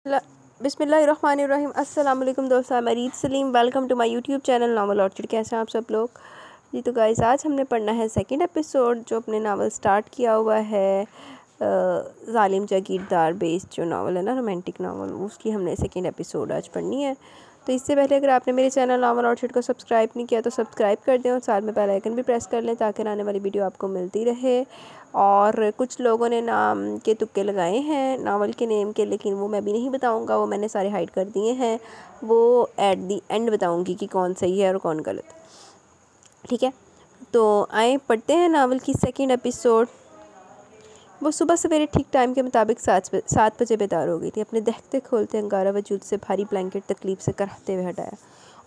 बिस्मिल्लाहिर्रहमानिर्रहीम। अस्सलाम वालेकुम दोस्तों, मैं Marid Saleem. Welcome to my YouTube channel Naval Orchid. कैसे हैं आप सब लोग जी? तो गाइस, आज हमने पढ़ना है सेकंड एपिसोड जो अपने नावल स्टार्ट किया हुआ है ज़ालिम जागीरदार बेस्ड जो नावल है ना, रोमांटिक नावल, उसकी हमने सेकंड एपिसोड आज पढ़नी है। तो इससे पहले अगर आपने मेरे चैनल नावल ऑर्चिड को सब्सक्राइब नहीं किया तो सब्सक्राइब कर दें और साथ में बेल आइकन भी प्रेस कर लें ताकि आने वाली वीडियो आपको मिलती रहे। और कुछ लोगों ने नाम के तुक्के लगाए हैं नावल के नेम के, लेकिन वो मैं भी नहीं बताऊंगा, वो मैंने सारे हाइड कर दिए हैं। वो एट दी एंड बताऊंगी कि कौन सही है और कौन गलत। ठीक है, तो आए पढ़ते हैं नावल की सेकंड एपिसोड। वो सुबह सवेरे ठीक टाइम के मुताबिक 7 बजे बेदार हो गई थी। अपने दहकते खोलते अंगारा वजूद से भारी ब्लैंकेट तकलीफ से कराहते हुए हटाया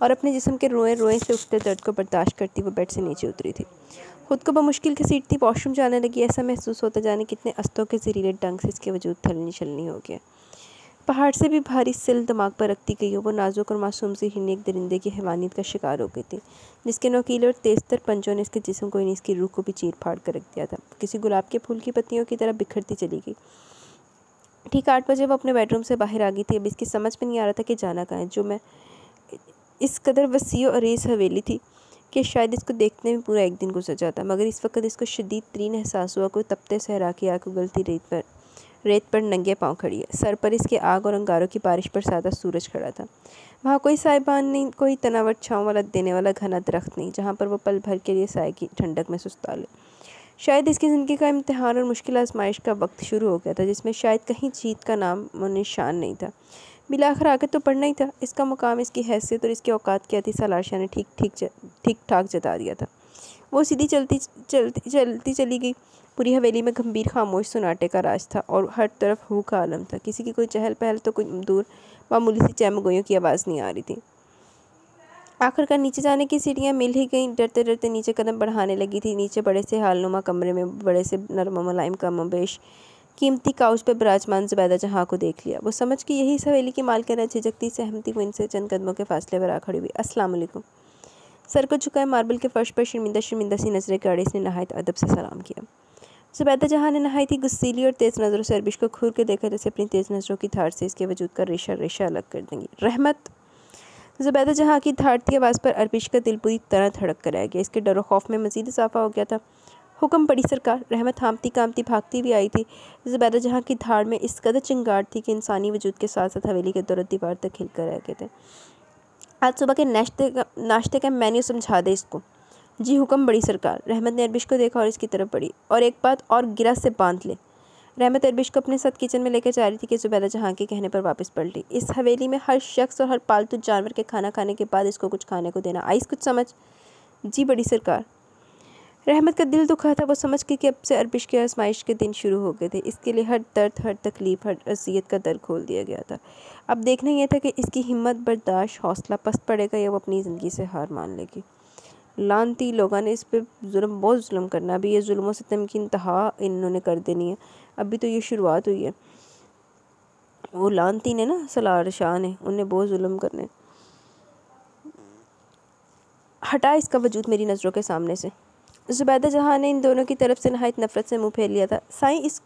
और अपने जिस्म के रोए रोए से उठते दर्द को बर्दाश्त करती वो बेड से नीचे उतरी थी। खुद को बमुश्किल घसीटती वॉशरूम जाने लगी। ऐसा महसूस होता जाने कितने अस्तों के जहरीले डंग से इसके वजूद थलनी छलनी हो गया। पहाड़ से भी भारी सिल दिमाग पर रखती गई हो। वो नाजुक और मासूम सी हिरनी एक दरिंदे की हैवानियत का शिकार हो गई थी जिसके नोकीले और तेज़तर पंजों ने इसके जिस्म को नहीं, इसकी रूह को भी चीर फाड़ कर रख दिया था। किसी गुलाब के फूल की पत्तियों की तरह बिखरती चली गई। ठीक 8 बजे वो अपने बेडरूम से बाहर आ गई थी। अब इसकी समझ में नहीं आ रहा था कि जाना कहाँ है। जो मैं इस कदर वसी और अरीज़ हवेली थी कि शायद इसको देखने में पूरा एक दिन गुजर जाता, मगर इस वक्त इसको शदीद तरीन एहसास हुआ कोई तपते सहरा की आग उगलती रेत पर नंगे पांव खड़ी है। सर पर इसके आग और अंगारों की बारिश पर सादा सूरज खड़ा था। वहाँ कोई साइबान नहीं, कोई तनावट छाँव वाला देने वाला घना दरख्त नहीं जहाँ पर वो पल भर के लिए साए की ठंडक में सुस्ता ले। शायद इसकी ज़िंदगी का इम्तिहान और मुश्किल आजमाइश का वक्त शुरू हो गया था जिसमें शायद कहीं जीत का नाम और निशान नहीं था। बिलाखिर आगे तो पढ़ना ही था। इसका मुकाम, इसकी हैसियत और इसकी औकात क्या थी, सालाशा ने ठीक ठाक जता दिया था। वो सीधी चलती चली गई। पूरी हवेली में गंभीर खामोश सुनाटे का राज था और हर तरफ हू का आलम था। किसी की कोई चहल पहल तो कोई दूर मामूली सी चहमगोइयों की आवाज़ नहीं आ रही थी। आखिरकार नीचे जाने की सीढ़ियाँ मिल ही गईं। डरते डरते नीचे कदम बढ़ाने लगी थी। नीचे बड़े से हालनुमा कमरे में बड़े से नरम मुलायम कमोबेश कीमती काउच पर विराजमान ज़ुबैदा जहाँ को देख लिया। वो समझ के यही इस हवेली की मालकिन है। झिझकती सहमती वो इनसे चंद कदमों के फासले पर आ खड़ी हुई। अस्सलाम वालेकुम। सर को झुकाए मार्बल के फर्श पर शर्मिंदा सी नजरें गाड़ी इसने नहायत अदब से सलाम किया। ज़ुबैदा जहाँ ने नहाई थी गुस्सीली और तेज़ नज़रों से अरबिश को घूर के देखा जैसे अपनी तेज़ नज़रों की धार से इसके वजूद का रेशा रेशा अलग कर देंगी। रहमत। ज़ुबैदा जहाँ की धारती आवाज़ पर अरबिश का दिल बुरी तरह धड़क कर रह गया। इसके डर खौफ में मज़ीद इजाफा हो गया था। हुक्म पड़ी सरकार। रहमत हामती कामती भागती भी आई थी। ज़ुबैदा जहाँ की धाड़ में इस कदर चिंगार थी कि इंसानी वजूद के साथ साथ हवेली के दौर दीवार तक खिल कर रह गए थे। आज सुबह के नाश्ते का मेन्यू समझा दे इसको। जी हुक्म बड़ी सरकार। रहमत ने अरबिश को देखा और इसकी तरफ बढ़ी। और एक बात और गिरा से बांध ले। रहमत अरबिश को अपने साथ किचन में लेकर जा रही थी कि ज़ुबैदा जहाँ के कहने पर वापस पलटी। इस हवेली में हर शख्स और हर पालतू जानवर के खाना खाने के बाद इसको कुछ खाने को देना, आइस कुछ समझ? जी बड़ी सरकार। रहमत का दिल दुखा था। वो समझ गई कि अब से अरबिश के आजमाइश के दिन शुरू हो गए थे। इसके लिए हर दर्द, हर तकलीफ़, हर अज़ियत का दर खोल दिया गया था। अब देखना यह था कि इसकी हिम्मत, बर्दाश्त, हौसला पस्त पड़ेगा या वो अपनी ज़िंदगी से हार मान लेगी। लानती लोगों ने इस पे बहुत जुल्म करना। अभी ये जुल्मों से तम की इंतहा इन्होंने कर देनी है। अभी तो ये शुरुआत हुई है। वो लानती ने ना, सलार शाह ने, उन्हें बहुत जुल्म करने। हटा इसका वजूद मेरी नज़रों के सामने से। ज़ुबैदा जहाँ ने इन दोनों की तरफ से नहायत नफरत से मुँह फेर लिया था। साईं, इस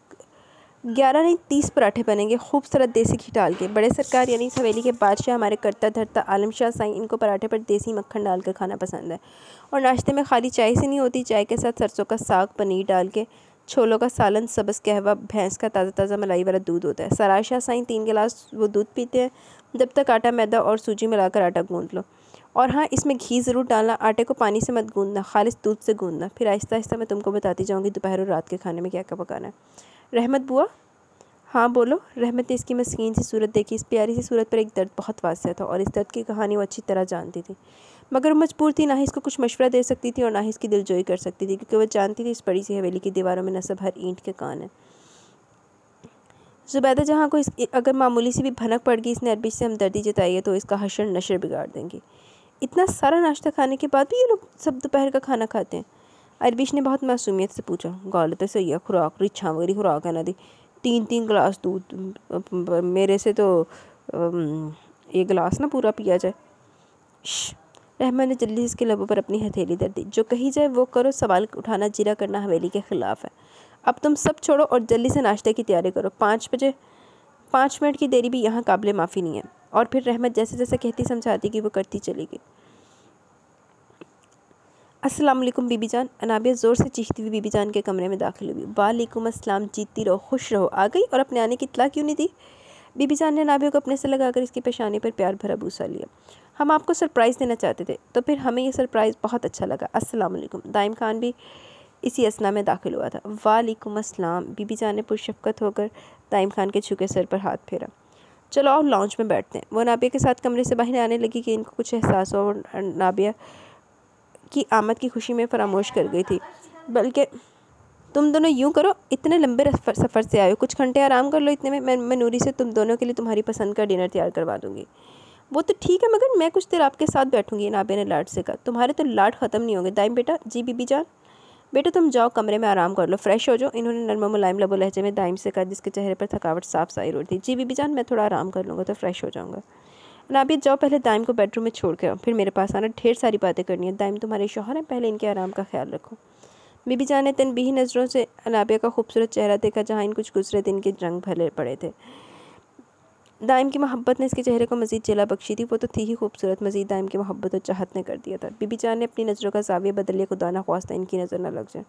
11 नहीं 30 पराठे बनेंगे खूबसूरत देसी घी डाल के। बड़े सरकार यानी इस हवेली के बादशाह हमारे करता धरता आलम शाह साईं, इनको पराठे पर देसी मक्खन डाल कर खाना पसंद है। और नाश्ते में खाली चाय से नहीं होती, चाय के साथ सरसों का साग, पनीर डाल के, छोलों का सालन, सब्ज़ कहवा, भैंस का ताज़ा ताज़ा मलाई वाला दूध होता है। सराय शाह साईं 3 गिलास वो दूध पीते हैं जब तक आटा, मैदा और सूजी मिलाकर आटा गूंद लो। और हाँ, इसमें घी ज़रूर डालना। आटे को पानी से मत गूंदना, खालिस दूध से गूंदना। फिर आहिस्ता आहिस्ता मैं तुमको बताती जाऊँगी दोपहर और रात के खाने में क्या क्या पकाना है। रहमत बुआ। हाँ बोलो। रहमत ने इसकी मस्कीन सी सूरत देखी। इस प्यारी सी सूरत पर एक दर्द बहुत वाज़ेह था और इस दर्द की कहानी वो अच्छी तरह जानती थी, मगर वो मजबूर थी। ना ही इसको कुछ मशवरा दे सकती थी और ना ही इसकी दिलजोई कर सकती थी, क्योंकि वह जानती थी इस बड़ी सी हवेली की दीवारों में नसब हर ईंट के कान है। ज़ुबैदा जहाँ को अगर मामूली सी भी भनक पड़ गई, इसने अरबिश से हमदर्दी जताई है तो इसका हशर नशर बिगाड़ देंगी। इतना सारा नाश्ता खाने के बाद भी ये लोग सब दोपहर का खाना खाते हैं? अरबिश ने बहुत मासूमियत से पूछा। गाल तो सही है, खुराक रिछा वगैरह खुराक है ना दी। 3 गिलास दूध मेरे से तो एक गिलास ना पूरा पिया जाए। रहमान ने जल्दी इसके लबों पर अपनी हथेली दर दी। जो कही जाए वो करो, सवाल उठाना जिरा करना हवेली के ख़िलाफ़ है। अब तुम सब छोड़ो और जल्दी से नाश्ते की तैयारी करो। 5 मिनट की देरी भी यहाँ काबिल माफ़ी नहीं है। और फिर रहमत जैसे जैसे कहती समझाती कि वो करती चली गई। अस्सलाम वालेकुम बीबी जान। अनाबिया ज़ोर से चीखती हुई बीबी जान के कमरे में दाखिल हुई। वालेकुम अस्सलाम, जीती रहो, खुश रहो। आ गई और अपने आने की इत्तला क्यों नहीं दी? बीबी जान ने अनाबिया को अपने से लगाकर इसकी पेशानी पर प्यार भरा बूसा लिया। हम आपको सरप्राइज़ देना चाहते थे, तो फिर हमें ये सरप्राइज़ बहुत अच्छा लगा। अस्सलाम वालेकुम। दाइम खान भी इसी असना में दाखिल हुआ था। वालेकुम अस्सलाम। बीबी जान ने पुरशफ़क़त होकर दाइम खान के झुके सर पर हाथ फेरा। चलो आओ लॉन्च में बैठते हैं। वो नाबिया के साथ कमरे से बाहर आने लगी कि इनको कुछ एहसास हो और नाबिया की आमद की खुशी में फरामोश कर गई थी। बल्कि तुम दोनों यूँ करो, इतने लंबे सफ़र से आए हो, कुछ घंटे आराम कर लो। इतने में मैं नूरी से तुम दोनों के लिए तुम्हारी पसंद का डिनर तैयार करवा दूँगी। वो तो ठीक है, मगर मैं कुछ देर आपके साथ बैठूँगी, नाबिया ने लाड से कहा। तुम्हारे तो लाड ख़त्म नहीं होंगे। दाइम बेटा। जी बीबी जान। बेटा तुम जाओ कमरे में आराम कर लो, फ्रेश हो जाओ। इन्होंने नर्म मुलायम लबो लहजे में दाइम से कहा, जिसके चेहरे पर थकावट साफ साई हो रही थी। जी बीबी जान, मैं थोड़ा आराम कर लूँगा तो फ्रेश हो जाऊँगा। नाबिया जाओ, पहले दाइम को बेडरूम में छोड़ के आओ, फिर मेरे पास आना, ढेर सारी बातें करनी है। दाइम तुम्हारे शौहर हैं, पहले इनके आराम का ख्याल रखो। बीबी जान ने तनबीही नज़रों से नाबिया का खूबसूरत चेहरा देखा, जहाँ इन कुछ गुजरे दिन के रंग भले पड़े थे। दाइम की मोहब्बत ने इसके चेहरे को मज़ीद जला बख्शी थी। वो तो थी ही खूबसूरत, मज़ीद दाइम की मोहब्बत और चाहत ने कर दिया था। बीबी जान ने अपनी नज़रों का ज़ाविया बदल लिया, खुदा ना ख्वास्ता इनकी नज़र न लग जाए।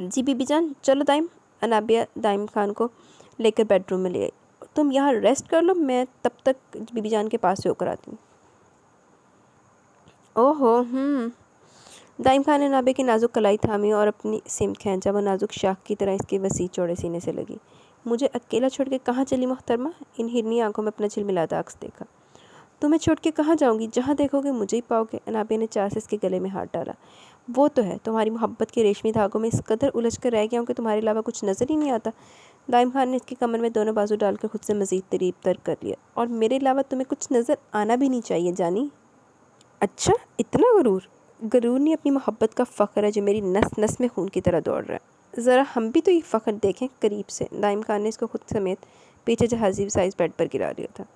जी बीबी जान, चलो दाइम। अनाबिया दाइम खान को लेकर बेडरूम में ले आई। तुम यहाँ रेस्ट कर लो, मैं तब तक बीबी जान के पास से होकर आती हूँ। ओहो। दाइम खान ने नाबिया की नाजुक कलाई थामी और अपनी सिमत खींचा। वो नाजुक शाख की तरह इसके वसी चौड़े सीने से लगी। मुझे अकेला छोड़ के कहाँ चली मोहतरमा? इन हिरनी आंखों में अपना झिलमिलाता अक्स देखा। तुम्हें छोड़ के कहाँ जाऊँगी? जहाँ देखोगे मुझे ही पाओगे। अनाबिया ने चाह से इसके गले में हाथ डाला। वो तो है, तुम्हारी मोहब्बत के रेशमी धागों में इस कदर उलझ कर रह गया हूँ कि तुम्हारे अलावा कुछ नज़र ही नहीं आता। दाइम खान ने इसकी कमर में दोनों बाजू डालकर खुद से मज़ीद करीब तर कर लिया। और मेरे अलावा तुम्हें कुछ नज़र आना भी नहीं चाहिए जानी। अच्छा, इतना गरूर? गरूर नहीं, अपनी मोहब्बत का फ़ख्र है जो मेरी नस नस में खून की तरह दौड़ रहा है। ज़रा हम भी तो ये फ़ख्र देखें करीब से। दाइम खान ने इसको खुद समेत पीछे जहाज़ी साइज़ बेड पर गिरा दिया था।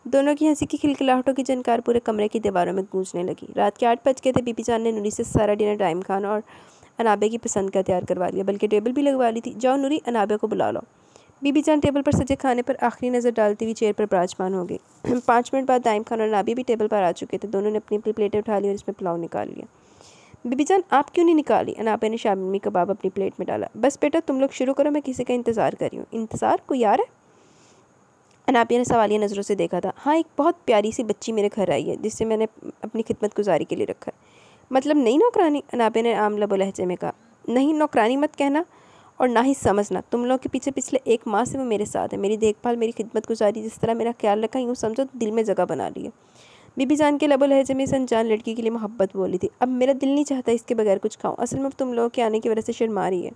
दोनों की हंसी की खिलखिलाहटों की झनकार पूरे कमरे की दीवारों में गूंजने लगी। रात के 8 बज गए थे। बीबी जान ने नूरी से सारा डिनर दाइम खान और अनाबिया की पसंद का तैयार करवा लिया, बल्कि टेबल भी लगवा ली थी। जाओ नूरी, अनाबिया को बुला लो। बीबी जान टेबल पर सजे खाने पर आखिरी नज़र डालती हुई चेयर पर विराजमान हो गई। 5 मिनट बाद दाइम खान और अनाबिया भी टेबल पर आ चुके थे। दोनों ने अपनी अपनी प्लेटें उठा ली और इसमें पुलाव निकाल लिया। बीबी जान, आप क्यों नहीं निकाली? अनाबिया ने शामी कबाब अपनी प्लेट में डाला। बस बेटा तुम लोग शुरू करो, मैं किसी का इंतज़ार कर रही हूँ। इंतज़ार? कोई यार है? अनाबिया ने सवालिया नज़रों से देखा था। हाँ, एक बहुत प्यारी सी बच्ची मेरे घर आई है, जिससे मैंने अपनी खिदमत गुजारी के लिए रखा है। मतलब नई नौकरानी? अनाबिया ने आम लबो लहजे में कहा। नहीं, नौकरानी मत कहना और ना ही समझना। तुम लोग के पीछे पिछले 1 माह से वो मेरे साथ है। मेरी देखभाल, मेरी खिदमत गुजारी, जिस तरह मेरा ख्याल रखा, यूँ समझो दिल में जगह बना ली है। बीबी जान के लबो लहजे में इस अनजान लड़की के लिए मोहब्बत बोली थी। अब मेरा दिल नहीं चाहता इसके बगैर कुछ खाऊं। असल में तुम लोगों के आने की वजह से शर्मा रही है।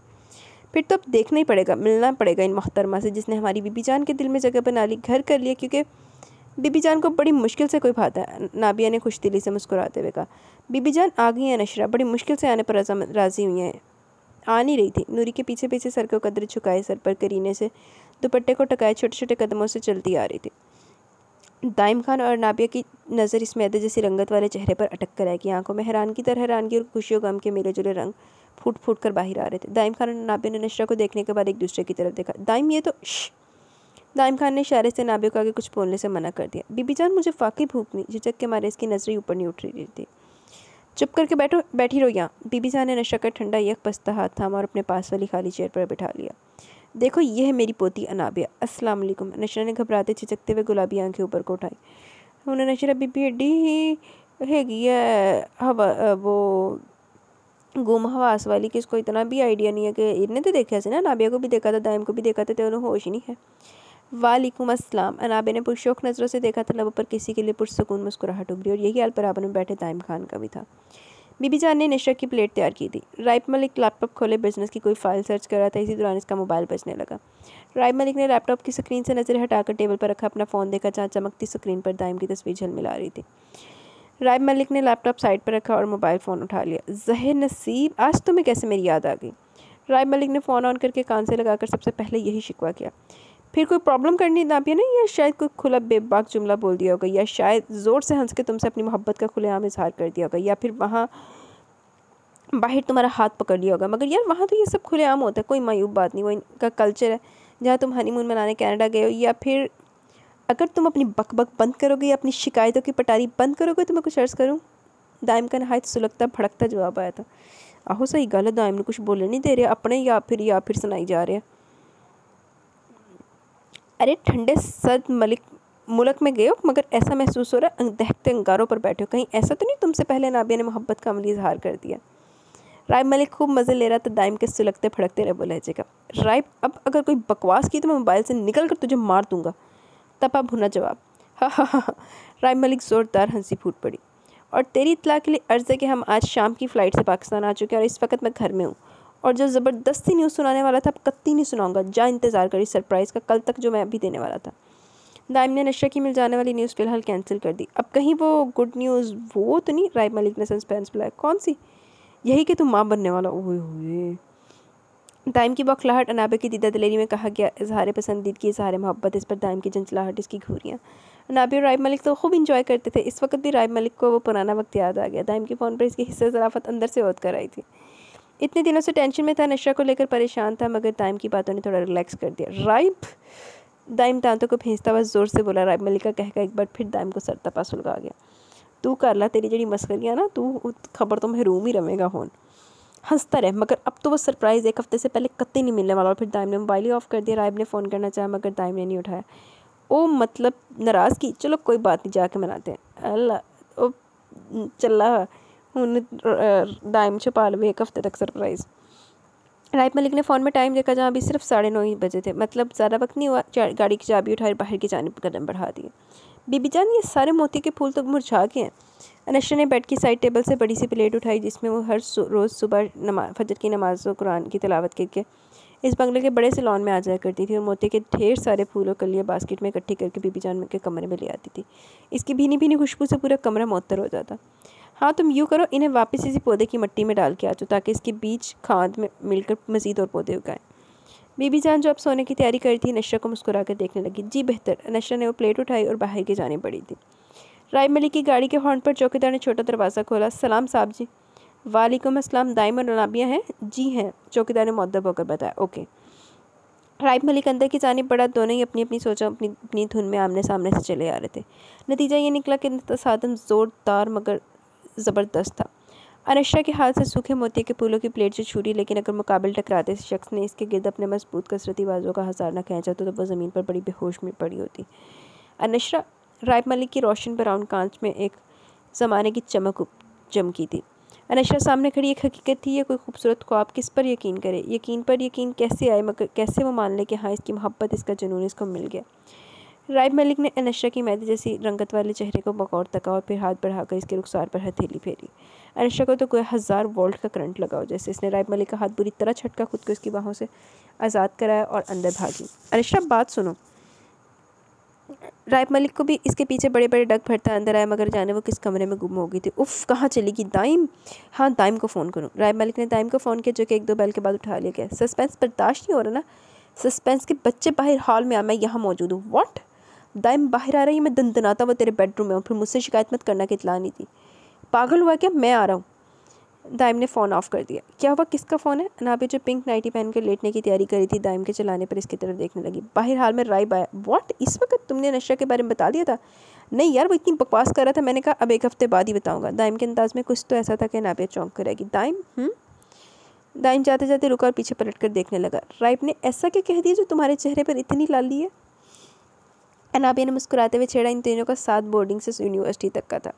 फिर तो अब देखना ही पड़ेगा, मिलना पड़ेगा इन मोहतरमा से, जिसने हमारी बीबी जान के दिल में जगह बना ली, घर कर लिया। क्योंकि बीबी जान को बड़ी मुश्किल से कोई भाता है। नाबिया ने खुशदिली से मुस्कुराते हुए कहा। बीबी जान आ गई हैं नशरा, बड़ी मुश्किल से आने पर राज़ी हुई हैं। आ नहीं रही थी। नूरी के पीछे पीछे सर को कदर झुकाए, सर पर करीने से दुपट्टे को टकाए छोटे छोटे कदमों से चलती आ रही थी। दाइम खान और नाबिया की नज़र इस मैदे जैसी रंगत वाले चेहरे पर अटक कर आएगी। आंखों में हैरानगी तर हैरानगी और खुशियों गम के मिले जुले रंग फूट फूट कर बाहर आ रहे थे। दाइम खान और नाबिया ने नशरा को देखने के बाद एक दूसरे की तरफ देखा। दाइम, ये तो दाइम खान ने इशारे से नाबिया को आगे कुछ बोलने से मना कर दिया। बीबी जान, मुझे वाकई भूख नहीं। झिझक के मारे इसकी नजरें ऊपर नहीं उठ रही थी। चुप करके बैठी रहो यहाँ। बीबी जान ने नशरा का ठंडा यक पस्ता हाथ थामा और अपने पास वाली खाली चेयर पर बिठा लिया। देखो, ये है मेरी पोती अनाबिया। अस्सलाम वालेकुम। नशरा ने घबराते झिझकते हुए गुलाबी आंखें ऊपर को उठाई। उन्होंने नशरा बीबी एडी ही हैगी है हवा वो गुम हवास वाली कि इसको इतना भी आइडिया नहीं है कि इन्हें तो देखा से ना, नाबिया को भी देखा था, दाइम को भी देखा था, तो उन्हें होश ही नहीं है। वालेकुम अस्सलाम। अनाबिया ने पुरशौक नज़रों से देखा था। लब पर किसी के लिए पुरसकून मुस्कुराहट उभरी और यही हाल बराबर में बैठे दाइम खान का भी था। बीबी जान ने नशरा की प्लेट तैयार की थी। राइब मलिक लैपटॉप खोले बिजनेस की कोई फाइल सर्च कर रहा था। इसी दौरान इसका मोबाइल बजने लगा। राइब मलिक ने लैपटॉप की स्क्रीन से नज़रें हटाकर टेबल पर रखा अपना फ़ोन देखा, जहाँ चमकती स्क्रीन पर दाइम की तस्वीर झलमिला रही थी। राइब मलिक ने लैपटॉप साइड पर रखा और मोबाइल फ़ोन उठा लिया। ज़हे नसीब, आज तुम्हें कैसे मेरी याद आ गई? राइब मलिक ने फ़ोन ऑन करके कान से लगाकर सबसे पहले यही शिकवा किया। फिर कोई प्रॉब्लम करनी नाबिया ने, या शायद कोई खुला बेबाक जुमला बोल दिया होगा, या शायद ज़ोर से हंस के तुमसे अपनी मोहब्बत का खुलेआम इजहार कर दिया होगा, या फिर वहाँ बाहर तुम्हारा हाथ पकड़ लिया होगा। मगर यार वहाँ तो ये सब खुलेआम होता है, कोई मायूब बात नहीं, वो इनका कल्चर है। जहाँ तुम हनीमून मनाने कनाडा गए हो, या फिर अगर तुम अपनी बकबक बंद करोगे या अपनी शिकायतों की पटारी बंद करोगे तो मैं कुछ अर्ज़ करूँ। दाइम का नहायत सुलगता भड़कता जवाब आया था। आहो सही गल है, दाइम ने कुछ बोलने नहीं दे रहे, अपने या फिर सुनाई जा रहे हैं। अरे ठंडे सर्द मुल्क में गए हो, मगर ऐसा महसूस हो रहा है दहकते अंगारों पर बैठे हो। कहीं ऐसा तो नहीं तुमसे पहले नाबिया ने मोहब्बत का अमली इजहार कर दिया। राइब मलिक खूब मज़े ले रहा था दाइम के सुलगते फड़कते रबो लहजे का। राइब, अब अगर कोई बकवास की तो मैं मोबाइल से निकल कर तुझे मार दूंगा। तपा भुना जवाब। हा। राइब मलिक ज़ोरदार हंसी फूट पड़ी। और तेरी इत्तला के लिए अर्ज़ है कि हम आज शाम की फ़्लाइट से पाकिस्तान आ चुके हैं और इस वक्त मैं घर में हूँ, और जो ज़बरदस्ती न्यूज़ सुनाने वाला था अब कत्ती नहीं सुनाऊंगा। जा इंतज़ार करी सरप्राइज़ का, कल तक जो मैं अभी देने वाला था। दाइम ने नशा की मिल जाने वाली न्यूज़ फ़िलहाल कैंसिल कर दी। अब कहीं वो गुड न्यूज़ वो तो नहीं? राइब मलिक ने सस्पेंस बुलाया। कौन सी? यही कि तुम माँ बनने वाला। ओए हुए। दाइम की बौखलाहट अनाबे की दीदा दिलेरी में कहा गया इजहार पसंदीदगी, इजहार मोहब्बत, इस पर दाइम की चंचलाहट, इसकी घूरियाँ। अनाबे और राइब मलिक तो खूब इंजॉय करते थे। इस वक्त भी राइब मलिक को वो पुराना वक्त याद आ गया। दाइम के फ़ोन पर इसकी हिस्से ज़राफ़त अंदर से ओत कर आई थी। इतने दिनों से टेंशन में था, नशा को लेकर परेशान था, मगर दाइम की बातों ने थोड़ा रिलैक्स कर दिया। राइब, दाइम दांतों को भेजता हुआ ज़ोर से बोला। राइब मलिक का कहकर एक बार फिर दाइम को सरतपा सुलगा गया। तू कर ला तेरी जड़ी मस्करियाँ ना, तू खबर तो महरूम ही रवेगा होन। हंसता रहे, मगर अब तो वो सरप्राइज़ एक हफ्ते से पहले कत्ते नहीं मिलने वाला। और फिर दाइम ने मोबाइल ही ऑफ कर दिया। राइब ने फ़ोन करना चाहा, मगर दाइम ने नहीं उठाया। ओ मतलब नाराज़गी, चलो कोई बात नहीं, जाके मनाते हैं। अल्लाह ओ चला हूँ दाइम छुपा लवे एक हफ्ते तक सरप्राइज़। राइब मलिक ने फ़ोन में टाइम देखा, जहाँ अभी सिर्फ 9:30 बजे थे। मतलब ज़्यादा वक्त नहीं हुआ। गाड़ी की चाबी उठाई, बाहर की जानिब कदम बढ़ा दिए। बीबी जान, ये सारे मोती के फूल तो मुरझा गए हैं। अनशा ने बेड की साइड टेबल से बड़ी सी प्लेट उठाई, जिसमें वो हर रोज़ सुबह फजर की नमाज और कुरान की तिलावत करके इस बंगले के बड़े से लॉन में आ जाया करती थी, और मोती के ढेर सारे फूलों के लिए बास्केट में इकट्ठी करके बीबी जान के कमरे में ले आती थी। इसकी भीनी भीनी खुशबू से पूरा कमरा मुअत्तर हो जाता। हाँ, तुम यूँ करो, इन्हें वापस इसी पौधे की मिट्टी में डाल के आ जाओ, ताकि इसके बीज खाद में मिलकर मज़ीद और पौधे उगाएं। बीबी जान जो अब सोने की तैयारी कर थी, नशा को मुस्कुरा कर देखने लगी। जी बेहतर। नशा ने वो प्लेट उठाई और बाहर की जाने पड़ी थी। राइब मलिक की गाड़ी के हॉर्न पर चौकीदार ने छोटा दरवाज़ा खोला। सलाम साहब जी। वालेकुम अस्सलाम। दाइम और नाबिया हैं? जी हैं, चौकीदार ने मुअद्दब होकर बताया। ओके। राइब मलिक अंदर की जानिब बढ़ा। दोनों ही अपनी अपनी सोचा अपनी धुन में आमने सामने से चले आ रहे थे। नतीजा ये निकला कि तसादम ज़ोरदार मगर ज़बरदस्त था। अनशा के हाथ से सूखे मोती के फूलों की प्लेट से छूटी, लेकिन अगर मुकाबले टकराते शख्स ने इसके गिर्द अपने मजबूत कसरती बाजों का हज़ार न खींचा तो वह ज़मीन पर बड़ी बेहोश में पड़ी होती। अनशा, राइब मलिक की रोशन ब्राउन कांच में एक ज़माने की चमक चमकी थी। अनशा सामने खड़ी एक हकीकत थी, ये कोई खूबसूरत ख्वाब। किस पर यकीन करे? यकीन पर यकीन कैसे आए, मगर कैसे वो मान ले कि हाँ, इसकी मोहब्बत, इसका जुनून इसको मिल गया। राइब मलिक ने अनशा की मैदे जैसी रंगत वाले चेहरे को बगौर तका और फिर हाथ बढ़ाकर इसके रुखसार पर हथेली फेरी। अनशा को तो कोई 1000 वोल्ट का करंट लगा हो जैसे। इसने राइब मलिक का हाथ बुरी तरह झटका, खुद को इसकी बाहों से आज़ाद कराया और अंदर भागी। अनशा, बात सुनो। राइब मलिक को भी इसके पीछे बड़े बड़े डग भरता अंदर आया, मगर जाने वो किस कमरे में गुम हो गई थी। उफ़, कहाँ चली गई? दाइम? हाँ, दाइम को फ़ोन करूँ। राइब मलिक ने दाइम को फ़ोन किया, जो कि 1-2 बैल के बाद उठा लिया गया। सस्पेंस बर्दाश्त नहीं हो रहा ना? सस्पेंस के बच्चे बाहर हॉल में आ, मैं यहाँ मौजूद हूँ। व्हाट? दाइम बाहर आ रही है, मैं दनदनाता वो तेरे बेडरूम में हूँ, फिर मुझसे शिकायत मत करना कि इतला नहीं थी। पागल हुआ क्या? मैं आ रहा हूँ। दाइम ने फ़ोन ऑफ कर दिया। क्या हुआ? किसका फ़ोन है? अनाबे जो पिंक नाइटी पहन कर लेटने की तैयारी करी थी, दाइम के चलाने पर इसकी तरफ देखने लगी। बाहर हाल में राइब आया। व्हाट? इस वक्त? तुमने नशा के बारे में बता दिया था? नहीं यार, वो इतनी बकवास कर रहा था, मैंने कहा अब एक हफ्ते बाद ही बताऊंगा। दाइम के अंदाज में कुछ तो ऐसा था कि अनाबे चौंक कर रहेगी। दाइम? दाइम जाते जाते रुका और पीछे पलट कर देखने लगा। राइब ने ऐसा क्या कह दिया जो तुम्हारे चेहरे पर इतनी लाली है? अनाबिया ने मुस्कुराते हुए छेड़ा। इन तीनों का साथ बोर्डिंग से यूनिवर्सिटी तक का था,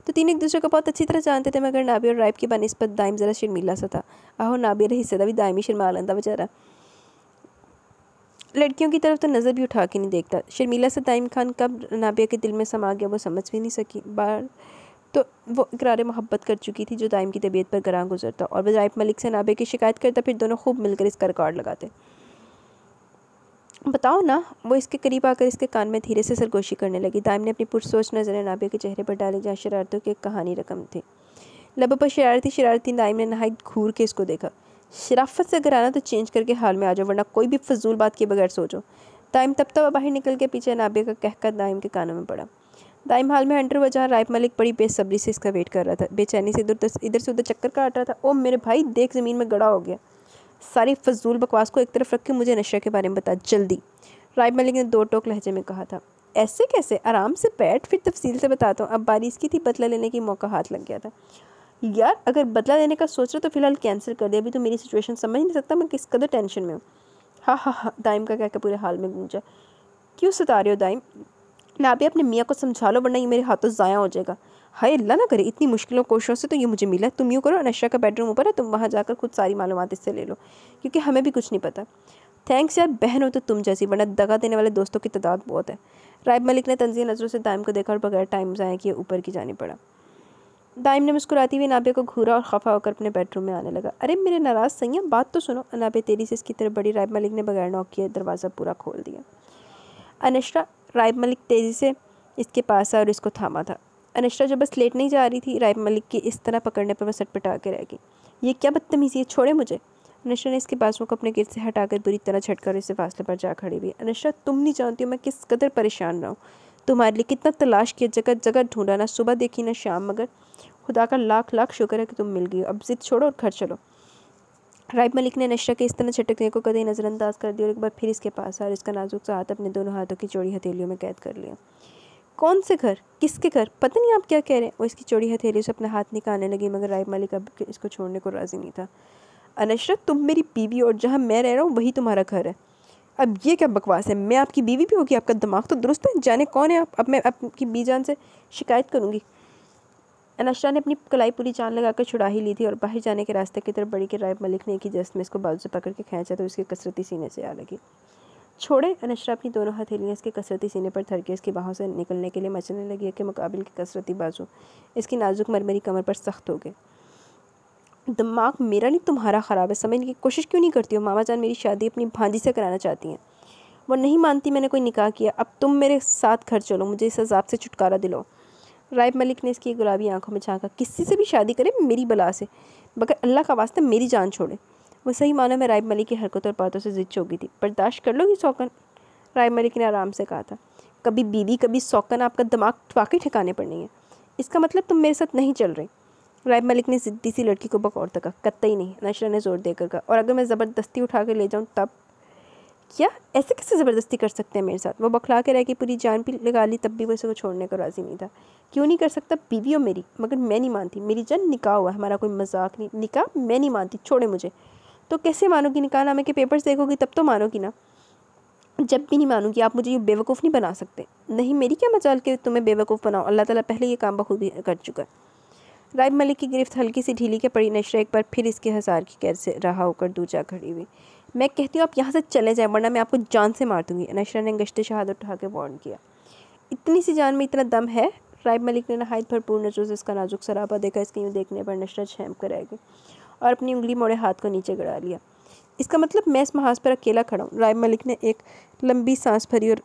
तो तीनों एक दूसरे को बहुत अच्छी तरह जानते थे, मगर नाबिया और राइब की बनिस्बत दाइम ज़रा शर्मीला सा था। आहो, नाबिया रे हिस्से भी दाइम ही शर्मा लेंदा बेचारा। लड़कियों की तरफ तो नज़र भी उठा के नहीं देखता। शर्मीला से दाइम खान कब नाबिया के दिल में समा गया वो समझ भी नहीं सकी। बार तो वो इकरार मोहब्बत कर चुकी थी जो दाइम की तबीयत पर गरां गुजरता, और वह राइब मलिक से नाबिया की शिकायत करता, फिर दोनों खूब मिलकर इसका रिकॉर्ड लगाते। बताओ ना, वो इसके करीब आकर इसके कान में धीरे से सरगोशी करने लगी। दाइम ने अपनी पुरसोच नज़रें नाबिया के चेहरे पर डाली, जहाँ शरारतों की एक कहानी रकम थी। लबों पर शरारती दाइम ने नहायत घूर के इसको देखा। शराफत से अगर आना तो चेंज करके हाल में आ जाओ, वरना कोई भी फजूल बात के बगैर सो जाओ। दाइम तब तक बाहर निकल के पीछे नाबिया का कहकर दाइम के कानों में पड़ा। दाइम हाल में अंडर हुआ, जहाँ राइब मलिक बड़ी बेसब्री से इसका वेट कर रहा था, बेचैनी से इधर से उधर चक्कर काट रहा था। ओ मेरे भाई देख, ज़मीन में गड़ा हो गया। सारी फजूल बकवास को एक तरफ रख के मुझे नशा के बारे में बता जल्दी, राइब मलिक ने दो टोक लहजे में कहा था। ऐसे कैसे, आराम से बैठ, फिर तफसील से बताता हूँ। अब बारी इसकी थी, बदला लेने की मौका हाथ लग गया था। यार अगर बदला लेने का सोच रहे तो फिलहाल कैंसिल कर दे, अभी तो मेरी सिचुएशन समझ नहीं सकता मैं किस कदर टेंशन में हूँ। हाँ हाँ हाँ, दाइम का कहकर पूरे हाल में गूंजा। क्यों सता रहे हो दाइम, ना भी अपने मियाँ को समझा लो वरना ये मेरे हाथों ज़ाया हो जाएगा। हाय अल्लाह ना करे, इतनी मुश्किलों कोशिशों से तो ये मुझे मिला। तुम यूँ करो, नशा का बेडरूम ऊपर है, तुम वहाँ जाकर खुद सारी मालूमात इससे ले लो, क्योंकि हमें भी कुछ नहीं पता। थैंक्स यार, बहन हो तो तुम जैसी, वरना दगा देने वाले दोस्तों की तादाद बहुत है। राइब मलिक ने तंजीह नज़रों से दाइम को देखा और बगैर टाइम ज़ाया किए ऊपर की जाने पड़ा। दाइम ने मुस्कुराती हुई नाबिया को घूरा और खफा होकर अपने बेडरूम में आने लगा। अरे मेरे नाराज़ सैया, बात तो सुनो। नाबिया तेरी से इसकी तरफ बड़ी। राइब मलिक ने बगैर नॉक किए दरवाज़ा पूरा खोल दिया। अनशरा, राइब मलिक तेज़ी से इसके पास आया और इसको थामा था। अनशरा जो बस लेट नहीं जा रही थी, राइब मलिक की इस तरह पकड़ने पर वह सटपटा के रह गई। ये क्या बदतमीज़ी है, छोड़े मुझे। अनशरा ने इसके बाजुओं को अपने गिर्द से हटाकर बुरी तरह झटकर इसे फासले पर जा खड़ी हुई। अनशरा, तुम नहीं जानती हो मैं किस कदर परेशान रहा हूँ। तुम्हारे लिए कितना तलाश किया, जगह जगह ढूंढा, ना सुबह देखी ना शाम, मगर खुदा का लाख लाख शुक्र है कि तुम मिल गई। अब जिद छोड़ो और घर चलो। राइब मलिक ने नशा के इस तरह झटकने को कभी नज़रअंदाज कर दिया और एक बार फिर इसके पास आया और इसका नाजुक सा हाथ अपने दोनों हाथों की चौड़ी हथेलियों में कैद कर लिया। कौन से घर, किसके घर, पता नहीं आप क्या कह रहे हैं। वो इसकी चौड़ी हथेलियों से अपना हाथ निकालने लगी, मगर राइब मलिक अब इसको छोड़ने को राज़ी नहीं था। अनशरा, तुम मेरी बीवी और जहाँ मैं रह रहा हूँ वही तुम्हारा घर है। अब ये क्या बकवास है, मैं आपकी बीवी भी होगी, आपका दिमाग तो दुरुस्त है। जाने कौन है आप, अब मैं आपकी बीजान से शिकायत करूँगी। अनशरा ने अपनी कलाई पूरी जान लगाकर छुड़ा ही ली थी और बाहर जाने के रास्ते की तरफ बढ़ी कि राइब मलिक ने एक ही जस्ट में इसको बाजू से पकड़ के खींचा तो इसके कसरती सीने से आ लगी। छोड़े। अनशरा अपनी दोनों हथेलियाँ इसके कसरती सीने पर धर के इसकी बाहों से निकलने के लिए मचलने लगी कि मुकाबिल की कसरती बाजू इसकी नाजुक मरमरी कमर पर सख्त हो गए। दिमाग मेरा नहीं तुम्हारा ख़राब है, समझने की कोशिश क्यों नहीं करती हो। मामा जान मेरी शादी अपनी भांजी से कराना चाहती हैं, वो नहीं मानती मैंने कोई निकाह किया। अब तुम मेरे साथ घर चलो, मुझे इस अजाब से छुटकारा दिलाओ। राइब मलिक ने इसकी गुलाबी आंखों में झांका। किसी से भी शादी करे मेरी बला से, मगर अल्लाह का वास्ता मेरी जान छोड़े। वो सही मानो में राइब मलिक की हरकतों और बातों से जिद चौकी थी। बर्दाश्त कर लोगी सौकन, राइब मलिक ने आराम से कहा था। कभी बीवी कभी सौकन, आपका दिमाग वाकई ठिकाने पर नहीं है। इसका मतलब तुम मेरे साथ नहीं चल रही। राइब मलिक ने ज़िद्दी सी लड़की को बकौर तका। कतई नहीं, नशरा ने ज़ोर देकर कहा। और अगर मैं ज़बरदस्ती उठा कर ले जाऊँ तब? क्या, ऐसे कैसे ज़बरदस्ती कर सकते हैं मेरे साथ। वो बखला के रह कि पूरी जान भी लगा ली, तब भी वो इसको छोड़ने को राज़ी नहीं था। क्यों नहीं कर सकता, बीवी हो मेरी, मगर मैं नहीं मानती। मेरी जान, निकाह हुआ, हमारा कोई मजाक नहीं। निकाह मैं नहीं मानती, छोड़े मुझे। तो कैसे मानोगी, निकाह नामे के पेपर्स देखोगी तब तो मानोगी ना। जब भी नहीं मानूंगी, आप मुझे ये बेवकूफ़ नहीं बना सकते। नहीं, मेरी क्या मजाल के तुम्हें बेवकूफ़ बनाओ, अल्लाह ताला पहले ये काम बखूबी कर चुका है। राइब मलिक की गिरफ्त हल्की सी ढीली के पड़ी। नशरा एक बार फिर इसके हसार की कैद से रहा होकर दूजा खड़ी हुई। मैं कहती हूँ आप यहाँ से चले जाएं, वरना मैं आपको जान से मार दूँगी। नशरा ने गश्ते शहादत उठा के वार्न किया। इतनी सी जान में इतना दम है। राइब मलिक ने नहायत भरपूर नज़रों से इसका नाजुक सरापा देखा। इसके यूँ देखने पर नशरा छेम कर रह गई और अपनी उंगली मोड़े हाथ को नीचे गड़ा लिया। इसका मतलब मैं इस महाज पर अकेला खड़ा हूँ। राइब मलिक ने एक लंबी सांस भरी और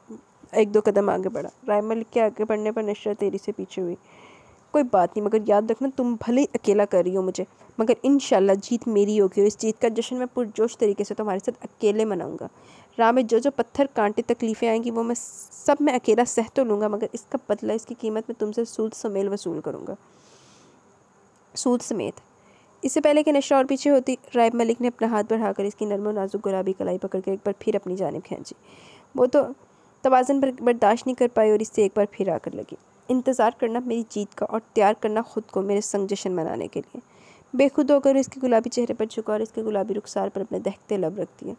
एक दो कदम आगे बढ़ा। राइब मलिक के आगे बढ़ने पर नशरा तेरी से पीछे हुई। कोई बात नहीं, मगर याद रखना तुम भले ही अकेला कर रही हो मुझे, मगर इंशाल्लाह जीत मेरी होगी और इस जीत का जश्न मैं पुरजोश तरीके से तुम्हारे साथ अकेले मनाऊंगा। राह में जो जो पत्थर कांटे तकलीफ़ें आएंगी वो मैं सब मैं अकेला सह तो लूँगा, मगर इसका बदला, इसकी कीमत मैं तुमसे सूद समेत वसूल करूँगा, सूद समेत। इससे पहले कि नशरा और पीछे होती, राइब मलिक ने अपना हाथ बढ़ाकर इसकी नरम और नाजुक गुलाबी कलाई पकड़ कर एक बार फिर अपनी जानिब खींची। वो तो तवाज़न बर्दाश्त नहीं कर पाई और इससे एक बार फिर आकर लगी। इंतज़ार करना मेरी जीत का और तैयार करना ख़ुद को मेरे संग जश्न मनाने के लिए। बेखुद होकर इसके गुलाबी चेहरे पर झुका और इसके गुलाबी रुखसार पर अपने दहकते लब रख दिए।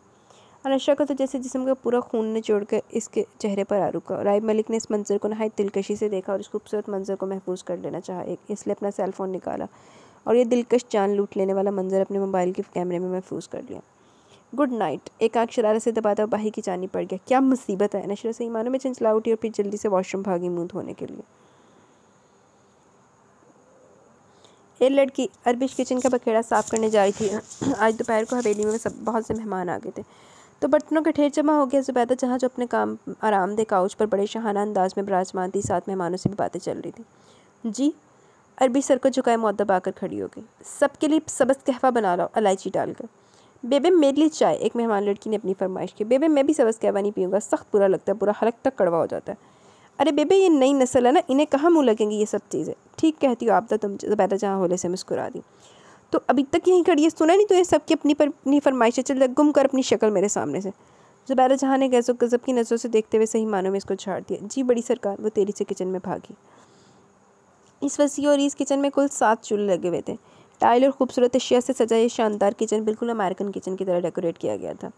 अनशरा का तो जैसे जिस्म का पूरा खून ने जोड़कर इसके चेहरे पर आ रुका। राइब मलिक ने इस मंजर को नहायत दिलकशी से देखा और इस खूबसूरत मंजर को महफूज कर लेना चाहा, इसलिए अपना सेल फ़ोन निकाला और ये दिलकश जान लूट लेने वाला मंजर अपने मोबाइल के कैमरे में महफूज कर लिया। गुड नाइट, एक आँख शरारत से दबाता हुआ बाही की जानी पड़ गया। क्या मुसीबत है। नशरा सही मानों में चंचला उठी और फिर जल्दी से वॉशरूम भागी मुँह धोने के लिए। एक लड़की अरबिश किचन का बखेड़ा साफ़ करने जा रही थी। आज दोपहर को हवेली में सब बहुत से मेहमान आ गए थे, तो बर्तनों का ढेर जमा हो गया। ज़ुबैदा जहाँ जो अपने काम आरामदेह काउच पर बड़े शाहाना अंदाज में विराजमान थी, साथ मेहमानों से भी बातें चल रही थी। जी, अरबी सर को झुकाए मुअद्दब आकर खड़ी हो गई। सबके लिए सबस कहवा बना लो इलायची डालकर। बेबे मेरे लिए चाय, एक मेहमान लड़की ने अपनी फरमाइश की। बेबे मैं भी सबस कहवा नहीं पीऊँगा, सख्त बुरा लगता है, पूरा हलक तक कड़वा हो जाता है। अरे बेबे ये नई नस्ल है ना, इन्हें कहाँ मुँह लगेंगी ये सब चीज़ें। ठीक कहती हो आप, तो तुम ज़ुबैदा जहाँ होले से मुस्कुरा दी। तो अभी तक यहीं खड़ी है, सुना नहीं तूने सबकी अपनी पर अपनी फरमाइशें, चल गुम कर अपनी शक्ल मेरे सामने से। ज़ुबैदा जहाँ ने गैसो गज़ब की नज़रों से देखते हुए सही मानों में इसको झाड़ दिया। जी बड़ी सरकार, वो तेरी से किचन में भागी। इस वसी और इस किचन में कुल 7 चूल्हे लगे हुए थे। टाइल और खूबसूरत अशिया से सजा ये शानदार किचन बिल्कुल अमेरिकन किचन की तरह डेकोरेट किया गया था,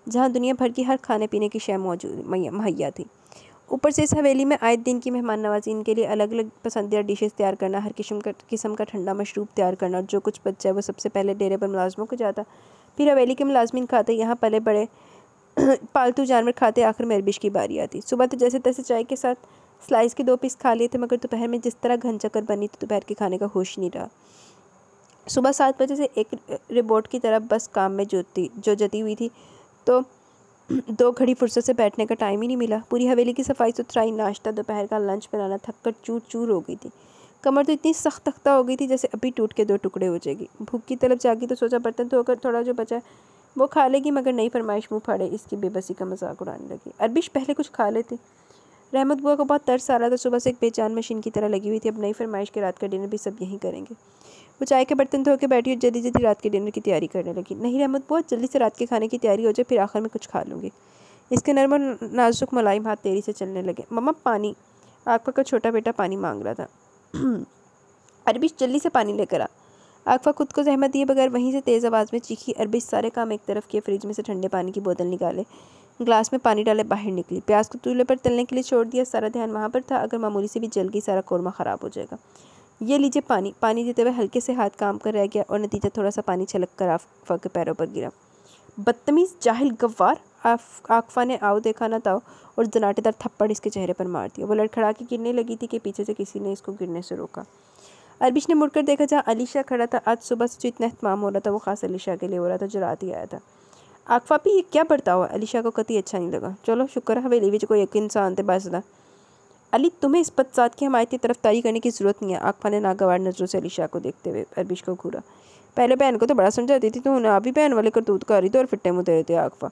जहाँ दुनिया भर की हर खाने पीने की शय मौजूद मुहैया थी। ऊपर से इस हवेली में आए दिन की मेहमान नवाजी, इनके लिए अलग अलग पसंदीदा डिशेस तैयार करना, हर किस्म का ठंडा मशरूब तैयार करना, और जो कुछ बच जाए वो सबसे पहले डेरे पर मुलाजमों को जाता, फिर हवेली के मुलाजमीन खाते, यहाँ पले बड़े पालतू जानवर खाते, आखिर में अरबिश की बारी आती। सुबह तो जैसे तैसे चाय के साथ स्लाइस के 2 पीस खा लिए थे, मगर दोपहर में जिस तरह घन चक्कर बनी थी, दोपहर के खाने का होश नहीं रहा। सुबह 7 बजे से एक रिपोर्ट की तरफ बस काम में जो जती हुई थी, तो 2 घड़ी फुर्सत से बैठने का टाइम ही नहीं मिला। पूरी हवेली की सफाई सुथराई, नाश्ता, दोपहर का लंच बनाना, थक कर चूर चूर हो गई थी। कमर तो इतनी सख्त तख्ता हो गई थी जैसे अभी टूट के 2 टुकड़े हो जाएगी। भूख की तलब जागी तो सोचा बर्तन तो अगर थोड़ा जो बचा वो खा लेगी, मगर नई फरमाइश मुँह फाड़े इसकी बेबसी का मजाक उड़ाने लगी। अरबिश पहले कुछ खा लेती। रहमत बुआ को बहुत तरस आ रहा था, सुबह से एक बेजान मशीन की तरह लगी हुई थी। अब नई फरमाइश के रात का डिनर भी सब यहीं करेंगे। वो चाय के बर्तन धो के बैठी और जल्दी जल्दी रात के डिनर की तैयारी करने लगी। नहीं रहमत बुआ, जल्दी से रात के खाने की तैयारी हो जाए, फिर आखिर में कुछ खा लूँगी। इसके नर्म और नाजुक मुलायम हाथ तेरी से चलने लगे। मम्मा पानी। आकफा का छोटा बेटा पानी मांग रहा था। अरबिश जल्दी से पानी लेकर आ। आकफा खुद को जहमत दिए बगैर वहीं से तेज़ आवाज़ में चीखी। अरबिश सारे काम एक तरफ किए, फ्रिज में से ठंडे पानी की बोतल निकाले, ग्लास में पानी डाले, बाहर निकली। प्याज को चूल्हे पर तलने के लिए छोड़ दिया। सारा ध्यान वहाँ पर था, अगर मामूली से भी जल गई सारा कौरमा ख़राब हो जाएगा। ये लीजिए पानी। पानी देते हुए हल्के से हाथ काम कर रह गया और नतीजा थोड़ा सा पानी छलक कर आकफा के पैरों पर गिरा। बदतमीज़, जाहिल, गव्वार। आकफा ने आओ देखा ना ताओ और जनाटेदार थप्पड़ इसके चेहरे पर मार दिया। वो लड़खड़ा के गिरने लगी थी कि पीछे से किसी ने इसको गिरने से रोका। अरबिश ने मुड़कर देखा, जहाँ अलीशा खड़ा था। आज सुबह से जो इतना एहतमाम हो रहा था वो खास अलीशा के लिए हो रहा था, जो रात ही आया था। आकफा भी ये क्या बर्ताव हुआ? अलीशा को कतई अच्छा नहीं लगा। चलो शुक्र है हवेली में कोई एक इंसान थे बसदा। अली, तुम्हें इस बदसात की हमायती तरफदारी करने की ज़रूरत नहीं है। आकफा ने नागवार नज़रों से अलीशा को देखते हुए अरबिश को घूरा। पहले बहन को तो बड़ा समझाती थी, तो उन्हें आप ही बहन वाले करतूत कर रही थी और फिट्टे मुँह दे रहे थे। आकफा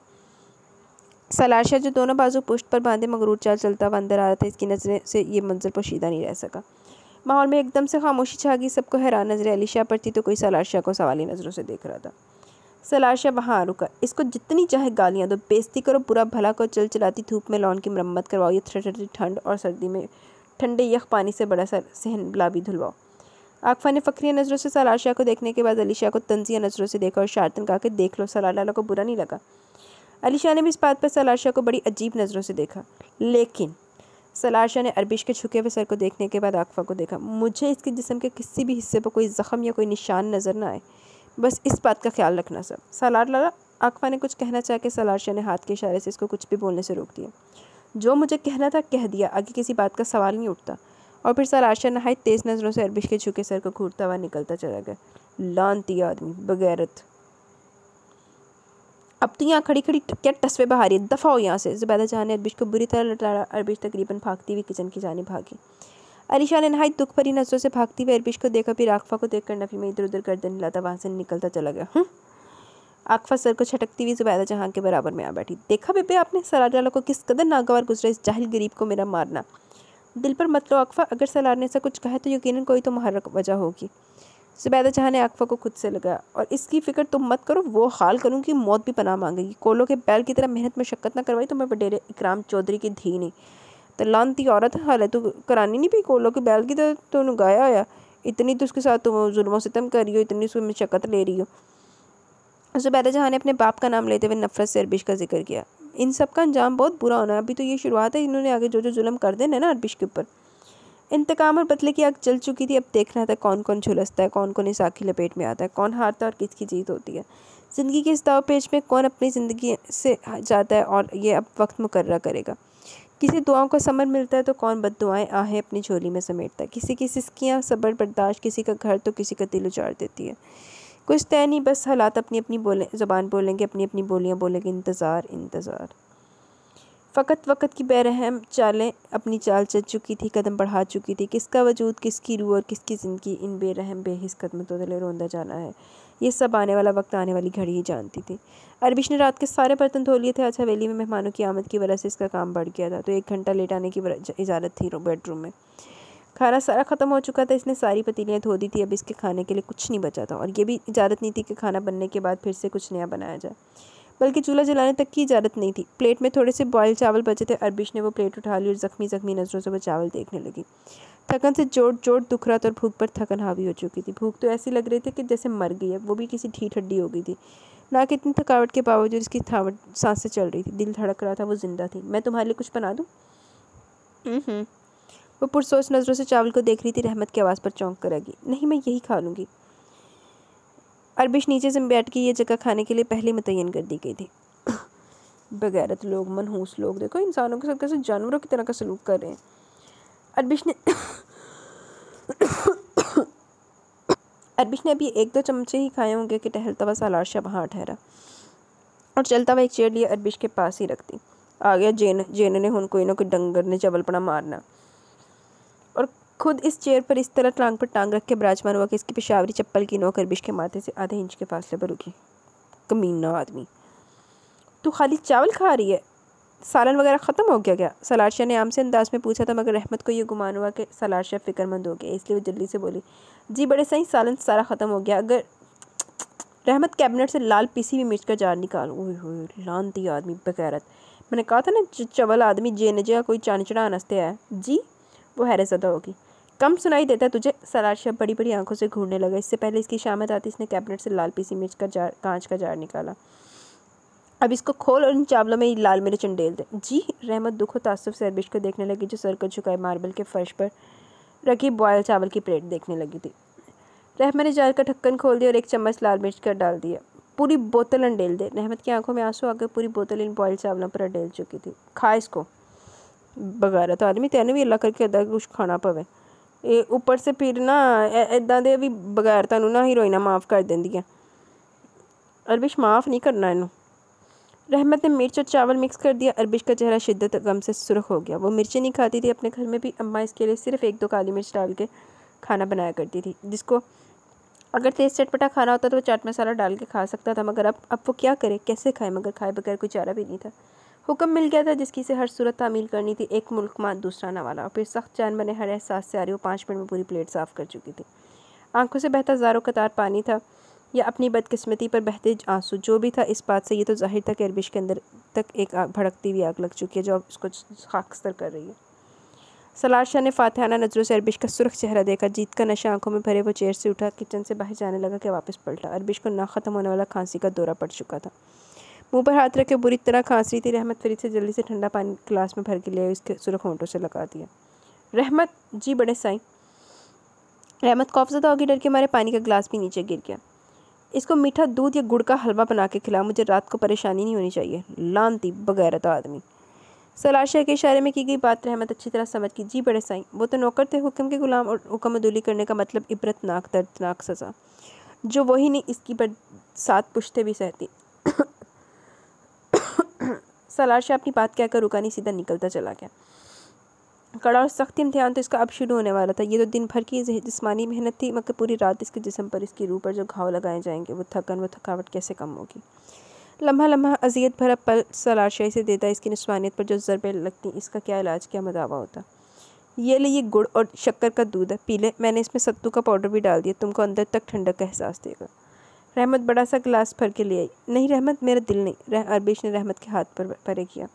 सलाशा जो दोनों बाजू पुश्त पर बांधे मगरूर चाल चलता हुआ अंदर आ रहा था, इसकी नज़रें से ये मंजर पोशीदा नहीं रह सका। माहौल में एकदम से खामोशी छा गई। सबको हैरान नजरें अलीशा पर थी, तो कोई सलाशा को सवाली नज़रों से देख रहा था। सलाशा वहाँ रुका। इसको जितनी चाहे गालियाँ दो, बेइज्जती करो, बुरा भला को चल चलाती धूप में लॉन की मरम्मत करवाओ, ये ठंडी ठंड और सर्दी में ठंडे यख पानी से बड़ा सहन गुलाबी धुलवाओ। आकफा ने फखरिया नज़रों से सलाशा को देखने के बाद अलीशा को तंजिया नज़रों से देखा और शारतन कहा कि देख लो, सलाला को बुरा नहीं लगा। अलीशा ने भी इस बात पर सलाशा को बड़ी अजीब नज़रों से देखा, लेकिन सलाशा ने अरबिश के झुके हुए सर को देखने के बाद आकफा को देखा। मुझे इसके जिस्म के किसी भी हिस्से पर कोई ज़ख्म या कोई निशान नज़र ना आए, बस इस बात का ख्याल रखना सब। सलार लाला, आकफा ने कुछ कहना चाह के सलाशा ने हाथ के इशारे से इसको कुछ भी बोलने से रोक दिया। जो मुझे कहना था कह दिया, आगे किसी बात का सवाल नहीं उठता। और फिर सलाशा नहायत तेज़ नज़रों से अरबिश के झुके सर को घूरता हुआ निकलता चला गया। लानती आदमी, बगैरत। अब तो यहाँ खड़ी खड़ी क्या टसवे बहा रही है, दफ़ा हो यहाँ से। ज़ुबैदा जहाँ ने अरबिश को बुरी तरह लटाड़ा। अरबिश तकरीबन भागती हुई किचन की जानिब भागी। अलीशा ने नहायत दुख भरी नज़रों से भागती हुई अरबिश को देखा, फिर आकफा को देखकर नफ़ी में इधर उधर गर्दन हिलाता वहाँ से निकलता चला गया। आकफा सर को छटकती हुई ज़ुबैदा जहाँ के बराबर में आ बैठी। देखा बेबे आपने सलार वालों को किस कदर नागवार गुजरा, इस जाहिल गरीब को मेरा मारना। दिल पर मत लो आकफा, अगर सलार ने ऐसा कुछ कहा तो यकीनन कोई तो मुहर्रक वजह होगी। ज़ुबैदा जहाँ ने आकफा को खुद से लगाया। और इसकी फ़िक्र तुम मत करो, वो हाल करूँ कि मौत भी पनाह मांगेगी। कोलों के बैल की तरह मेहनत मशक्क़त ना करवाई तो मैं वडेरे इकराम चौधरी की धी नहीं। तो लानती औरत हाल है, तो करानी नहीं पी कोलों के बैल की तरह, तो उन्हें गाया होया। इतनी तो उसके साथ तुम जुल्म सितम कर रही हो, इतनी उसकी मशक्क़त ले रही हो। ज़ुबैदा जहाँ ने अपने बाप का नाम लेते हुए नफ़रत से अरबिश का जिक्र किया। इन सब का अंजाम बहुत बुरा होना है, अभी तो ये शुरुआत है, इन्होंने आगे जो जो जुल्म कर देना है ना अरबिश के ऊपर। इंतकाम और बदले की आग जल चुकी थी, अब देखना था कौन कौन झुलसता है, कौन कौन इस आग की लपेट में आता है, कौन हारता है और किसकी जीत होती है। ज़िंदगी के इस दाव पेच में कौन अपनी ज़िंदगी से जाता है, और ये अब वक्त मुकर्रर करेगा। किसी दुआओं का समर मिलता है तो कौन बद्दुआएं आहें अपनी झोली में समेटता है। किसी की सिसकियाँ सब्र बर्दाश्त, किसी का घर तो किसी का दिल उजाड़ देती है। कुछ तय नहीं, बस हालात अपनी अपनी ज़बान बोलेंगे, अपनी अपनी बोलियाँ बोलेंगे। इंतज़ार इंतज़ार। फ़कत वक़्त की बेरहम चालें अपनी चाल चल चुकी थी, कदम बढ़ा चुकी थी। किसका वजूद, किसकी रूह और किसकी ज़िंदगी इन बेरहम बेहिस कदमों तले रोंदा जाना है, ये सब आने वाला वक्त, आने वाली घड़ी ही जानती थी। अरबिश ने रात के सारे बर्तन धो लिए थे। आज हवेली में मेहमानों की आमद की वजह से इसका काम बढ़ गया था, तो 1 घंटा लेट आने की इजाज़त थी बेडरूम में। खाना सारा ख़त्म हो चुका था, इसने सारी पतीलियाँ धो दी थी, अब इसके खाने के लिए कुछ नहीं बचा था। और ये भी इजाज़त नहीं थी कि खाना बनने के बाद फिर से कुछ नया बनाया जाए, बल्कि चूल्हा जलाने तक की इजाज़त नहीं थी। प्लेट में थोड़े से बॉयल चावल बचे थे, अरबिश ने वो प्लेट उठा ली और ज़ख्मी ज़ख्मी नज़रों से वो चावल देखने लगी। थकन से जोट जोट दुख रहा था और भूख पर थकन हावी हो चुकी थी। भूख तो ऐसी लग रही थी कि जैसे मर गई है, वो भी किसी ढीठ हड्डी हो गई थी। ना कि इतनी थकावट के बावजूद इसकी सांसें चल रही थी, दिल धड़क रहा था, वो जिंदा थी। मैं तुम्हारे लिए कुछ बना दूँ? वो पुरसोच नज़रों से चावल को देख रही थी। रहमत की आवाज़ पर चौंक कर आगी, नहीं मैं यही खा लूँगी। अरबिश नीचे से बैठ के ये जगह खाने के लिए पहले मुतय्यन कर दी गई थी। बगैरत लोग, मनहूस लोग, देखो इंसानों के साथ कैसे जानवरों की तरह का सलूक कर रहे हैं। अरबिश ने अभी 1-2 चमचे ही खाए होंगे कि टहलता हुआ सालार शाह वहाँ ठहरा और चलता हुआ एक चेयर लिए अरबिश के पास ही रखती। आ गया जेन ने हुन कोई ना कोई डंगर ने चवलपना मारना, और खुद इस चेयर पर इस तरह टांग पर टांग रख के विराजमान हुआ कि इसकी पेशावरी चप्पल की नोक अरबिश के माथे से आधे इंच के फासले पर रुकी। कमीना आदमी, तू खाली चावल खा रही है, सालन वगैरह ख़त्म हो गया क्या? सलार शाह ने आम से अंदाज में पूछा था, मगर रहमत को ये गुमान हुआ कि सलार शाह फ़िक्रमंद हो गया, इसलिए वो जल्दी से बोली, जी बड़े सही, सालन सारा ख़त्म हो गया। अगर रहमत कैबिनेट से लाल पीसी हुई मिर्च का जार निकाल, ओए होए लानती आदमी बगैरत, मैंने कहा था ना चवल आदमी जेन जगह कोई चांचड़ा नस्ते है जी, वो हैरत ज़दा होगी। कम सुनाई देता तुझे? सलार शाह बड़ी बड़ी आंखों से घूरने लगा। इससे पहले इसकी शामत आती इसने कैबिनेट से लाल पीसी मिर्च का जार, कांच का जार निकाला। अब इसको खोल और इन चावलों में लाल मिर्च अंडेल दे। जी? रहमत दुख और तासुफ से अरबिश को देखने लगी, जो सर को झुकाए मार्बल के फर्श पर रखी बॉयल चावल की प्लेट देखने लगी थी। रहमत ने जार का ढक्कन खोल दिया और 1 चम्मच लाल मिर्च का डाल दिया। पूरी बोतल अंडेल दे। रहमत की आंखों में आंसू आ गए, पूरी बोतल इन बॉयल चावलों पर अंडेल चुकी थी। खा इसको। बगैरत आदमी, तेने भी अल्लाह करके अदा कुछ खाना पवे। ऊपर से फिर ना इदा दे भी बगैर तू ना हीरोइना माफ़ कर देंदियां। अरबिश माफ़ नहीं करना इनू। रहमत ने मिर्च और चावल मिक्स कर दिया। अरबिश का चेहरा शिद्दत गम से सुर्ख हो गया। वो मिर्चें नहीं खाती थी, अपने घर में भी अम्मा इसके लिए सिर्फ 1-2 काली मिर्च डाल के खाना बनाया करती थी, जिसको अगर तेज़ चटपटा खाना होता तो वो चाट मसाला डाल के खा सकता था, मगर अब वो क्या करे, कैसे खाए? मगर खाए बगैर कोई चारा भी नहीं था। हुक्म मिल गया था जिसकी से हर सूरत तामील करनी थी, एक मुल्क मात दूसरा ना वाला। और फिर सख्त जान बने हर एहसास से आ रही, वो 5 मिनट में पूरी प्लेट साफ़ कर चुकी थी। आंखों से बहता ज़ारो कतार पानी था या अपनी बदकिस्मती पर बहते आंसू, जो भी था, इस बात से ये तो जाहिर था कि अरबिश के अंदर तक एक भड़कती हुई आग लग चुकी है, जो अब उसको खाकस्तर कर रही है। सलार शाह ने फातिहाना नज़रों से अरबिश का सुर्ख चेहरा देखा। जीत का नशा आंखों में भरे वो चेयर से उठा, किचन से बाहर जाने लगा कि वापस पलटा। अरबिश को ना ख़त्म होने वाला खांसी का दौरा पड़ चुका था। मुंह पर हाथ रखे बुरी तरह खांस रही थी। रहमत फ्रिज से जल्दी से ठंडा पानी गिलास में भर के लिया, इसके सुर्ख होंठों से लगा दिया। रहमत, जी बड़े साईं। रहमत खौफज़दा होगी, डर के मारे पानी का गिलास भी नीचे गिर गया। इसको मीठा दूध या गुड़ का हलवा बना के खिला, मुझे रात को परेशानी नहीं होनी चाहिए। लानती बगैरत आदमी। सलार शाह के इशारे में की गई बात रहमत अच्छी तरह समझ की। जी बड़े साईं, वो तो नौकर थे, हुक्म के गुलाम, और हुक्म अदूली करने का मतलब इबरतनाक दर्दनाक सज़ा, जो वही नहीं इसकी पर 7 पुश्ते भी सहती। सलार शाह अपनी बात कहकर रुका नहीं, सीधा निकलता चला गया। कड़ा और सख्त इम्तिहान तो इसका अब शुरू होने वाला था। ये तो दिन भर की जिस्मानी मेहनत थी, मगर पूरी रात इसके जिस्म पर, इसकी रूह पर जो घाव लगाए जाएंगे, वो थकन, वो थकावट कैसे कम होगी? लम्हा लम्हा अजियत भरा पल सलार शाह से देता, इसकी निस्वानियत पर जो ज़रबे लगती, इसका क्या इलाज, क्या मदावा होता। ये ले, ये गुड़ और शक्कर का दूध है, पी ले, मैंने इसमें सत्तू का पाउडर भी डाल दिया, तुमको अंदर तक ठंडक का एहसास देगा। रहमत बड़ा सा गिलास भर के ले आई। नहीं रहमत, मेरा दिल नहीं। अरबिश ने रहमत के हाथ पर परे किया।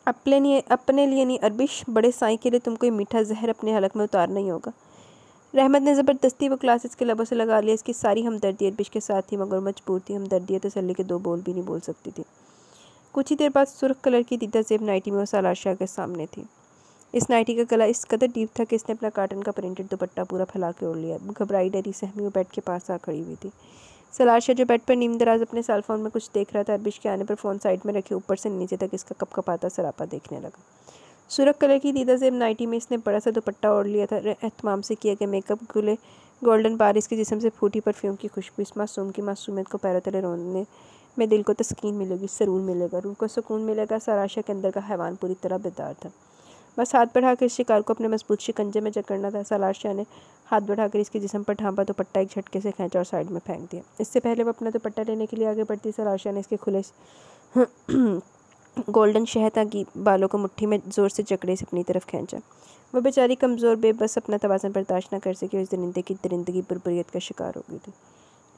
अपने लिए नहीं अरबिश, बड़े साईं के लिए तुमको ये मीठा जहर अपने हलक में उतारना ही होगा। रहमत ने ज़बरदस्ती वो ग्लास इसके लबों से लगा लिया। इसकी सारी हमदर्दी अरबिश के साथ थी, मगर मजबूर थी। हमदर्दी तसल्ली के 2 बोल भी नहीं बोल सकती थी। कुछ ही देर बाद सुर्ख कलर की दीदा ज़ेब नाइटी में वो सलार शाह के सामने थी। इस नाइटी का गला इस कदर डीप था कि इसने अपना काटन का प्रिंटेड दुपट्टा पूरा फैला के ओढ़ लिया। घबराई डरी सहमी वो बेड के पास आ खड़ी हुई थी। सलार शाह जो बेड पर नीम दराज अपने सेल फोन में कुछ देख रहा था, अरबिश के आने पर फ़ोन साइड में रखे ऊपर से नीचे तक इसका कपकपाता सरापा देखने लगा। सुर्ख कलर की दीदा ज़ेब नाइटी में इसने बड़ा सा दुपट्टा ओढ़ लिया था। एहतमाम से किया कि मेकअप गुले गोल्डन बार इसके जिस्म से फूटी परफ्यूम की खुशबू इस मासूम की मासूमियत को पैरों तले रोने में दिल को तस्कीन मिलेगी, सरूर मिलेगा, रूह को सुकून मिलेगा। सलार शाह के अंदर का हैवान पूरी तरह बेदार था। बस हाथ बढ़ाकर इस शिकार को अपने मजबूत शिकंजे में जकड़ना था। सलार शाह ने हाथ बढ़ाकर इसके जिस्म पर ढांपा, दुपट्टा एक झटके से खींचा और साइड में फेंक दिया। इससे पहले वो अपना दुपट्टा लेने के लिए आगे बढ़ती, सलार शाह ने इसके खुले गोल्डन शहद की बालों को मुट्ठी में ज़ोर से जकड़े से अपनी तरफ खींचा। वह बेचारी कमज़ोर बेबस अपना तवाज़ुन बर्दाश्त न कर सकी और इस दरिंदे की दरिंदगी बुरबुरियत का शिकार हो गई थी।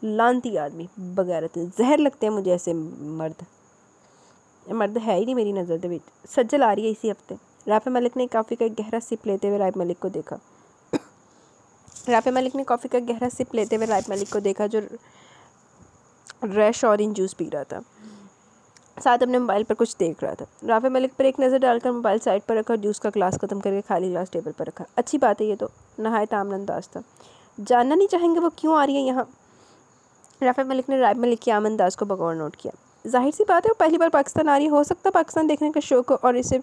लानती आदमी, बगैरत, जहर लगते हैं मुझे ऐसे मर्द। मर्द है ही नहीं मेरी नज़र दे विच। सज्जल आ रही है इसी हफ्ते। राफे मलिक ने कॉफ़ी का एक गहरा सिप लेते हुए राइब मलिक को देखा। राफे मलिक ने कॉफ़ी का गहरा सिप लेते हुए राइब मलिक को देखा जो रैश ऑरेंज जूस पी रहा था, साथ अपने मोबाइल पर कुछ देख रहा था। राफे मलिक पर एक नज़र डालकर मोबाइल साइड पर रखा और जूस का ग्लास ख़त्म करके खाली ग्लास टेबल पर रखा। अच्छी बात है, ये तो नहायत आमन अंदाज था। जानना नहीं चाहेंगे वो क्यों आ रही है यहाँ? राफे मलिक ने राइब मलिक के आमन अंदाज को बगौर नोट किया। जाहिर सी बात है वो पहली बार पाकिस्तान आ रही है, हो सकता है पाकिस्तान देखने का शौक हो, और इसे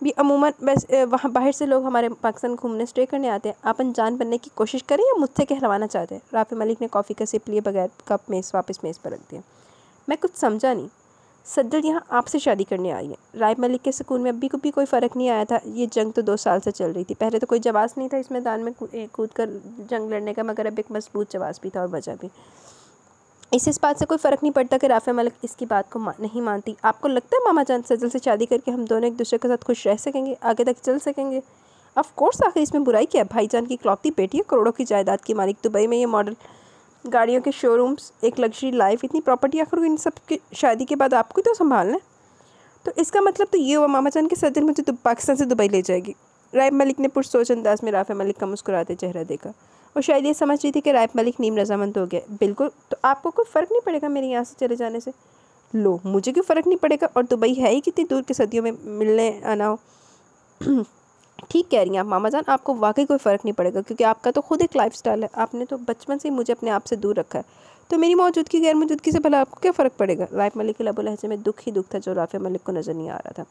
भी अमूमन बस वहाँ बाहर से लोग हमारे पाकिस्तान घूमने स्टे करने आते हैं। अपन जान बनने की कोशिश करें या मुझसे कहलवाना चाहते हैं? राफे मलिक ने कॉफ़ी का सिप लिए बगैर कप वापस मेज़ पर रख दिया। मैं कुछ समझा नहीं। सज्जल यहाँ आपसे शादी करने आई है। राइब मलिक के सुकून में अभी को भी कोई फ़र्क नहीं आया था। ये जंग तो 2 साल से चल रही थी। पहले तो कोई जवाब नहीं था इस मैदान में कूद कर जंग लड़ने का, मगर अब एक मजबूत जवाब भी था और वजह भी। इस बात से कोई फ़र्क नहीं पड़ता कि राफे मलिक इसकी बात को नहीं मानती। आपको लगता है मामा जान सज्जल से शादी करके हम दोनों एक दूसरे के साथ खुश रह सकेंगे, आगे तक चल सकेंगे? ऑफ कोर्स, आखिर इसमें बुराई क्या है? भाईजान की इकलौती बेटी है, करोड़ों की जायदाद की मालिक, दुबई में ये मॉडल गाड़ियों के शोरूम्स, एक लग्जरी लाइफ, इतनी प्रॉपर्टी, आखिर इन सब की शादी के बाद आपको ही तो संभालना है। तो इसका मतलब तो ये हुआ मामा जान के सज्जल मुझे पाकिस्तान से दुबई ले जाएगी। राइब मलिक ने पुरसोच अंदाज में राफे मलिक का मुस्कुराते चेहरा देखा और शायद ये समझ रही थी कि राइब मलिक नीम रजामंद हो गया। बिल्कुल, तो आपको कोई फ़र्क नहीं पड़ेगा मेरे यहाँ से चले जाने से? लो, मुझे क्यों फ़र्क नहीं पड़ेगा? और दुबई है ही कितनी दूर की सदियों में मिलने आना हो। ठीक कह रही हैं आप मामा जान, आपको वाकई कोई फ़र्क नहीं पड़ेगा, क्योंकि आपका तो खुद एक लाइफस्टाइल है। आपने तो बचपन से ही मुझे अपने आप से दूर रखा है, तो मेरी मौजूदगी गैर मौजूदगी से भला आपको क्या फ़र्क पड़ेगा? राइब मलिक के लबो लहजे में दुख ही दुख था जो राफे मलिक को नज़र नहीं आ रहा था।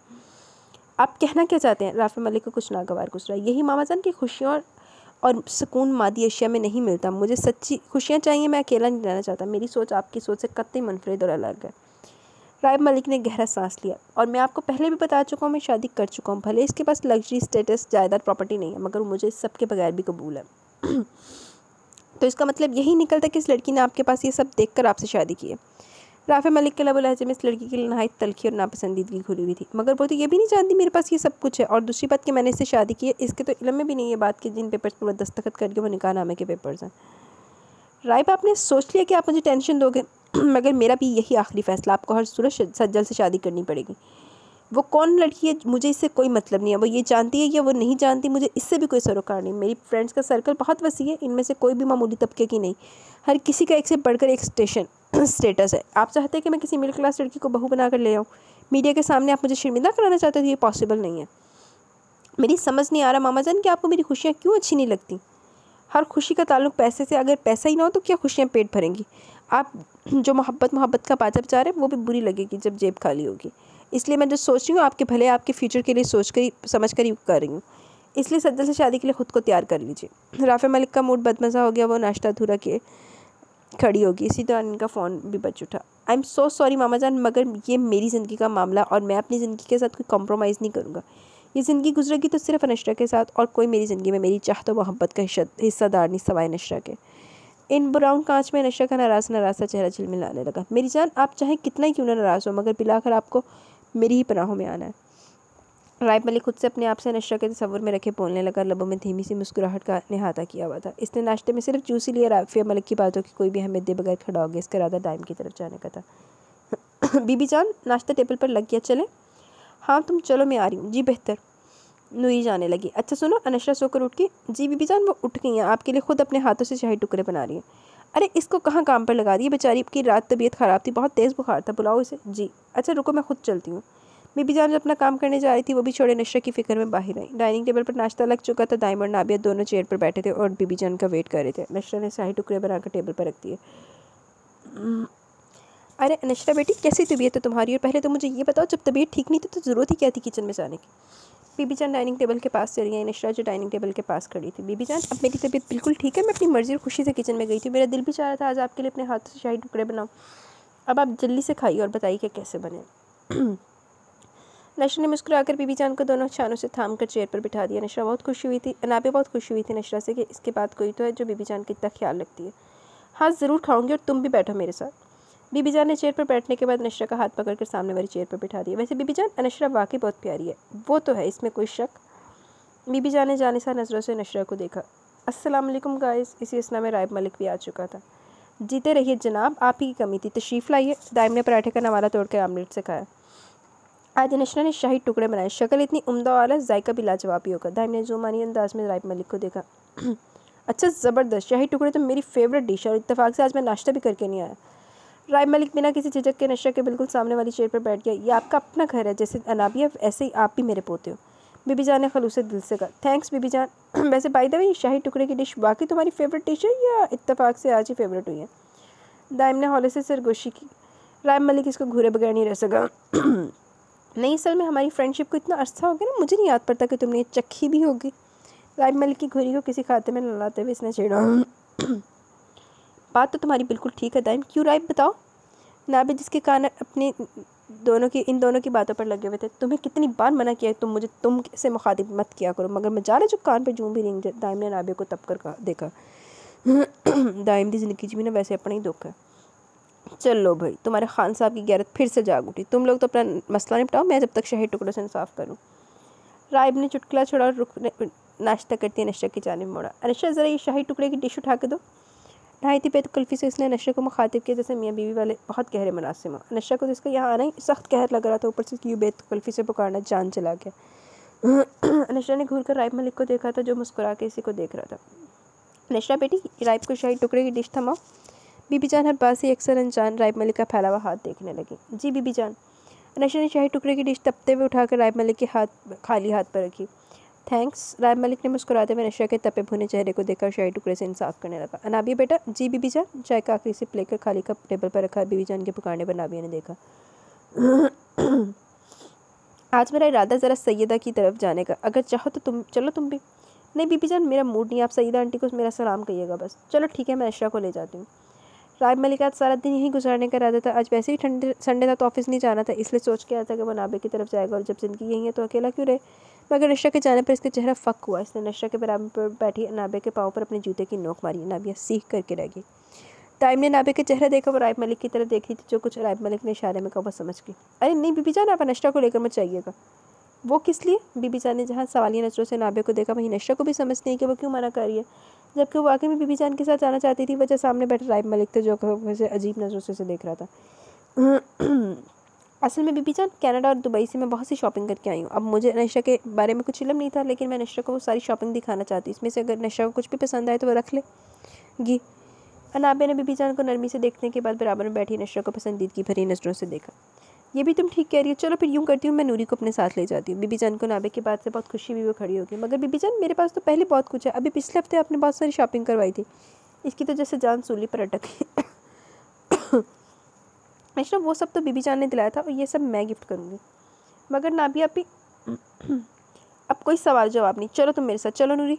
आप कहना क्या चाहते हैं? राफे मलिक को कुछ नागवार गुस्सा। यही मामा जान की खुशियों और सुकून मादी अशिया में नहीं मिलता। मुझे सच्ची खुशियाँ चाहिए, मैं अकेला नहीं रहना चाहता। मेरी सोच आपकी सोच से कतई मुनफरिद और अलग है। राइब मलिक ने गहरा सांस लिया। और मैं आपको पहले भी बता चुका हूँ, मैं शादी कर चुका हूँ। भले इसके पास लग्जरी स्टेटस, जायदाद, प्रॉपर्टी नहीं है, मगर मुझे इस सब के बगैर भी कबूल है। तो इसका मतलब यही निकलता कि इस लड़की ने आपके पास ये सब देखकर आपसे शादी की है। राफे मलिक के लबो लहजे में इस लड़की के लिए नहायत तलखी और नापसंदीदगी खुली हुई थी। मगर वो तो ये भी नहीं जानती मेरे पास ये सब कुछ है, और दूसरी बात कि मैंने इससे शादी की है, इसके तो इल्म में भी नहीं है बात कि जिन पेपर्स पर वो दस्तखत करके वो निकाहनामे के पेपर्स हैं। राइब, आपने सोच लिया कि आप मुझे टेंशन दोगे, मगर मेरा भी यही आखिरी फैसला, आपको हर सूरत सज्जल से शादी करनी पड़ेगी। वो कौन लड़की है मुझे इससे कोई मतलब नहीं है। वो ये जानती है या वो नहीं जानती, मुझे इससे भी कोई सरोकार नहीं। मेरी फ्रेंड्स का सर्कल बहुत वसी है, इनमें से कोई भी मामूली तबके की नहीं। हर किसी का एक से बढ़कर एक स्टेटस है। आप चाहते हैं कि मैं किसी मिडिल क्लास लड़की को बहू बनाकर ले आऊँ? मीडिया के सामने आप मुझे शर्मिंदा कराना चाहते हो? ये पॉसिबल नहीं है। मेरी समझ नहीं आ रहा मामा जान कि आपको मेरी खुशियाँ क्यों अच्छी नहीं लगती। हर खुशी का ताल्लुक पैसे से, अगर पैसा ही ना हो तो क्या खुशियाँ पेट भरेंगी? आप जो मोहब्बत का पाचा बचा रहे हैं वो भी बुरी लगेगी जब जेब खाली होगी। इसलिए मैं जो सोच रही हूँ आपके भले, आपके फ्यूचर के लिए सोच कर ही समझ कर ही कर रही हूँ। इसलिए सज्जल से शादी के लिए ख़ुद को तैयार कर लीजिए। राफे मलिक का मूड बदमज़ा हो गया। वो नाश्ता अधूरा किए खड़ी होगी। इसी दौरान इनका फ़ोन भी बज उठा। आई एम सो सॉरी मामा जान, मगर ये मेरी ज़िंदगी का मामला और मैं अपनी ज़िंदगी के साथ कोई कॉम्प्रोमाइज़ नहीं करूँगा। ये ज़िंदगी गुजरेगी तो सिर्फ नशरा के साथ, और कोई मेरी ज़िंदगी में मेरी चाहत और मोहब्बत का हिस्सादार नहीं सवाए नशरा के। इन ब्राउन कांच में नशरा का नाराज़ चेहरा झिलमिलाने लगा। मेरी जान, आप चाहे कितना ही क्यों ना नाराज़ हो, मगर बिलाकर आपको मेरी ही पनाहों में आना है। राइब मलिक खुद से अपने आप से नशरा के तस्वुर में रखे बोलने लगा। लबों में धीमी सी मुस्कुराहट का निहाता किया हुआ था। इसने नाश्ते में सिर्फ जूस ही लिया। राफे मलिक की बातों की कोई भी अहमियत दे बगैर खड़ा हो गया। इसका इरादा डाइम की तरफ जाने का था। बीबी जान, नाश्ता टेबल पर लग गया, चले? हाँ तुम चलो, मैं आ रही हूँ। जी बेहतर। नूरी जाने लगी। अच्छा सुनो, अनशरा सोकर उठ गई। जी बीबी जान, वो उठ गई हैं, आपके लिए खुद अपने हाथों से शाही टुकड़े बना रही हैं। अरे इसको कहाँ काम पर लगा दिए, बेचारी की रात तबीयत ख़राब थी, बहुत तेज़ बुखार था, बुलाओ इसे। जी अच्छा रुको, मैं खुद चलती हूँ। बीबी जान जो अपना काम करने जा रही थी वो भी छोड़े नशरा की फ़िक्र में बाहर आई। डाइनिंग टेबल पर नाश्ता लग चुका था। दाइम और नाबिया दोनों चेयर पर बैठे थे और बीबी जान का वेट कर रहे थे। नशरा ने शाही टुकड़े बनाकर टेबल पर रख दिए। अरे नशरा बेटी, कैसी तबीयत है तुम्हारी? और पहले तो मुझे ये बताओ, जब तबीयत ठीक नहीं थी तो ज़रूरत ही क्या थी किचन में जाने की? बीबी जान डाइनिंग टेबल के पास चली गई। नशरा जो डाइनिंग टेबल के पास खड़ी थी। बीबी जान, अब मेरी तबीयत बिल्कुल ठीक है, मैं अपनी मर्ज़ी और खुशी से किचन में गई थी। मेरा दिल भी चाह रहा था आज आपके लिए अपने हाथों से शाही टुकड़े बनाऊँ। अब आप जल्दी से खाइए और बताइए कि कैसे बने। नशरा ने मुस्कुराकर बीबी जान को दोनों शानों से थाम कर चेयर पर बिठा दिया। नशरा बहुत खुशी हुई थी। नाबिया बहुत खुशी हुई थी नशरा से कि इसके बाद कोई तो है जो बीबी जान का इतना ख्याल रखती है। हाँ ज़रूर खाऊंगी, और तुम भी बैठो मेरे साथ। बीबी जान ने चेयर पर बैठने के बाद अनशरा का हाथ पकड़कर सामने वाली चेयर पर बिठा दिया। वैसे बीबी जान, अनशरा वाकई बहुत प्यारी है, वो तो है, इसमें कोई शक। बीबी जान ने जानिसार नज़रों से अनशरा को देखा। अस्सलाम वालेकुम गाइस। इसी असना में राइब मलिक भी आ चुका था। जीते रहिए जनाब, आप ही की कमी थी, तशरीफ़ लाइए। दाइम ने पराठे का नवाला तोड़कर आमलेट से खाया। आज अनशरा ने शाही टुकड़े बनाए, शक्ल इतनी उम्दा वाला, जायका भी लाजवाब ही होगा। दाइम ने जुमानी अंदाज में राइब मलिक को देखा। अच्छा, ज़बरदस्त, शाही टुकड़े तो मेरी फेवरेट डिश है और इत्तेफाक से आज मैं नाश्ता भी करके नहीं आया। राइब मलिक बिना किसी झिझक के अनशरा के बिल्कुल सामने वाली चेयर पर बैठ गया। ये आपका अपना घर है, जैसे अनाबिया ऐसे ही आप भी मेरे पोते हो। बीबी जान ने खलूस दिल से कहा। थैंक्स बीबी जान। वैसे बाय द वे, ये शाही टुकड़े की डिश वाकई तुम्हारी फेवरेट डिश है या इत्तेफाक से आज ही फेवरेट हुई है? दाइम ने हौले से सरगोशी की। राइब मलिक इसको घूरे बगैर नहीं रह सका। नहीं, असल में हमारी फ्रेंडशिप को इतना अर्सा हो गया ना, मुझे नहीं याद पड़ता कि तुमने ये चखी भी होगी। राइब मलिक की घुरी को किसी खाते में न लाते हुए इसने छेड़ा। बात तो तुम्हारी बिल्कुल ठीक है दाइम। क्यों राइब, बताओ। नाबिद जिसके कान अपने इन दोनों की बातों पर लगे हुए थे। तुम्हें कितनी बार मना किया है तुम मुझे तुम से मुखातिब मत किया करो, मगर मैं जाने जो कान पे जूं भी नहीं। दाइम ने नाबिद को तब कर देखा। दाइम की ज़िंदगी में ना वैसे अपना ही दुख है। चलो भाई, तुम्हारे खान साहब की गैरत फिर से जाग उठी। तुम लोग तो अपना मसला निपटाओ, मैं जब तक शाही टुकड़ों से इंसाफ करूँ। राइब ने चुटकुला छोड़ा और नाश्ता करती अनशरा की जानिब मोड़ा। अनशरा, ज़रा ये शाही टुकड़े की डिश उठा के दो। ढाई थी पेट कुल्फ़ी से इसने अनशरा को मुखातिब किया जैसे मियाँ बीवी वाले बहुत गहरे मुनासिब हों। अनशरा को तो इसका यहाँ आना ही सख्त कहर लग रहा था, ऊपर से क्यों बेत कुल्फ़ी से पुकारना जान चला गया। अनशरा ने घूर कर राइब मलिक को देखा था, जो मुस्कुरा के इसी को देख रहा था। अनशरा बेटी, राइब को शाही टुकड़े की डिश थमाओ। बीबी जान हर बात से अक्सर अनजान राइब मलिक का फैला हुआ हाथ देखने लगी। जी बीबी जान। अनशरा ने शाही टुकड़े की डिश तपते हुए उठाकर राइब मलिक के खाली हाथ पर रखी। थैंक्स। राइब मलिक ने मुस्कुराते हुए अनशरा के तपे भुने चेहरे को देखकर शाही टुकड़े से इंसाफ करने लगा। अनाबिया बेटा। जी बीबी जान। चाय का आखिरी सिप लेकर खाली कप टेबल पर रखा। बीबी जान के पुकारने पर नाबिया ने देखा। आज मेरा इरादा ज़रा सैयदा की तरफ जाने का, अगर चाहो तो तुम चलो तुम भी। नहीं बीबी जान, मेरा मूड नहीं, आप सैयदा आंटी को मेरा सलाम कहिएगा बस। चलो ठीक है, मैं अनशरा को ले जाती हूँ। राइब मलिक आज सारा दिन यहीं गुजारने का इरादा था। आज वैसे ही संडे था तो ऑफिस नहीं जाना था, इसलिए सोच के आया था कि वो नाबे की तरफ जाएगा, और जब ज़िंदगी यहीं है तो अकेला क्यों रहे। मगर नशरा के जाने पर इसका चेहरा फक हुआ। इसने नशरा के बराबर पर बैठी नाबे के पाँव पर अपने जूते की नोक मारी। नाबिया सीख करके रह गई। टाइम ने नाबे के चेहरा देखा, वो राइब मलिक की तरफ देख रही थी। जो कुछ राइब मलिक ने इशारे में कहा वो समझ गई। अरे नहीं बीबी जान, आप नशरा को लेकर मत चाहिएगा। वो किस लिए? बीबी जान ने जहाँ सवालिया नजरों से नाबे को देखा, वहीं नशरा को भी समझ नहीं कि वो क्यों मना कर रही है, जबकि वो वाकई में बीबी जान के साथ जाना चाहती थी। वजह सामने बैठे राइब मलिक थे, जो वैसे अजीब नज़रों से देख रहा था। असल में बीबी जान, कनाडा और दुबई से मैं बहुत सी शॉपिंग करके आई हूँ। अब मुझे नशरा के बारे में कुछ इल्म नहीं था, लेकिन मैं नशरा को वो सारी शॉपिंग दिखाना चाहती। इसमें से अगर नशरा को कुछ भी पसंद आए तो वो रख लेगी। अनाबे ने बीबी जान को नरमी से देखने के बाद बराबर में बैठी नशरा को पसंदीदगी भरी नज़रों से देखा। ये भी तुम ठीक कह रही हो, चलो फिर यूँ करती हूँ, मैं नूरी को अपने साथ ले जाती हूँ। बीबी जान को नाबे की बात से बहुत खुशी भी वो खड़ी होगी। मगर बीबी जान, मेरे पास तो पहले बहुत कुछ है, अभी पिछले हफ्ते आपने बहुत सारी शॉपिंग करवाई थी, इसकी तो जैसे जान सूली पर अटक गई। नशरा, वो सब तो बीबी जान ने दिलाया था और ये सब मैं गिफ्ट करूँगी। मगर नाबिया भी अब कोई सवाल जवाब नहीं, चलो तुम मेरे साथ चलो। नूरी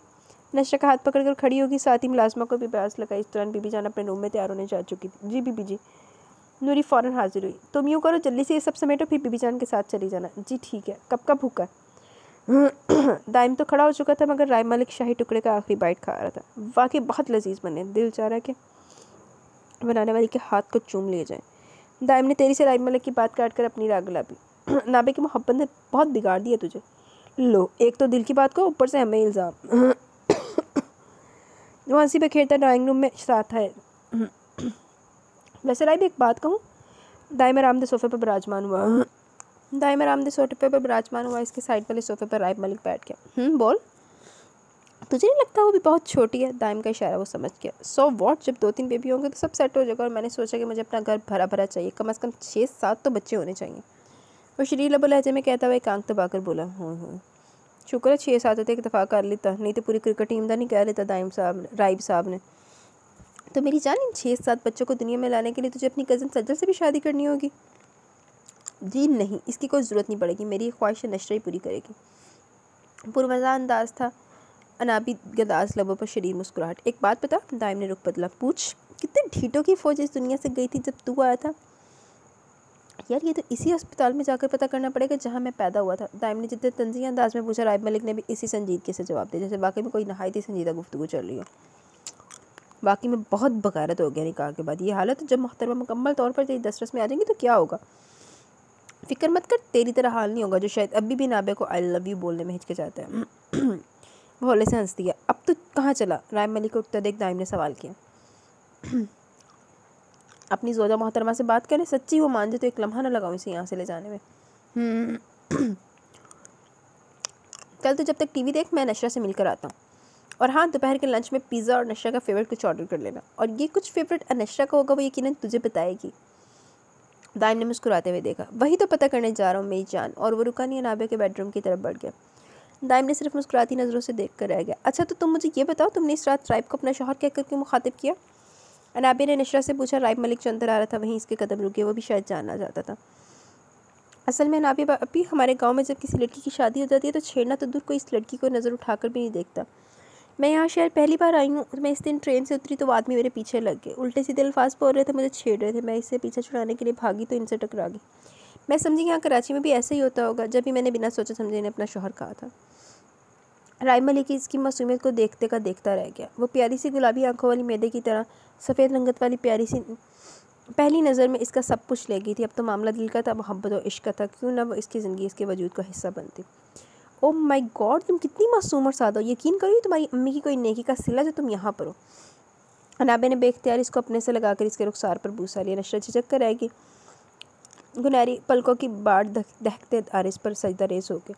नशरा का हाथ पकड़कर खड़ी होगी, साथ ही मुलाजमा को भी प्यास लगाई। इस दौरान बीबी जान अपने रूम में तैयार होने जा चुकी थी। जी बीबी जी। नूरी फ़ौरन हाजिर हुई। तुम यूँ करो, जल्दी से ये सब समेटो, फिर बीबी जान के साथ चली जाना। जी ठीक है। कब का भूखा? दाइम तो खड़ा हो चुका था, मगर राइब मलिक शाही टुकड़े का आखिरी बाइट खा रहा था। वाकई बहुत लजीज बने, दिल चाह रहा है कि बनाने वाली के हाथ को चूम लिए जाए। दाइम ने तेरी से राइब मलिक की बात काट कर अपनी राग गुलाबी। नाबे की मोहब्बत ने बहुत बिगाड़ दिया तुझे। लो, एक तो दिल की बात को, ऊपर से हमें इल्ज़ाम। वो हंसी बखेरता ड्राइंग रूम में साथ है। वैसे राइब, एक बात कहूँ? दाइम आरामदेह सोफे पर विराजमान हुआ। इसके साइड वाले सोफे पर राइब मलिक बैठ गया। बोल। तुझे नहीं लगता वो भी बहुत छोटी है? दाइम का इशारा वो समझ गया। सो वॉट, जब 2-3 बेबी होंगे तो सब सेट हो जाएगा, और मैंने सोचा कि मुझे अपना घर भरा भरा चाहिए, कम से कम 6-7 तो बच्चे होने चाहिए। वो शरीर लबो लहजे में कहता हुआ एक आंख दबाकर बोला। शुक्र है 6-7 होते, एक दफ़ा कर लेता, नहीं तो पूरी क्रिकेट टीम का नहीं कह लेता राइब साहब ने। तो मेरी जान, इन 6-7 बच्चों को दुनिया में लाने के लिए तुझे अपनी कज़न सज्जल से भी शादी करनी होगी? जी नहीं, इसकी कोई ज़रूरत नहीं पड़ेगी, मेरी ख्वाहिश नशरा ही पूरी करेगी। पुरमज़ा अंदाज था अनाबी गदास लबों पर शरीर मुस्कुराहट। एक बात बता। दाइम ने रुख बदला। पूछ। कितने ढीठों की फ़ौज इस दुनिया से गई थी जब तू आया था? यार, ये तो इसी अस्पताल में जाकर पता करना पड़ेगा जहाँ मैं पैदा हुआ था। दाइम ने जितने तंज़ीह अंदाज में पूछा, राइब मलिक ने भी इसी संजीदगी से जवाब दिया, जैसे वाकई में कोई नहायत ही संजीदा गुफ्तगू चल रही हो। वाकई में बहुत बगारत हो गया निकाह के बाद। ये हालत जब मोहतरमा मुकम्मल तौर पर तेरी दस्तरस में आ जाएंगी तो क्या होगा। फिक्र मत कर, तेरी तरह हाल नहीं होगा जो शायद अभी भी नाबिया को आई लव यू बोलने में हिचकिचाता है। वो हौले से हंसती है। अब तो कहाँ चला? राय मलिक को उठता देख दाइम ने सवाल किया। अपनी जोजा मोहतरमा से बात करें, सच्ची वो मान जाए तो एक लम्हा न लगाऊं इसे यहाँ से ले जाने में। कल तो जब तक टीवी देख, मैं नशरा से मिलकर आता हूँ। और हाँ, दोपहर के लंच में पिज़्ज़ा और नशरा का फेवरेट कुछ ऑर्डर कर लेना। और ये कुछ फेवरेट नशरा का होगा, वो यकीनन तुझे बताएगी। दाइम ने मुस्कुराते हुए देखा। वही तो पता करने जा रहा हूँ मेरी जान। और वो रुका नहीं, नाबिया के बेडरूम की तरफ बढ़ गया। दाइम ने सिर्फ मुस्कुराती नज़रों से देख कर रह गया। अच्छा तो तुम मुझे ये बताओ, तुमने इस रात राइब को अपना शौहर कहकर क्यों मुखातिब किया? नाबिया ने नशरा से पूछा। राइब मलिक जो अंदर आ रहा था वहीं इसके कदम रुके, वो भी शायद जानना चाहता था। असल में नाबिया अभी हमारे गांव में जब किसी लड़की की शादी हो जाती है तो छेड़ना तो दूर, कोई इस लड़की को नज़र उठाकर भी नहीं देखता। मैं यहाँ शहर पहली बार आई हूँ। मैं इस दिन ट्रेन से उतरी तो वो आदमी मेरे पीछे लग गए, उल्टे सीधे अल्फाज बोल रहे थे, मुझे छेड़ रहे थे। मैं इससे पीछा छुड़ाने के लिए भागी तो इनसे टकरा गई। मैं समझी यहाँ कराची में भी ऐसा ही होता होगा। जब भी मैंने बिना सोचे समझे इन्हें अपना शौहर कहा था। राय मलिक की इसकी मासूमियत को देखते का देखता रह गया। वो प्यारी सी गुलाबी आंखों वाली मैदे की तरह सफ़ेद रंगत वाली प्यारी सी पहली नज़र में इसका सब कुछ ले गई थी। अब तो मामला दिल का था, मोहब्बत और इश्क का था। क्यों ना वो इसकी ज़िंदगी इसके वजूद का हिस्सा बनती। ओ माय गॉड, तुम कितनी मासूम और सादा हो। यकीन करो ये तुम्हारी अम्मी की कोई नेकी का सिला जो तुम यहाँ पर हो। अनाबे ने बेख्तियार इसको अपने से लगाकर इसके रुखसार पर बूसा लिया। नशरा झिझक कर रहेगी, गुनहरी पलकों की बाढ़ दहकते आरिस पर सजदा रेस हो गए।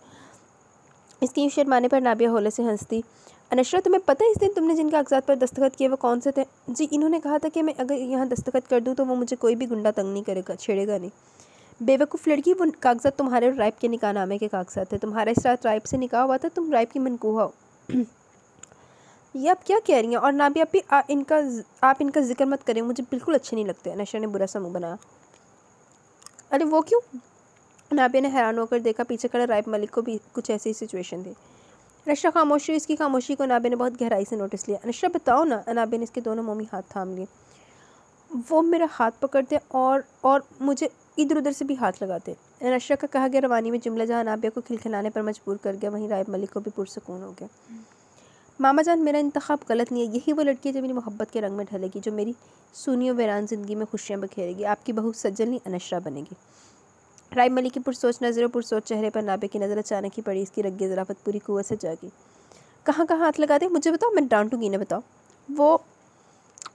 इसकी यूँ शर्माने पर नाबिया होले से हंसती। अनशरा, तुम्हें पता है इस दिन तुमने जिन कागजात पर दस्तखत किए वो कौन से थे? जी, इन्होंने कहा था कि मैं अगर यहाँ दस्तखत कर दूँ तो वो मुझे कोई भी गुंडा तंग नहीं करेगा, छेड़ेगा नहीं। बेवकूफ़ लड़की, वो कागजात तुम्हारे और राइब के निकाहनामे के कागजात थे। तुम्हारा इस रात राइब से निकाह हुआ था, तुम राइब की मनकूहा हो। ये आप क्या कह रही हैं? और नाबिया भी आप इनका जिक्र मत करें, मुझे बिल्कुल अच्छे नहीं लगते। नशरा ने बुरा सा मुँह बनाया। अरे वो क्यों? नाबिया ने हैरान होकर देखा। पीछे खड़े राइब मलिक को भी कुछ ऐसी सिचुएशन थी। नशरा खामोश हुई। इसकी खामोशी को नाबिया ने बहुत गहराई से नोटिस लिया। नशरा बताओ ना। नाबिया ने इसके दोनों मोमी हाथ थाम लिए। वो मेरा हाथ पकड़ते और मुझे इधर उधर से भी हाथ लगाते। नशरा का कहा गया रवानी में जुमला जहाँ नाबिया को खिलखिलाने पर मजबूर कर गया, वहीं राइब मलिक को भी पुरसकून हो गया। मामा जान, मेरा इंतखाब गलत नहीं है। यही वो लड़की है जो मेरी मोहब्बत के रंग में ढलेगी, जो मेरी सूनी और वीरान ज़िंदगी में खुशियाँ बखेरेगी। आपकी बहू सज्जन नहीं, अनशरा बनेगी। राइब मलिक की पुरसोच नज़रों पुरसोच चेहरे पर नाबिया की नज़र अचानक ही पड़ी। इसकी रग्गे ज़राफ़त पूरी कुव्वत से जागी। कहाँ कहाँ हाथ लगा दे, मुझे बताओ, मैं डांटूंगी इन्हें, बताओ। वो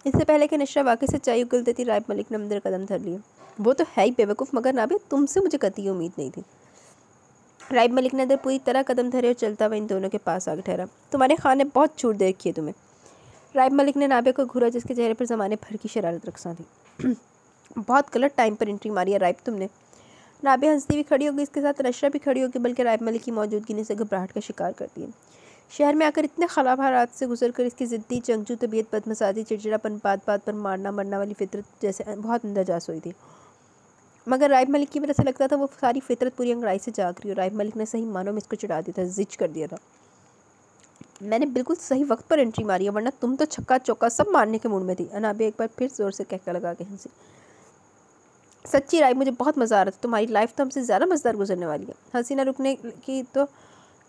इससे पहले कि नशरा वाकई से चाय उगल देती, राइब मलिक ने अंदर कदम धर लिया। वो तो है ही बेवकूफ़, मगर नाबिया तुमसे मुझे कतई उम्मीद नहीं थी। राइब मलिक ने अंदर पूरी तरह कदम धरे और चलता हुआ इन दोनों के पास आकर ठहरा। तुम्हारे खान ने बहुत छूट दे रखी है तुम्हें। राइब मलिक ने नाबिया को घूरा, जिसके चेहरे पर ज़माने भर की शरारत रक्सा थी। बहुत गलत टाइम पर एंट्री मारी है राइब तुमने। नाबिया हंसती हुई खड़ी होगी, इसके साथ नशरा भी खड़ी होगी, बल्कि राइब मलिक की मौजूदगी ने इसे घबराहट का शिकार कर दिया। शहर में आकर इतने खराब हालात से गुजर कर इसकी ज़िद्दी जंगजू तबीयत, बदमसाजी, चिड़चिड़ापन, बात बात पर मारना मरना वाली फितरत जैसे बहुत अंदर जा सोई थी। मगर राइब मलिक की वजह से लगता था वो सारी फितरत पूरी अंगड़ाई से जाग रही हो। राइब मलिक ने सही मानों में इसको चिढ़ा दिया था, जिच कर दिया था। मैंने बिल्कुल सही वक्त पर एंट्री मारी है, वरना तुम तो छक्का चौका सब मारने के मूड में थी। अनाबे एक बार फिर जोर से कहकर लगा के हंसी। सच्ची राइब, मुझे बहुत मज़ा आ रहा था। तुम्हारी लाइफ तो हमसे ज़्यादा मज़ेदार गुजरने वाली है। हंसी ना रुकने की तो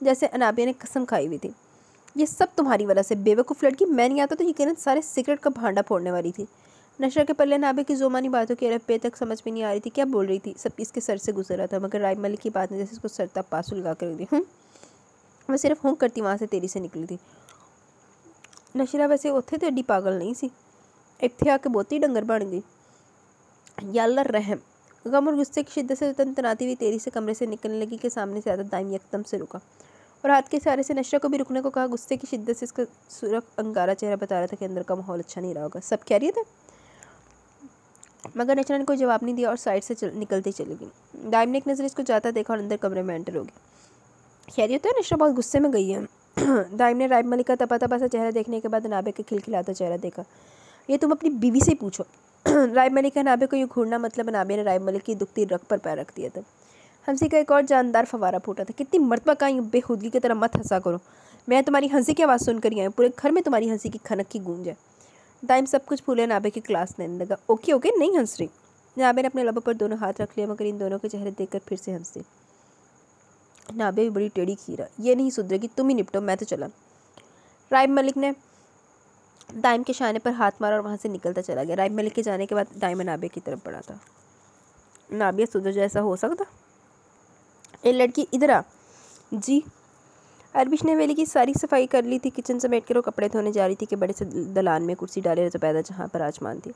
जैसे अनाबिया ने कसम खाई हुई थी। ये सब तुम्हारी वजह से, बेवकूफ़ लड़की। मैं नहीं आता तो यकीनन सारे सिगरेट का भांडा फोड़ने वाली थी। नशरा के पल्ले नाबिया की जोमानी बातों की अरब पे तक समझ में नहीं आ रही थी क्या बोल रही थी। सब इसके सर से गुजर रहा था, मगर राइब मलिक की बात ने जैसे इसको सरता पासू लगा कर दी। मैं सिर्फ हूँ करती वहाँ से तेरी से निकली थी। नशरा वैसे उथे तो एडी पागल नहीं सी, इत्थे आके बहुती डंगर बन गई। या अल्लाह रहम। गम और गुस्से की शिद्दत से तनतनाती हुई तेरी से कमरे से निकलने लगी कि सामने से आदत दाइम एकदम से रुका और हाथ के इशारे से नशरा को भी रुकने को कहा। गुस्से की शिद्दत से इसका सुरख अंगारा चेहरा बता रहा था कि अंदर का माहौल अच्छा नहीं रहा होगा। सब खैरियत है? मगर नशरा ने कोई जवाब नहीं दिया और साइड से निकलती चली गई। दाइम ने एक नज़र इसको जाता देखा और अंदर कमरे में एंटर हो गया। खैरियत है? नशरा बहुत गुस्से में गई है। दाइम ने राइब मलिक का तपा तपा सा चेहरा देखने के बाद नाबे का खिलखिलाता चेहरा देखा। ये तुम अपनी बीवी से पूछो। राइब मलिक का नाबे को यूँ घूरना मतलब नाबे ने राइब मलिक की दुखती रग पर पैर रख दिया था। हंसी का एक और जानदार फवारा फूटा था। कितनी मरतबा कहा यूँ बेखुदगी की तरह मत हंसा करो। मैं तुम्हारी हंसी की आवाज़ सुनकर ही आई हूँ। पूरे घर में तुम्हारी हंसी की खनक की गूंज है। दाइम सब कुछ भूले नाबे की क्लास लेने लगा। ओके ओके, नहीं हंस रही। नाबे ने अपने लबों पर दोनों हाथ रख लिया, मगर इन दोनों के चेहरे देखकर फिर से हंसी। नाबे भी बड़ी टेढ़ी खीरा, ये नहीं सुधरेगी, तुम ही निपटो, मैं तो चला। राइब मलिक ने दाइम के शाने पर हाथ मारा और वहाँ से निकलता चला गया। राइम में लेके जाने के बाद दाइम नाबिया की तरफ बढ़ा था। नाबिया सुधर जैसा हो सकता? ए लड़की इधर आ। जी। अरबिश ने वेली की सारी सफाई कर ली थी। किचन समेट कर वो कपड़े धोने जा रही थी कि बड़े से दलान में कुर्सी डाले ज़ुबैदा जहाँ पर आजमान थी।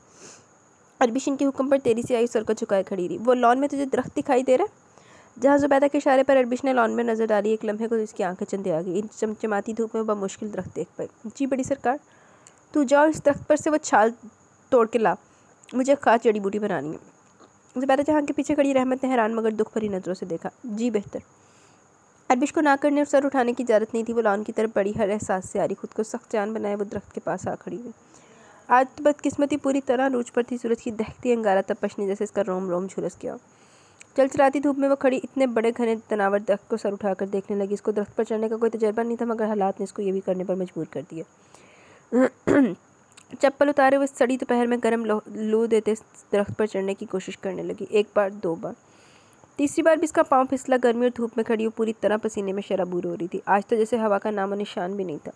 अरबिश इनके हुक्म पर तेरी से आई, सर को झुकाए खड़ी रही। वो लॉन में तुझे दरख्त दिखाई दे रहा है? जहाँ ज़ुबैदा के इशारे पर अरबिश ने लॉन में नज़र डाली, एक लम्हे को इसकी आंखें चंदे आ गई। इन चमचमाती धूप में वह मुश्किल दरख्त देख पाई। जी बड़ी सरकार, तू जाओ इस दरख्त पर से वो छाल तोड़ के ला, मुझे खास जड़ी बूटी बनानी है। ज़ुबैदा जहाँ के पीछे खड़ी रहमत ने हैरान मगर दुख भरी नज़रों से देखा। जी बेहतर। अरबिश को ना करने और सर उठाने की इजाज़त नहीं थी। वो लॉन की तरफ बड़ी हर एहसास से आ रही। खुद को सख्त जान बनाए वो दरख्त के पास आ खड़ी हुई। आज तो बदकिस्मती पूरी तरह अरूज पर थी। सूरज की दहकती अंगारा तपश ने जैसे इसका रोम रोम झुलस गया। चलचलाती धूप में वो खड़ी इतने बड़े घने तनावर दरख्त को सर उठाकर देखने लगी। इसको दरख्त पर चढ़ने का कोई तजर्बा नहीं था मगर हालात ने इसको ये भी करने पर मजबूर कर दिया। चप्पल उतारे हुए सड़ी दोपहर में गर्म लू देते दरख्त पर चढ़ने की कोशिश करने लगी। एक बार, दो बार, तीसरी बार भी इसका पाँव फिसला। गर्मी और धूप में खड़ी वो पूरी तरह पसीने में शराबूर हो रही थी। आज तो जैसे हवा का नामो निशान भी नहीं था।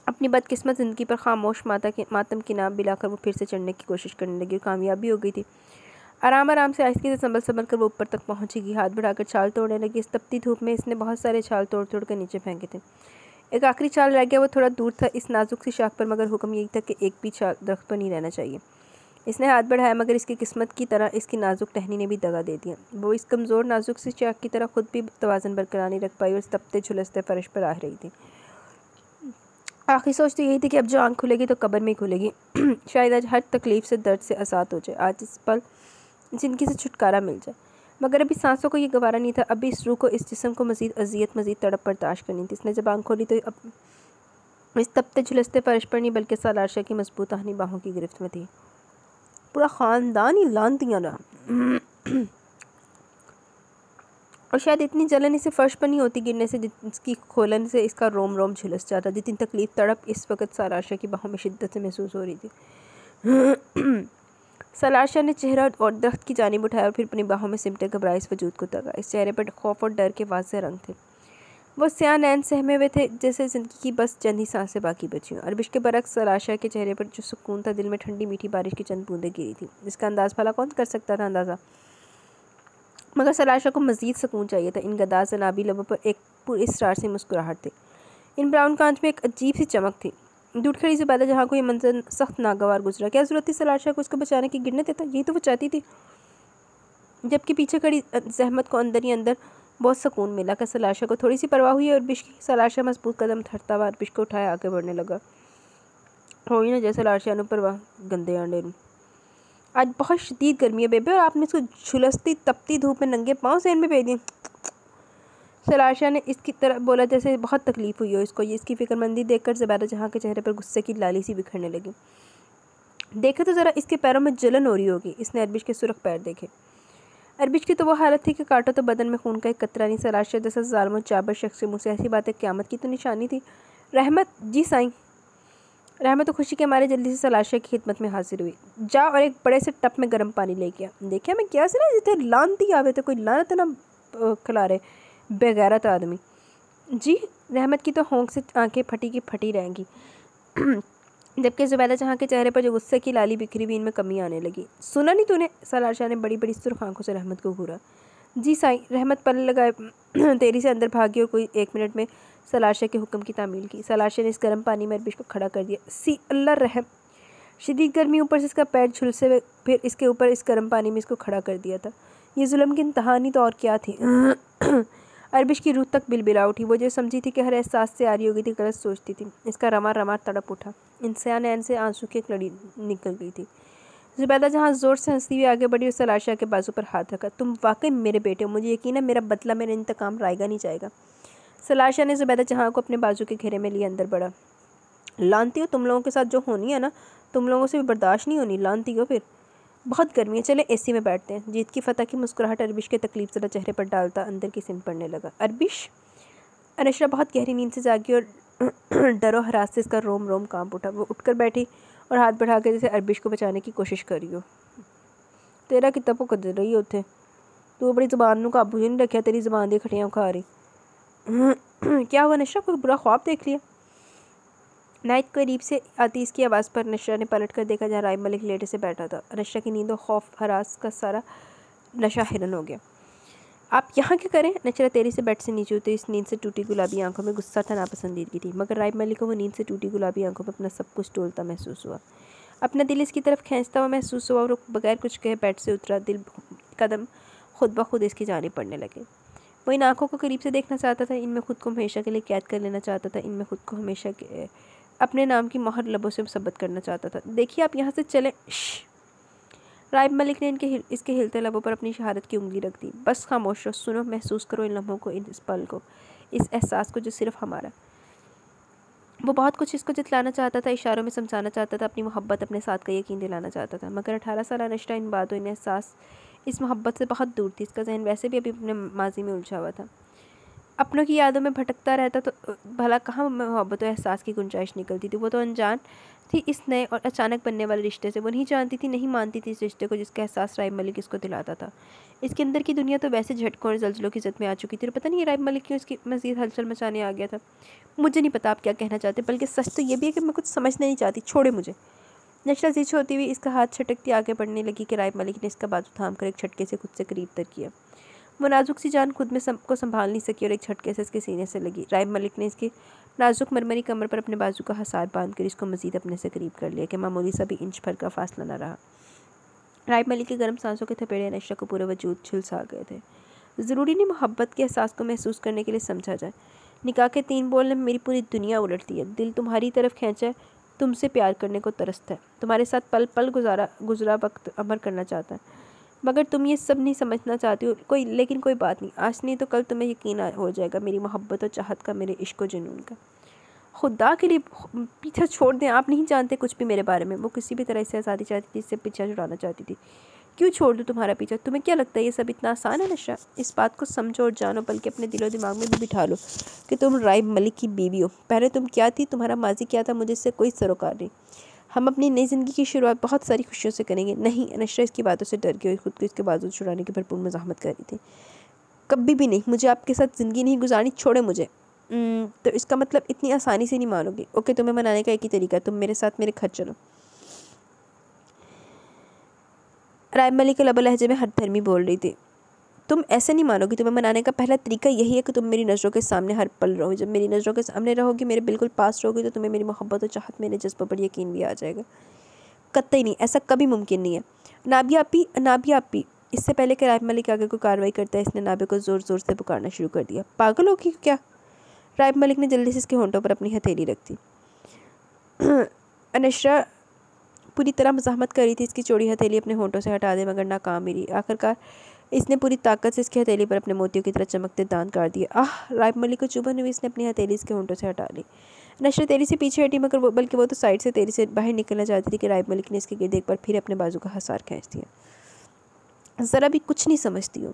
अपनी बदकिस्मत ज़िंदगी पर खामोश मातम की नाम बिलाकर वो फिर से चढ़ने की कोशिश करने लगी और कामयाब भी हो गई थी। आराम आराम से आहिस्ते से संभल संभल कर वो ऊपर तक पहुँचेगी। हाथ बढ़ाकर छाल तोड़ने लगी। इस तपती धूप में इसने बहुत सारे छाल तोड़ तोड़ कर नीचे फेंके थे। एक आखिरी छाल रह गया। वो थोड़ा दूर था इस नाजुक सी शाख पर मगर हुक्म यही था कि एक भी छाल दरख्त पर नहीं रहना चाहिए। इसने हाथ बढ़ाया मगर इसकी किस्मत की तरह इसकी नाजुक टहनी ने भी दगा दे दिया। वो इस कमज़ोर नाजुक सी शाख की तरह खुद भी तवाज़न बरकरार नहीं रख पाई और इस तपते झुलसते फर्श पर आ रही थी। आखिर सोच तो यही थी कि अब जो आँख खुलेगी तो कब्र में ही खुलेगी। शायद आज हर तकलीफ़ से दर्द से आज़ाद हो जाए। आज इस पल ज़िंदगी से छुटकारा मिल जाए। मगर अभी सांसों को ये गवारा नहीं था। अभी इस रूह को, इस जिस्म को मज़ीद अजियत, मज़ीद तड़प बर्दाश्त करनी थी। इसने जब आँख खोली तो अब इस तपते झुलसते फर्श पर नहीं बल्कि सालाशा की मजबूत आहनी बाहों की गिरफ्त में थी। पूरा ख़ानदान ही लानतियाँ रहा। और शायद इतनी जलन इसे फर्श पर नहीं होती गिरने से जिसकी खोलन से इसका रोम रोम झुलस जाता। जितनी तकलीफ़ तड़प इस वक्त सालाशा की बाहों में शिद्दत से महसूस हो रही थी। सालाशा ने चेहरा और दरख्त की जानिब उठाया और फिर अपनी बाहों में सिमटे घबराए इस वजूद को दगा। इस चेहरे पर खौफ और डर के वाज़ेह रंग थे। वो स्याह नैन सहमे हुए थे जैसे ज़िंदगी की बस चंद ही सांसें बाकी बची हों। अरबिश के बरक्स सालाशा के चेहरे पर जो सुकून था, दिल में ठंडी मीठी बारिश की चंद बूंदें गिरी थी। इसका अंदाज़ भला कौन कर सकता था अंदाज़ा, मगर सालाशा को मज़ीद सुकून चाहिए था। इन गदाज़ जनाबी लबों पर एक पूरी इसरार से मुस्कुराहट थी। इन ब्राउन कांच में एक अजीब सी चमक थी। दूर खड़ी ज़ुबैदा जहाँ को ये मंजर सख्त नागवार गुजरा। क्या ज़रूरत थी सालाशा को उसको बचाने की? गिरने देता, यही तो वो चाहती थी। जबकि पीछे खड़ी जहमत को अंदर ही अंदर बहुत सुकून मिला। कि सालाशा को थोड़ी सी परवाह हुई और अरबिश की। सालाशा मजबूत कदम धरता हुआ अरबिश को उठाया आगे बढ़ने लगा। हो ही ना जैसे लाशा ने परवाह, गंदे अंडे। आज बहुत शदीद गर्मी है बेबे और आपने इसको झुलसती तपती धूप में नंगे पाँव सेन में भेज दिए। सालाशा ने इसकी तरह बोला जैसे बहुत तकलीफ़ हुई हो इसको। ये इसकी फिक्रमंदी देखकर ज़ुबैदा जहाँ के चेहरे पर गुस्से की लाली सी बिखरने लगी। देखे तो ज़रा इसके पैरों में जलन हो रही होगी। इसने अरबिश के सुर्ख पैर देखे। अरबिश की तो वो हालत थी कि काटो तो बदन में खून का एक कतरा नहीं। सालाशा जैसा ज़ालिम चाबर शख्स के मुँह से ऐसी बातें क़यामत की तो निशानी थी। रहमत, जी साईं। रहमत तो खुशी के मारे जल्दी से सालाशा की खिदमत में हाजिर हुई। जा और एक बड़े से टप में गर्म पानी ले गया। देखिए मैं क्या से ना जितने लानती आवे तो कोई लानत ना खिला रहे बेगैरत आदमी। जी। रहमत की तो होंठ से आंखें फटी की फटी रहेंगी। जबकि ज़ुबैदा जहाँ के चेहरे पर जो गुस्से की लाली बिखरी हुई इनमें कमी आने लगी। सुना नहीं तूने? सालाशा ने बड़ी बड़ी सुर्ख आंखों से रहमत को घूरा। जी साईं। रहमत पल लगाए तेरी से अंदर भागी और कोई 1 मिनट में सालाशा के हुक्म की तामील की। सालाशा ने इस गर्म पानी में अरबिश को खड़ा कर दिया। सी अल्लाह रहम। शदीद गर्मी ऊपर से इसका पैर झुलसे हुए फिर इसके ऊपर इस गर्म पानी में इसको खड़ा कर दिया था। ये जुल्म की इंतहा नहीं तो और क्या थी। अरबिश की रूह तक बिलबिला उठी। वो जो समझी थी कि हर एहसास से आ रही होगी थी गलत सोचती थी। इसका रमा रमा तड़प उठा। इंसान नैन से आंसू की एक लड़ी निकल गई थी। ज़ुबैदा जहाँ ज़ोर से हंसती हुई आगे बढ़ी और सालाशा के बाजू पर हाथ रखा। तुम वाकई मेरे बेटे हो। मुझे यकीन है मेरा बदला, मेरा इंतकाम रायगा नहीं जाएगा। सालाशा ने ज़ुबैदा जहाँ को अपने बाजू के घेरे में लिए अंदर बढ़ा। लानती हो, तुम लोगों के साथ जो होनी है ना, तुम लोगों से भी बर्दाश्त नहीं होनी। लानती हो। फिर बहुत गर्मी है, चले एसी में बैठते हैं। जीत की फतह की मुस्कुराहट अरबिश के तकलीफ ज़रा चेहरे पर डालता अंदर की सिम पड़ने लगा। अरबिश। अनशरा बहुत गहरी नींद से जागी और डरो हरास से इसका रोम रोम कांप उठा। वो उठकर बैठी और हाथ बढ़ा के जैसे अरबिश को बचाने की कोशिश कर रही हो। तेरा कितना भुख दे रही हो उत्थे, तू अपनी ज़ुबान नू काबू नहीं रखा, तेरी ज़ुबान दी खटियाँ खा रही। क्या हुआ नशरा, कोई बुरा ख्वाब देख लिया? नाइट करीब से आती इसकी आवाज़ पर नशरा ने पलट कर देखा जहाँ राइब मलिक लेटे से बैठा था। नशरा की नींद और खौफ हरास का सारा नशा हिरन हो गया। आप यहाँ क्या करें? नशरा तेरी से बेड से नीचे उतरी। इस नींद से टूटी गुलाबी आंखों में गुस्सा था, नापसंदीदगी थी, मगर राइब मलिक को वो नींद से टूटी गुलाबी आंखों में अपना सब कुछ टोलता महसूस हुआ। अपना दिल इसकी तरफ खींचता हुआ महसूस हुआ और बगैर कुछ कहे बेड से उतरा। दिल कदम खुद ब खुद इसकी जानिब पड़ने लगे। वो इन आंखों को करीब से देखना चाहता था, इनमें खुद को हमेशा के लिए कैद कर लेना चाहता था, इनमें खुद को हमेशा के अपने नाम की मोहर लबों से मुसब्बत करना चाहता था। देखिए आप यहाँ से चलें। राइब मलिक ने इसके हिलते लबों पर अपनी शहादत की उंगली रख दी। बस खामोश रहो, सुनो, महसूस करो इन लम्हों को, इस पल को, इस एहसास को जो सिर्फ हमारा। वो बहुत कुछ इसको जितलाना चाहता था, इशारों में समझाना चाहता था, अपनी मोहब्बत, अपने साथ का यकीन दिलाना चाहता था, मगर 18 साल नशरा इन बातों, इन एहसास, इस मोहब्बत से बहुत दूर थी। इसका जहन वैसे भी अभी अपने माजी में उलझा हुआ था, अपनों की यादों में भटकता रहता, तो भला कहाँ मोहब्बत और एहसास की गुंजाइश निकलती थी। वो तो अनजान थी इस नए और अचानक बनने वाले रिश्ते से। वो नहीं जानती थी, नहीं मानती थी इस रिश्ते को जिसका एहसास राइब मलिक इसको दिलाता था। इसके अंदर की दुनिया तो वैसे झटकों और जल्जलों की जद में आ चुकी थी, और पता नहीं राइब मलिक क्यों इसकी मज़ीद हलचल मचाने आ गया था। मुझे नहीं पता आप क्या कहना चाहते, बल्कि सच तो ये भी है कि मैं कुछ समझना नहीं चाहती, छोड़े मुझे। नशरा जीच होती हुई इसका हाथ छटकती आगे बढ़ने लगी कि राइब मलिक ने इसका बाजू थाम कर एक झटके से खुद से करीब तक किया। वो नाजुक सी जान खुद में को संभाल नहीं सकी और एक झटके से इसके सीने से लगी। राइब मलिक ने इसकी नाजुक मरमरी कमर पर अपने बाजू का हसार बांधकर इसको मजीद अपने से करीब कर लिया कि मामूली सा भी इंच भर का फासला न रहा। राइब मलिक के गर्म सांसों के थपेड़े नशरा को पूरे वजूद झुलसा गए थे। ज़रूरी नहीं मोहब्बत के एहसास को महसूस करने के लिए समझा जाए। निकाह के 3 बोल ने मेरी पूरी दुनिया उलटती है। दिल तुम्हारी तरफ खींचा है, तुमसे प्यार करने को तरसता है, तुम्हारे साथ पल पल गुजरा वक्त अमर करना चाहता है, मगर तुम ये सब नहीं समझना चाहती हो। लेकिन कोई बात नहीं, आज नहीं तो कल तुम्हें यकीन हो जाएगा मेरी मोहब्बत और चाहत का, मेरे इश्क और जुनून का। खुदा के लिए पीछा छोड़ दें, आप नहीं जानते कुछ भी मेरे बारे में। वो किसी भी तरह से आज़ादी चाहती थी, इससे पीछा छुड़ाना चाहती थी। क्यों छोड़ दूँ तुम्हारा पीछा? तुम्हें क्या लगता है ये सब इतना आसान है नशरा? इस बात को समझो और जानो, बल्कि अपने दिलो दिमाग में भी बिठा लो कि तुम राइब मलिक की बीवी हो। पहले तुम क्या थी, तुम्हारा माजी क्या था, मुझे इससे कोई सरोकार नहीं। हम अपनी नई ज़िंदगी की शुरुआत बहुत सारी खुशियों से करेंगे। नहीं, नशरा इसकी बातों से डर गई और खुद को इसके बाजू छुड़ाने की भरपूर मज़ाहमत कर रही थी। कभी भी नहीं, मुझे आपके साथ ज़िंदगी नहीं गुजारनी, छोड़े मुझे। तो इसका मतलब इतनी आसानी से नहीं मानोगी? ओके, तुम्हें मनाने का एक ही तरीका है, तुम मेरे साथ मेरे घर चलो। राइब मलिक के लबो लहजे में हरधर्मी बोल रही थी। तुम ऐसे नहीं मानोगी, तुम्हें मनाने का पहला तरीका यही है कि तुम मेरी नज़रों के सामने हर पल रहो। जब मेरी नज़रों के सामने रहोगी, मेरे बिल्कुल पास रहोगी, तो तुम्हें मेरी मोहब्बत और चाहत, मेरे जज्बों पर यकीन भी आ जाएगा। कतई नहीं, ऐसा कभी मुमकिन नहीं है। नाबिया अपी। इससे पहले कि राइब मलिक आगे कोई कार्रवाई करता है, इसने नाबे को ज़ोर ज़ोर से पुकारना शुरू कर दिया। पागल होगी क्या? राइब मलिक ने जल्दी से इसके होंठों पर अपनी हथेली रख दी। नशरा पूरी तरह मज़ाहमत कर रही थी इसकी चौड़ी हथेली अपने होंठों से हटा दे, मगर नाकाम ही रही। आखिरकार इसने पूरी ताकत से इसकी हथेली पर अपने मोतियों की तरह चमकते दांत काट दिए। राइब मलिक को चुभन हुई, इसने अपनी हथेली इसके होंठों से हटा ली। नशरा तेरी से पीछे हटी, मगर वो तो साइड से तेरी से बाहर निकलना चाहती थी कि राइब मलिक ने इसके गिर्द एक बार फिर अपने बाजू का हसार खींच दिया। ज़रा भी कुछ नहीं समझती हो।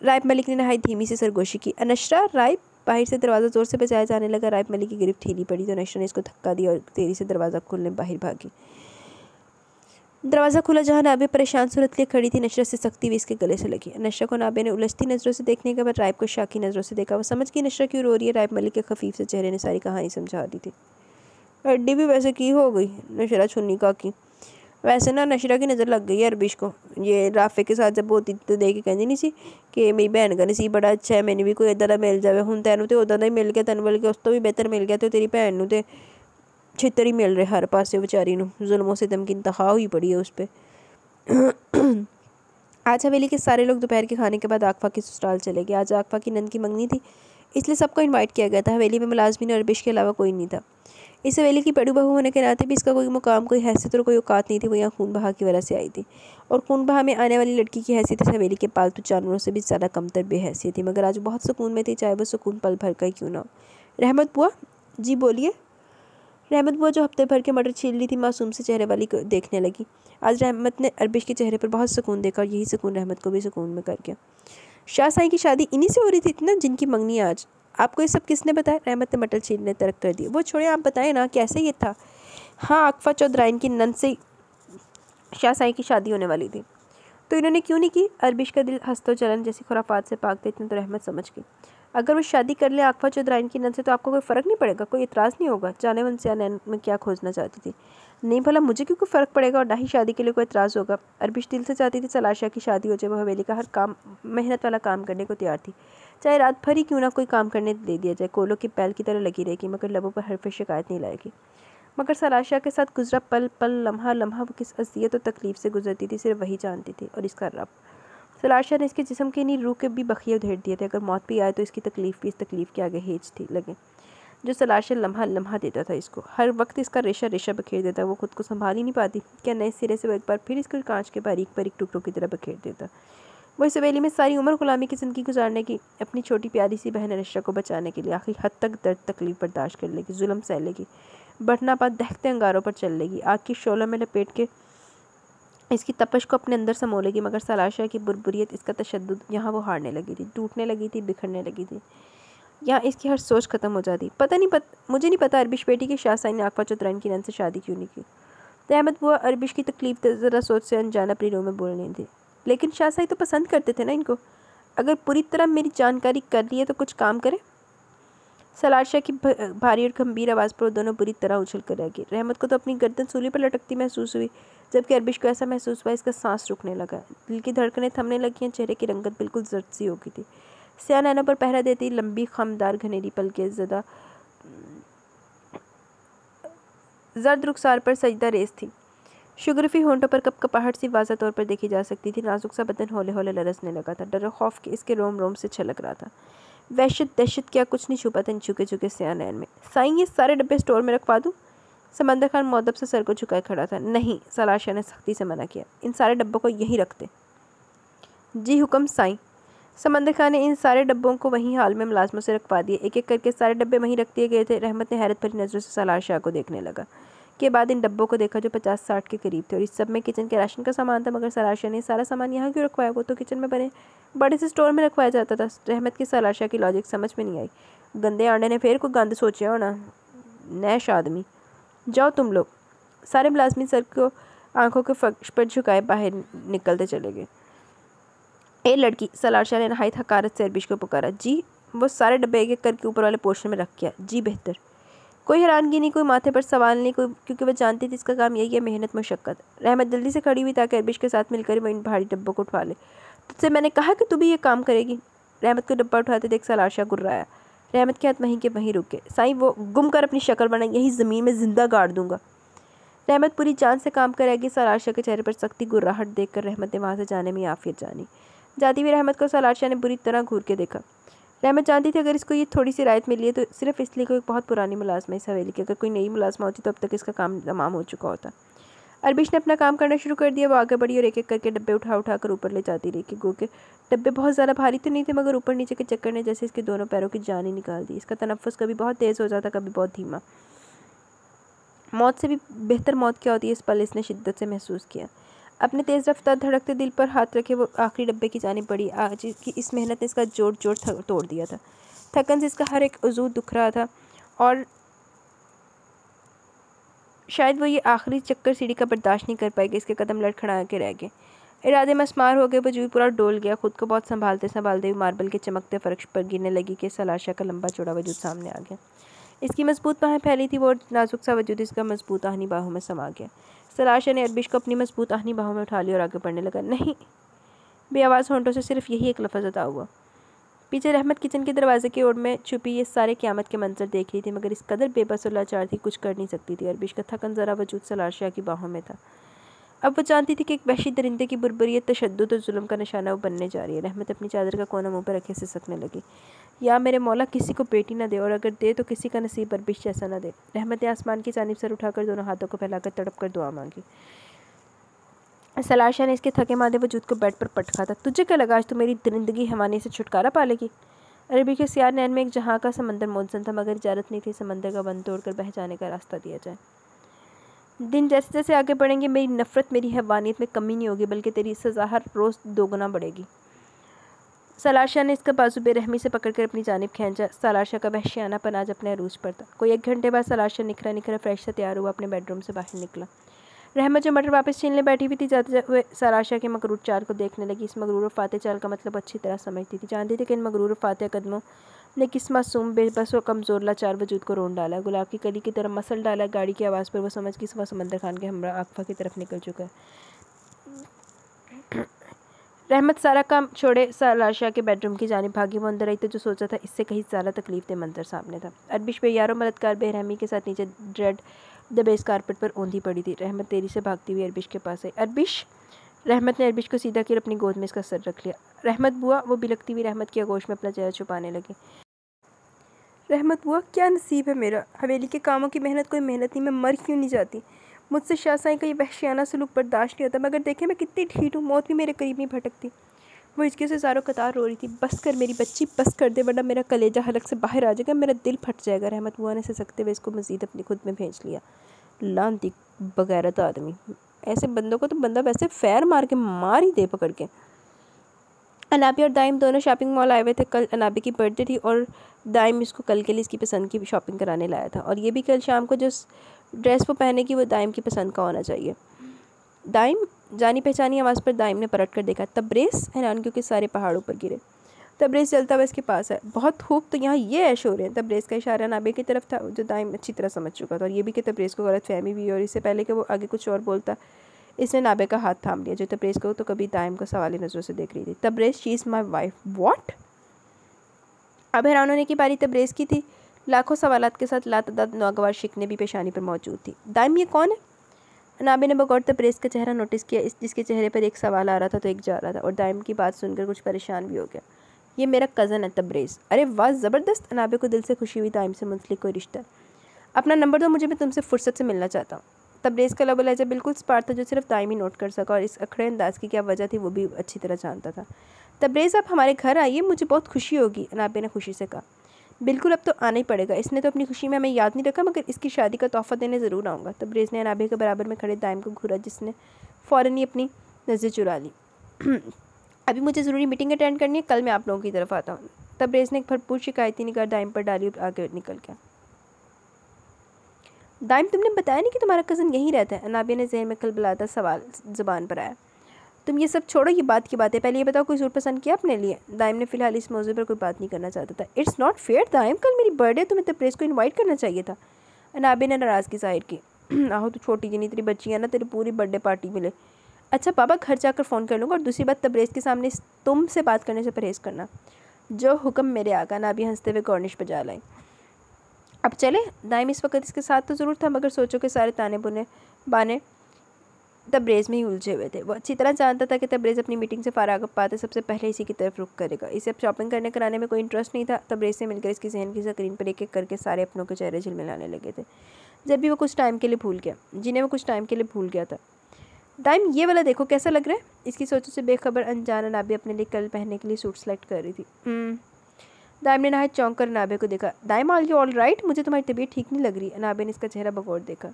राइब मलिक ने नहायत धीमी से सरगोशी की। नशरा, राइब। बाहर से दरवाज़ा ज़ोर से बजाया जाने लगा। राइब मलिक की गिरफ्त ढीली पड़ी तो नशरा ने इसको धक्का दिया और तेरी से दरवाज़ा खोलने बाहर भागी। दरवाज़ा खुला जहाँ नाबे परेशान सूरत लिए खड़ी थी, नशरा से सख्ती हुई इसके गले से लगी। नशरा को नाबे ने उलझती नज़रों से देखने के बाद राइब को शाकी नज़रों से देखा। वो समझ गई नशरा क्यों रो रही है। राइब मलिक के खफीफ से चेहरे ने सारी कहानी समझा दी थी। अड्डी भी वैसे की हो गई, नशरा छुन्नी का की। वैसे ना नशरा की नज़र लग गई है अरबिश को। ये राफे के साथ जब होती तो देख के कहती नहीं सी कि मेरी भैन का नसीब बड़ा अच्छा है, मैंने भी कोई इदा मिल जाए। हुण तैनूं तो उदा ही मिल गया, तेन बल्कि उस तो भी बेहतर मिल गया। तो तेरी भैन नूं तो छितर ही मिल रहे हर पासे, बेचारी नूं जुल्मों से दम की इंतहा हुई पड़ी है उस पर। आज हवेली के सारे लोग दोपहर के खाने के बाद आकफा की ससुराल चले गए। आज आकफा की नंद की मंगनी थी, इसलिए सबको इनवाइट किया गया था। हवेली में मुलाजमीन और अरबिश के अलावा कोई नहीं था। इस हवेली की बड़ी बहू होने के नाते भी इसका कोई मुकाम, कोई हैसियत और कोई औकात नहीं थी। वो यहाँ खून बहा की वजह से आई थी, और खून बहा में आने वाली लड़की की हैसियत इस हवेली के पालतू जानवरों से भी ज़्यादा कमतर बेहैसियत थी। मगर आज बहुत सुकून में थी, चाहे वो सुकून पल भर का ही क्यों ना हो। रहमत बुआ जी बोलिए। रहमत बुआ जो हफ्ते भर के मटर छील रही थी, मासूम से चेहरे वाली को देखने लगी। आज रहमत ने अरबिश के चेहरे पर बहुत सुकून देखा, और यही सुकून रहमत को भी सुकून में कर गया। शाह साईं की शादी इन्हीं से हो रही थी इतना, जिनकी मंगनी आज। आपको ये सब किसने बताया? रहमत ने मटर छीलने तर्क कर दिया। वो छोड़े, आप बताएं ना कैसे ये था। हाँ, आकफा चौधराइन की नंद से शाह साईं की शादी होने वाली थी, तो इन्होंने क्यों नहीं की? अरबिश का दिल हंसतो चलन जैसी खुराफात से पाक थे, इतने तो रहमत समझ गई। अगर वो शादी कर ले आकफा चौधराइन की नन से तो आपको कोई फ़र्क नहीं पड़ेगा, कोई इतराज़ नहीं होगा। जाने मन से नैन में क्या खोजना चाहती थी? नहीं भला मुझे क्यों कोई फ़र्क पड़ेगा और ना ही शादी के लिए कोई इतराज़ होगा। अरबिश दिल से चाहती थी सलाशा की शादी हो जाए। वो हवेली का हर काम मेहनत वाला काम करने को तैयार थी, चाहे रात भर ही क्यों ना कोई काम करने दे दिया जाए। कोलों की बैल की तरह लगी रहेगी मगर लबों पर हर फिर शिकायत नहीं लाएगी। मगर सलाशा के साथ गुजरा पल पल, लम्हा लम्हा वो किस अज़ियत और तकलीफ़ से गुजरती थी, सिर्फ वही जानती थी। और इसका रब, सलाशा ने इसके जिस्म के नहीं रूह के भी बखिए उधेड़ दिए थे। अगर मौत भी आए तो इसकी तकलीफ़ भी इस तकलीफ़ के आगे हेज थी लगे जो सलाशा लम्हा लम्हा देता था इसको। हर वक्त इसका रेशा रेशा बखेर देता। वो खुद को संभाल ही नहीं पाती, क्या नए सिरे से वो एक बार फिर इसको कांच के बारीक बारीक टुकड़ों की तरह बखेर देता। वो इस हवेली में सारी उम्र गुलामी की ज़िंदगी गुजारने की, अपनी छोटी प्यारी सी बहन रशा को बचाने के लिए आखिरी हद तक दर्द तकलीफ़ बर्दाश्त कर लेगी, जुल्म सह लेगी, बढ़ना पात दहकते अंगारों पर चल लेगी, आग की शोलों में लपेट के इसकी तपश को अपने अंदर समो लेगी। मगर सलाशा की बुरबुरियत, इसका तशद्दुद, यहाँ वो हारने लगी थी, टूटने लगी थी, बिखरने लगी थी। यहाँ इसकी हर सोच ख़त्म हो जाती। मुझे नहीं पता अरबिश बेटी की शाहसाई ने आकफा चौधराइन की नन से शादी क्यों नहीं की। रहमत बुआ अरबिश की तकलीफ ज़रा सोच से अनजान अपनी रूह में बोल रही थी। लेकिन शाहसाई तो पसंद करते थे ना इनको। अगर पूरी तरह मेरी जानकारी कर ली है तो कुछ काम करे। सलाशा की भारी और गंभीर आवाज़ पर वो दोनों बुरी तरह उछल कर रह गए। रहमत को तो अपनी गर्दन सूली पर लटकती महसूस हुई, जबकि अरबिश को ऐसा महसूस हुआ इसका सांस रुकने लगा, दिल की धड़कनें थमने लगी हैं, चेहरे की रंगत बिल्कुल जर्द सी हो गई थी। स्याह नैनों पर पहरा देती लंबी खमदार घनेरी पलकें जर्द रुखसार पर सजदा रेस थी। शुगरफी होंठों पर कपकपाहट सी वाज़ा तौर पर देखी जा सकती थी। नाजुक सा बदन हौले हौले लरसने लगा था। डर और खौफ के इसके रोम रोम से छलक रहा था। वहशत दहशत क्या कुछ नहीं छुपा था इन झुके झुके स्याह नैन में। साईं, ये सारे डब्बे स्टोर में रखवा दूँ? समंदर खान मौदब से सर को झुकाए खड़ा था। नहीं, सलाशा ने सख्ती से मना किया। इन सारे डब्बों को यहीं रख दे। जी हुक्म साईं। समंदर खान ने इन सारे डब्बों को वहीं हाल में मुलाजमों से रखवा दिए। एक एक करके सारे डब्बे वहीं रख दिए गए थे। रहमत ने हैरत भरी नज़रों से सलाशा को देखने लगा। के बाद इन डब्बों को देखा जो 50-60 के करीब थे और इस सब में किचन के राशन का सामान था। मगर सलाशा ने सारा सामान यहाँ क्यों रखवाया? वो तो किचन में बने बड़े से स्टोर में रखवाया जाता था। रहमत की सलाशा की लॉजिक समझ में नहीं आई। गंदे आंडे ने फिर कोई गंद सोचा होना। नैश आदमी। जाओ तुम लोग। सारे मुलाजमी सर को आंखों के फर्श पर झुकाए बाहर निकलते चले गए। ए लड़की, सलाशा ने नहायत हकारत से अरबिश को पुकारा। जी। वो सारे डब्बे एक एक करके ऊपर वाले पोर्शन में रख किया। जी बेहतर। कोई हैरानगी नहीं, कोई माथे पर सवाल नहीं, कोई, क्योंकि वह जानती थी इसका काम यही है, मेहनत मशक्क़त। रहमत जल्दी से खड़ी हुई ताकि अरबिश के साथ मिलकर वह इन भारी डब्बों को उठवा ले। तुझसे मैंने कहा कि तू भी ये काम करेगी। रहमत को डब्बा उठाते देख सलाशा गुर्राया। रहमत के हाथ वहीं के वहीं रुक गए। साईं, वो गुम कर अपनी शक्ल बना, यही ज़मीन में जिंदा गाड़ दूंगा। रहमत पूरी जान से काम करेगी। सलाशा के चेहरे पर सख्ती गुर्राहट देखकर रहमत ने वहाँ से जाने में आफियत जानी। जाती हुई रहमत को सलाशा ने बुरी तरह घूर के देखा। रहमत जानती थी अगर इसको ये थोड़ी सी राहत मिली है तो सिर्फ इसलिए कोई बहुत पुरानी मुलाजमा इस हवेली की। अगर कोई नई मुलाजमा होती तो अब तक इसका काम तमाम हो चुका होता। अरबिश ने अपना काम करना शुरू कर दिया। वो आगे बढ़ी और एक एक करके डब्बे उठा उठा कर ऊपर ले जाती रही कि गो के डब्बे बहुत ज़्यादा भारी तो नहीं थे, मगर ऊपर नीचे के चक्कर ने जैसे इसके दोनों पैरों की जान ही निकाल दी। इसका तनफ्फुस कभी बहुत तेज़ हो जाता, कभी बहुत धीमा। मौत से भी बेहतर मौत क्या होती है, इस पल इसने शिद्दत से महसूस किया। अपने तेज़ रफ्तार धड़कते दिल पर हाथ रखे वो आखिरी डब्बे की जानिब बढ़ी। आज की इस मेहनत ने इसका जोड़ जोड़ तोड़ दिया था। थकन से इसका हर एक उज़ू दुख रहा था और शायद वो ये आखिरी चक्कर सीढ़ी का बर्दाश्त नहीं कर पाएगी। इसके कदम लड़खड़ा के रह गए, इरादे मस्मार हो गए। वजूद पूरा डोल गया। खुद को बहुत संभालते संभालते हुए मार्बल के चमकते फर्श पर गिरने लगी कि सलाशा का लंबा चौड़ा वजूद सामने आ गया। इसकी मजबूत बाहें फैली थी वो, नाजुक सा वजूद इसका मजबूत आहनी बाहों में समा गया। सलाशा ने अरबिश को अपनी मजबूत आहनी बाहों में उठा लिया और आगे बढ़ने लगा। नहीं, बेआवाज़ होंठों से सिर्फ यही एक लफ्ज़ अदा हुआ। पीछे रहमत किचन के दरवाजे की ओर में छुपी ये सारे क़यामत के मंजर देख रही थी, मगर इस कदर बेबस और लाचार थी, कुछ कर नहीं सकती थी। अरबिश का थकन ज़रा वजूद सलाशा की बाहों में था। अब वो जानती थी कि एक वहशी दरिंदे की बुरबुरियत, तशद्दुद और जुल्म का निशाना वो बनने जा रही है। रहमत अपनी चादर का कोना मुँह पर रखे सिसकने लगी। या मेरे मौला किसी को बेटी ना दे, और अगर दे तो किसी का नसीब अरबिश जैसा ना दे। रहमत ने आसमान की जानिब सर उठाकर दोनों हाथों को फैलाकर तड़प कर दुआ मांगी। सलाशा ने इसके थके मांदे वजूद को बेड पर पटका था। तुझे क्या लगा आज तू मेरी दरिंदगी हैवानी से छुटकारा पा लेगी? अरबी के सियार नैन में एक जहाँ का समंदर मौजूद था, मगर इजाज़त नहीं थी समंदर का बंद तोड़कर बह जाने का रास्ता दिया जाए। दिन जैसे जैसे आगे बढ़ेंगे मेरी नफ़रत, मेरी हैवानियत में कमी नहीं होगी, बल्कि तेरी सज़ा हर रोज़ दोगुना बढ़ेगी। सलाशा ने इसका बाजू बेरहमी से पकड़कर अपनी जानिब खींचा। सलाशा का वहशियानापन आज अपने अरूज पर था। कोई 1 घंटे बाद सलाशा निखरा निखरा फ्रेश से तैयार हुआ अपने बेडरूम से बाहर निकला। रहमत जो मटर वापस छीनने बैठी हुई थी, जाते हुए सलाशा के मगरूर चाल को देखने लगी। इस मगरूर फाते चाल का मतलब अच्छी तरह समझती थी। जानती थी कि इन मगरूर फाते कदमों ने किस मासूम बेबस व कमज़ोर लाचार वजूद को रोन डाला। गुलाब की कली की तरह मसल डाला। गाड़ी की आवाज़ पर वो समझ कि वह समंदर खान के हमरा आकफा की तरफ निकल चुका है। रहमत सारा काम छोड़े सालाशा के बेडरूम की जानिब भागी। वो अंदर आई तो जो सोचा था इससे कहीं ज़्यादा तकलीफ दे मंजर सामने था। अरबिश बेयारों बलात्कार बेरहमी के साथ नीचे ड्रेड दबेस कारपेट पर औंधी पड़ी थी। रहमत तेजी से भागती हुई अरबिश के पास आई। अरबिश! रहमत ने अरबिश को सीधा कर अपनी गोद में इसका सर रख लिया। रहमत बुआ! वो बिलखती हुई रहमत की आगोश में अपना चेहरा छुपाने लगी। रहमत बुआ, क्या नसीब है मेरा। हवेली के कामों की मेहनत कोई मेहनत नहीं, मैं मर क्यों नहीं जाती। मुझसे शाहसाई का ये वहशियाना सलूक बर्दाश्त नहीं होता, मगर देखे मैं कितनी ढीठ हूँ, मौत भी मेरे करीब नहीं भटकती। वो हिचकी से ज़ारो कतार रो रही थी। बस कर मेरी बच्ची, बस कर दे, वरना मेरा कलेजा हलक से बाहर आ जाएगा, मेरा दिल फट जाएगा। रहमत बुआ ने सिसकते हुए इसको मज़ीद अपनी खुद में भेज लिया। लानती बगैरत आदमी, ऐसे बंदों को तो बंदा वैसे फैर मार के मार ही दे पकड़ के। अनाबी और दाइम दोनों शॉपिंग मॉल आए हुए थे। कल अनाबी की बर्थडे थी और दाइम इसको कल के लिए इसकी पसंद की शॉपिंग कराने लाया था, और ये भी कल शाम को जो ड्रेस वो पहनेगी वो दाइम की पसंद का होना चाहिए। दाइम! जानी पहचानी आवाज़ पर दाइम ने पलट कर देखा। तब्रेज़! हैरानगियों के सारे पहाड़ों पर गिरे। तब्रेज़ चलता हुआ इसके पास है। बहुत खूब, तो यहाँ ये ऐश हो रहे हैं। तब्रेज़ का इशारा अनाबी की तरफ था, जो दाइम अच्छी तरह समझ चुका था, और ये भी कि तब्रेज़ को गलतफहमी भी, और इससे पहले कि वो आगे कुछ और बोलता इसने नाबे का हाथ थाम लिया, जो तब्रेज़ को तो कभी दाइम को सवाली नज़रों से देख रही थी। Tabrez, she is my wife. What? अब हैरान होने की बारी तब्रेज़ की थी। लाखों सवालात के साथ लातदाद नागवार शिकने भी पेशानी पर मौजूद थी। दाइम, ये कौन है? अनाबी ने बगौर तब्रेज़ का चेहरा नोटिस किया, जिसके चेहरे पर एक सवाल आ रहा था तो एक जा रहा था, और दाइम की बात सुनकर कुछ परेशान भी हो गया। ये मेरा कज़न है तब्रेज़। अरे वाह, ज़बरदस्त! अनाबी को दिल से खुशी हुई, दाइम से मुंसलिक कोई रिश्ता। अपना नंबर दो मुझे, मैं तुमसे फुर्सत से मिलना चाहता हूँ। तब्रेज़ का लबो लहजा बिल्कुल स्पार्ट था, जो सिर्फ दाइम ही नोट कर सका, और इस अखड़े अंदाज की क्या वजह थी वो भी अच्छी तरह जानता था। तब्रेज़, आप हमारे घर आइए, मुझे बहुत खुशी होगी, अनाबी ने खुशी से कहा। बिल्कुल, अब तो आना ही पड़ेगा। इसने तो अपनी खुशी में हमें याद नहीं रखा, मगर इसकी शादी का तोहफ़ा देने ज़रूर आऊँगा। तब्रेज़ ने अनाबी के बराबर में खड़े दाइम को घूरा, जिसने फ़ौरन ही अपनी नज़र चुरा ली। अभी मुझे ज़रूरी मीटिंग अटेंड करनी है, कल मैं आप लोगों की तरफ आता हूँ। तब्रेज़ ने एक भरपूर शिकायती निगाह दाइम पर डाली और आगे निकल गया। दाइम, तुमने बताया नहीं कि तुम्हारा कज़न यहीं रहता है? अनाबी ने ज़हन में खलबलाता सवाल ज़ुबान पर आया। तुम ये सब छोड़ो, ये बात की बात है, पहले ये बताओ कोई सूट पसंद किया अपने लिए? दाइम ने फ़िलहाल इस मौजू पर कोई बात नहीं करना चाहता था। इट्स नॉट फेयर दाइम, कल मेरी बर्थडे, तुम्हें तब्रेज़ को इन्वाइट करना चाहिए था। अनाबी ने नाराज़गी ज़ाहिर की। आहो, तो छोटी जिनी तेरी बच्ची है ना, तेरी पूरी बर्थडे पार्टी मिले। अच्छा बाबा, घर जाकर फ़ोन कर लूँगा, और दूसरी बात, तब्रेज़ के सामने तुमसे बात करने से परहेज़ करना। जो हुक्म मेरे आका। अनाबी हंसते हुए कॉर्निश बजा लाई। अब चले? दाइम इस वक्त इसके साथ तो ज़रूर था, मगर सोचो के सारे ताने बुने बाने तब्रेज़ में ही उलझे हुए थे। वो अच्छी तरह जानता था कि तब्रेज़ अपनी मीटिंग से फ़ारग पाते सबसे पहले इसी की तरफ रुख करेगा। इसे अब शॉपिंग करने कराने में कोई इंटरेस्ट नहीं था। तब्रेज़ से मिलकर इसकी जहन की स्क्रीन पर एक एक करके सारे अपनों के चेहरे झिलमिलाने लगे थे, जब भी वो कुछ टाइम के लिए भूल गया, जिन्हें वो कुछ टाइम के लिए भूल गया था। दाइम, ये वाला देखो कैसा लग रहा है? इसकी सोचों से बेखबर अनजान अनाबी अपने लिए कल पहनने के लिए सूट सेलेक्ट कर रही थी। दाइम ने नहायत चौंक कर अनाबे को देखा। दाइम, आर यू ऑल राइट? मुझे तुम्हारी तबीयत ठीक नहीं लग रही। अनाबे ने इसका चेहरा बगौर देखा।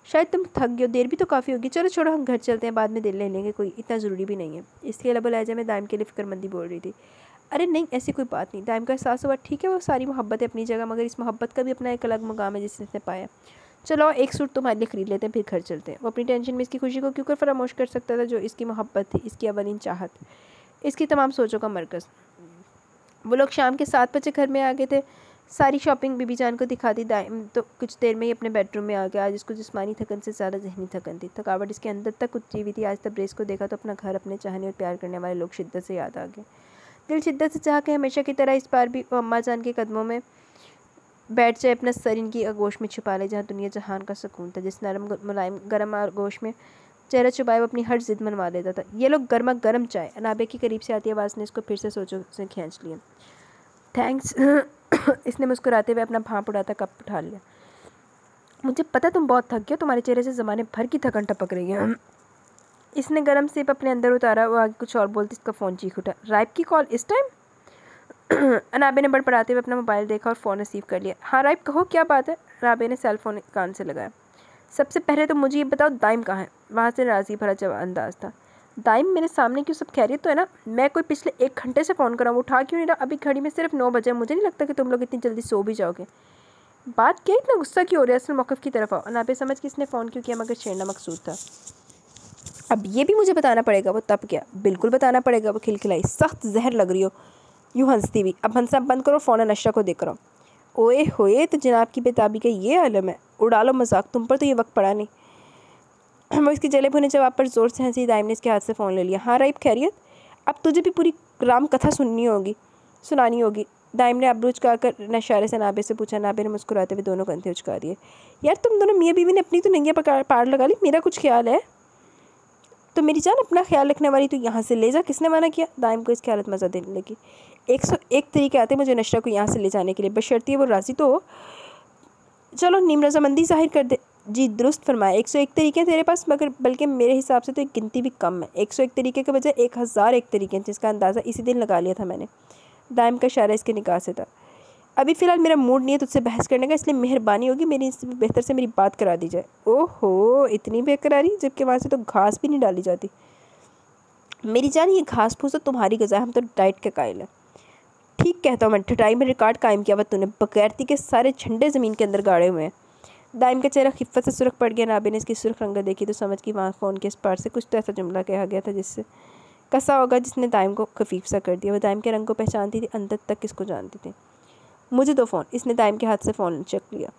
शायद तुम थक गए हो, देर भी तो काफ़ी होगी। चलो छोड़ो, हम घर चलते हैं, बाद में दिल ले लेंगे, कोई इतना ज़रूरी भी नहीं है। इसके लबो लहजे में दाइम के लिए फ़िक्रमंदी बोल रही थी। अरे नहीं, ऐसी कोई बात नहीं। दाइम का एहसास हुआ, ठीक है वो सारी मोहब्बत है अपनी जगह, मगर इस मोहब्बत का भी अपना एक अलग मुकाम है जिसे इसने पाया। चलो एक सूट तुम्हारे लिए ख़रीद लेते हैं, फिर घर चलते हैं। वो अपनी टेंशन में इसकी खुशी को क्यों कर फरामोश कर सकता था, जो इसकी मोहब्बत थी, इसकी अवलीन चाहत, इसकी तमाम सोचों का मरकज़। वो लोग शाम के 7 बजे घर में आ गए थे। सारी शॉपिंग बीबी जान को दिखा दी। दाइम तो कुछ देर में ही अपने बेडरूम में आ गया। आज इसको जिस्मानी थकन से ज़्यादा जहनी थकन थी। थकावट इसके अंदर तक उतरी हुई थी। आज तब्रेज़ को देखा तो अपना घर, अपने चाहने और प्यार करने वाले लोग शिद्दत से याद आ गए। दिल शिद्दत से चाह के हमेशा की तरह इस बार भी वो अम्मा जान के कदमों में बैठ जाए, अपना सर इनकी आगोश में छुपा ले, जहाँ दुनिया जहान का सुकून था। जिस नरम मुलायम गर्म आगोश में चेहरा छुपाए वो अपनी हर जिद मनवा लेता था। ये लोग गर्मा गर्म चाय। अनाबे की करीब से आती आवाज़ ने इसको फिर से सोचों से खींच लिया। थैंक्स। इसने मुस्कुराते हुए अपना भांप उड़ाता कप उठा लिया। मुझे पता तुम बहुत थक गए, तुम्हारे चेहरे से ज़माने भर की थकन टपक रही है। इसने गर्म सिप अपने अंदर उतारा। वो आगे कुछ और बोलते इसका फ़ोन चीख उठा। राइब की कॉल इस टाइम? अनाबे ने बड़बड़ाते हुए अपना मोबाइल देखा और फ़ोन रिसीव कर लिया। हाँ राइब, कहो क्या बात है? अनाबे ने सेल फ़ोन कान से लगाया। सबसे पहले तो मुझे ये बताओ दाइम कहाँ है? वहाँ से नाराज़गी भरा जवाब अंदाज था। दाइम मेरे सामने क्यों, सब खैरियत तो है ना? मैं कोई पिछले 1 घंटे से फ़ोन कर रहा हूँ, उठा क्यों नहीं रहा? अभी घड़ी में सिर्फ 9 बजे, मुझे नहीं लगता कि तुम लोग इतनी जल्दी सो भी जाओगे। बात क्या, इतना गुस्सा क्यों हो रहा है? असल मौक़िफ़ की तरफ आओ। अनाबे समझ कि इसने फ़ोन क्यों किया, मगर छेड़ना मकसूद था। अब ये भी मुझे बताना पड़ेगा? वो तब क्या, बिल्कुल बताना पड़ेगा। वो खिलखिलाई। सख्त जहर लग रही हो। यूँ हंसती हुई। अब हंसना बंद करो, फ़ौरन अनशरा को देख करो। ओए होए, तो जनाब की बेताबी का ये आलम है। उड़ा लो मजाक, तुम पर तो ये वक्त पड़ा नहीं। वो इसके जले भुने जवाब पर ज़ोर से हंसी। दाइम ने इसके हाथ से फ़ोन ले लिया। हाँ राइब, खैरियत? अब तुझे भी पूरी राम कथा सुनानी होगी। दाइम ने अब्रू उचकाकर नशारे से नाबे से पूछा। नाबे ने मुस्कुराते हुए दोनों कंधे उचका दिए। यार तुम दोनों मियाँ बीवी ने अपनी तो नंगियाँ पार लगा ली, मेरा कुछ ख्याल है? तो मेरी जान, अपना ख्याल रखने वाली तो यहाँ से ले जा, किसने मना किया? दाइम को इसकी हालत मज़ा देने लगी। 101 तरीके आते मुझे नशरा को यहाँ से ले जाने के लिए, बशर्ते वो राज़ी तो हो। चलो नीम रजामंदी जाहिर कर दे। जी दुरुस्त फरमाया। 101 तरीके हैं तेरे पास, मगर बल्कि मेरे हिसाब से तो एक गिनती भी कम है। 101 तरीके के बजाय 1001 तरीके हैं, जिसका अंदाज़ा इसी दिन लगा लिया था मैंने। दाइम का इशारा इसके निगाह से था। अभी फ़िलहाल मेरा मूड नहीं है तुझसे बहस करने का, इसलिए मेहरबानी होगी मेरी इससे बेहतर से मेरी बात करा दी जाए। ओहो, इतनी बेकरारी, जबकि वहाँ से तो घास भी नहीं डाली जाती। मेरी जान, ये घास फूस तो तुम्हारी गज़ा, हम तो डाइट के कायल हैं। ठीक कहता हूँ मैं, ठटाई में रिकॉर्ड कायम किया हुआ तूने, बगैरती के सारे झंडे ज़मीन के अंदर गाड़े हुए हैं। दाइम का चेहरा खिफ़्फ़त से सुर्ख पड़ गया। नाबे ने इसकी सुर्ख रंगत देखी तो समझ की वहाँ फ़ोन के इस पार से कुछ तो ऐसा जुमला कहा गया था जिससे कसा होगा, जिसने दाइम को खफीफ सा कर दिया। वो दाइम के रंग को पहचानती थी, अंदर तक इसको जानती थी। मुझे दो फ़ोन। इसने दाइम के हाथ से फ़ोन चक लिया।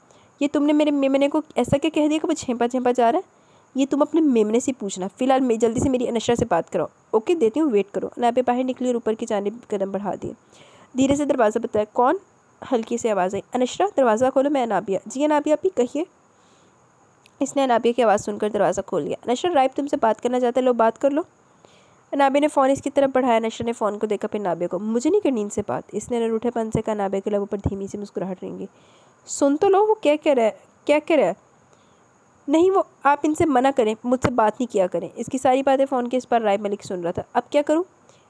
ये तुमने मेरे मेमने को ऐसा क्या कह दिया कि वो झेंपा जा रहा है? ये तुम अपने मेमने से पूछना। फ़िलहाल मैं जल्दी से मेरी अनशरा से बात कराओ। ओके, देती हूँ, वेट करो। नाबे बाहर निकली और ऊपर की जानिब कदम बढ़ा दिए। धीरे से दरवाज़ा बताया। कौन? हल्की सी आवाज़ आई। अनशरा, दरवाज़ा खोलो, मैं अनाबिया। जी अनाबिया, आप ही कहिए। इसने अनाबिया की आवाज़ सुनकर दरवाज़ा खोल लिया। अनशरा, राइब तुमसे बात करना चाहता है, लो बात कर लो। नाबे ने फ़ोन इसकी तरफ बढ़ाया। नशर ने फ़ोन को देखा, फिर नाबे को। मुझे नहीं करनी इनसे बात। इसने रूठेपन से कहा। नाबे के लबों पर धीमी सी मुस्कुराहट रेंगी। सुन तो लो, वो क्या कह रहा है? क्या कह रहा है? नहीं, वो आप इनसे मना करें, मुझसे बात नहीं किया करें। इसकी सारी बातें फ़ोन के इस पर राइब मलिक सुन रहा था। अब क्या करूँ?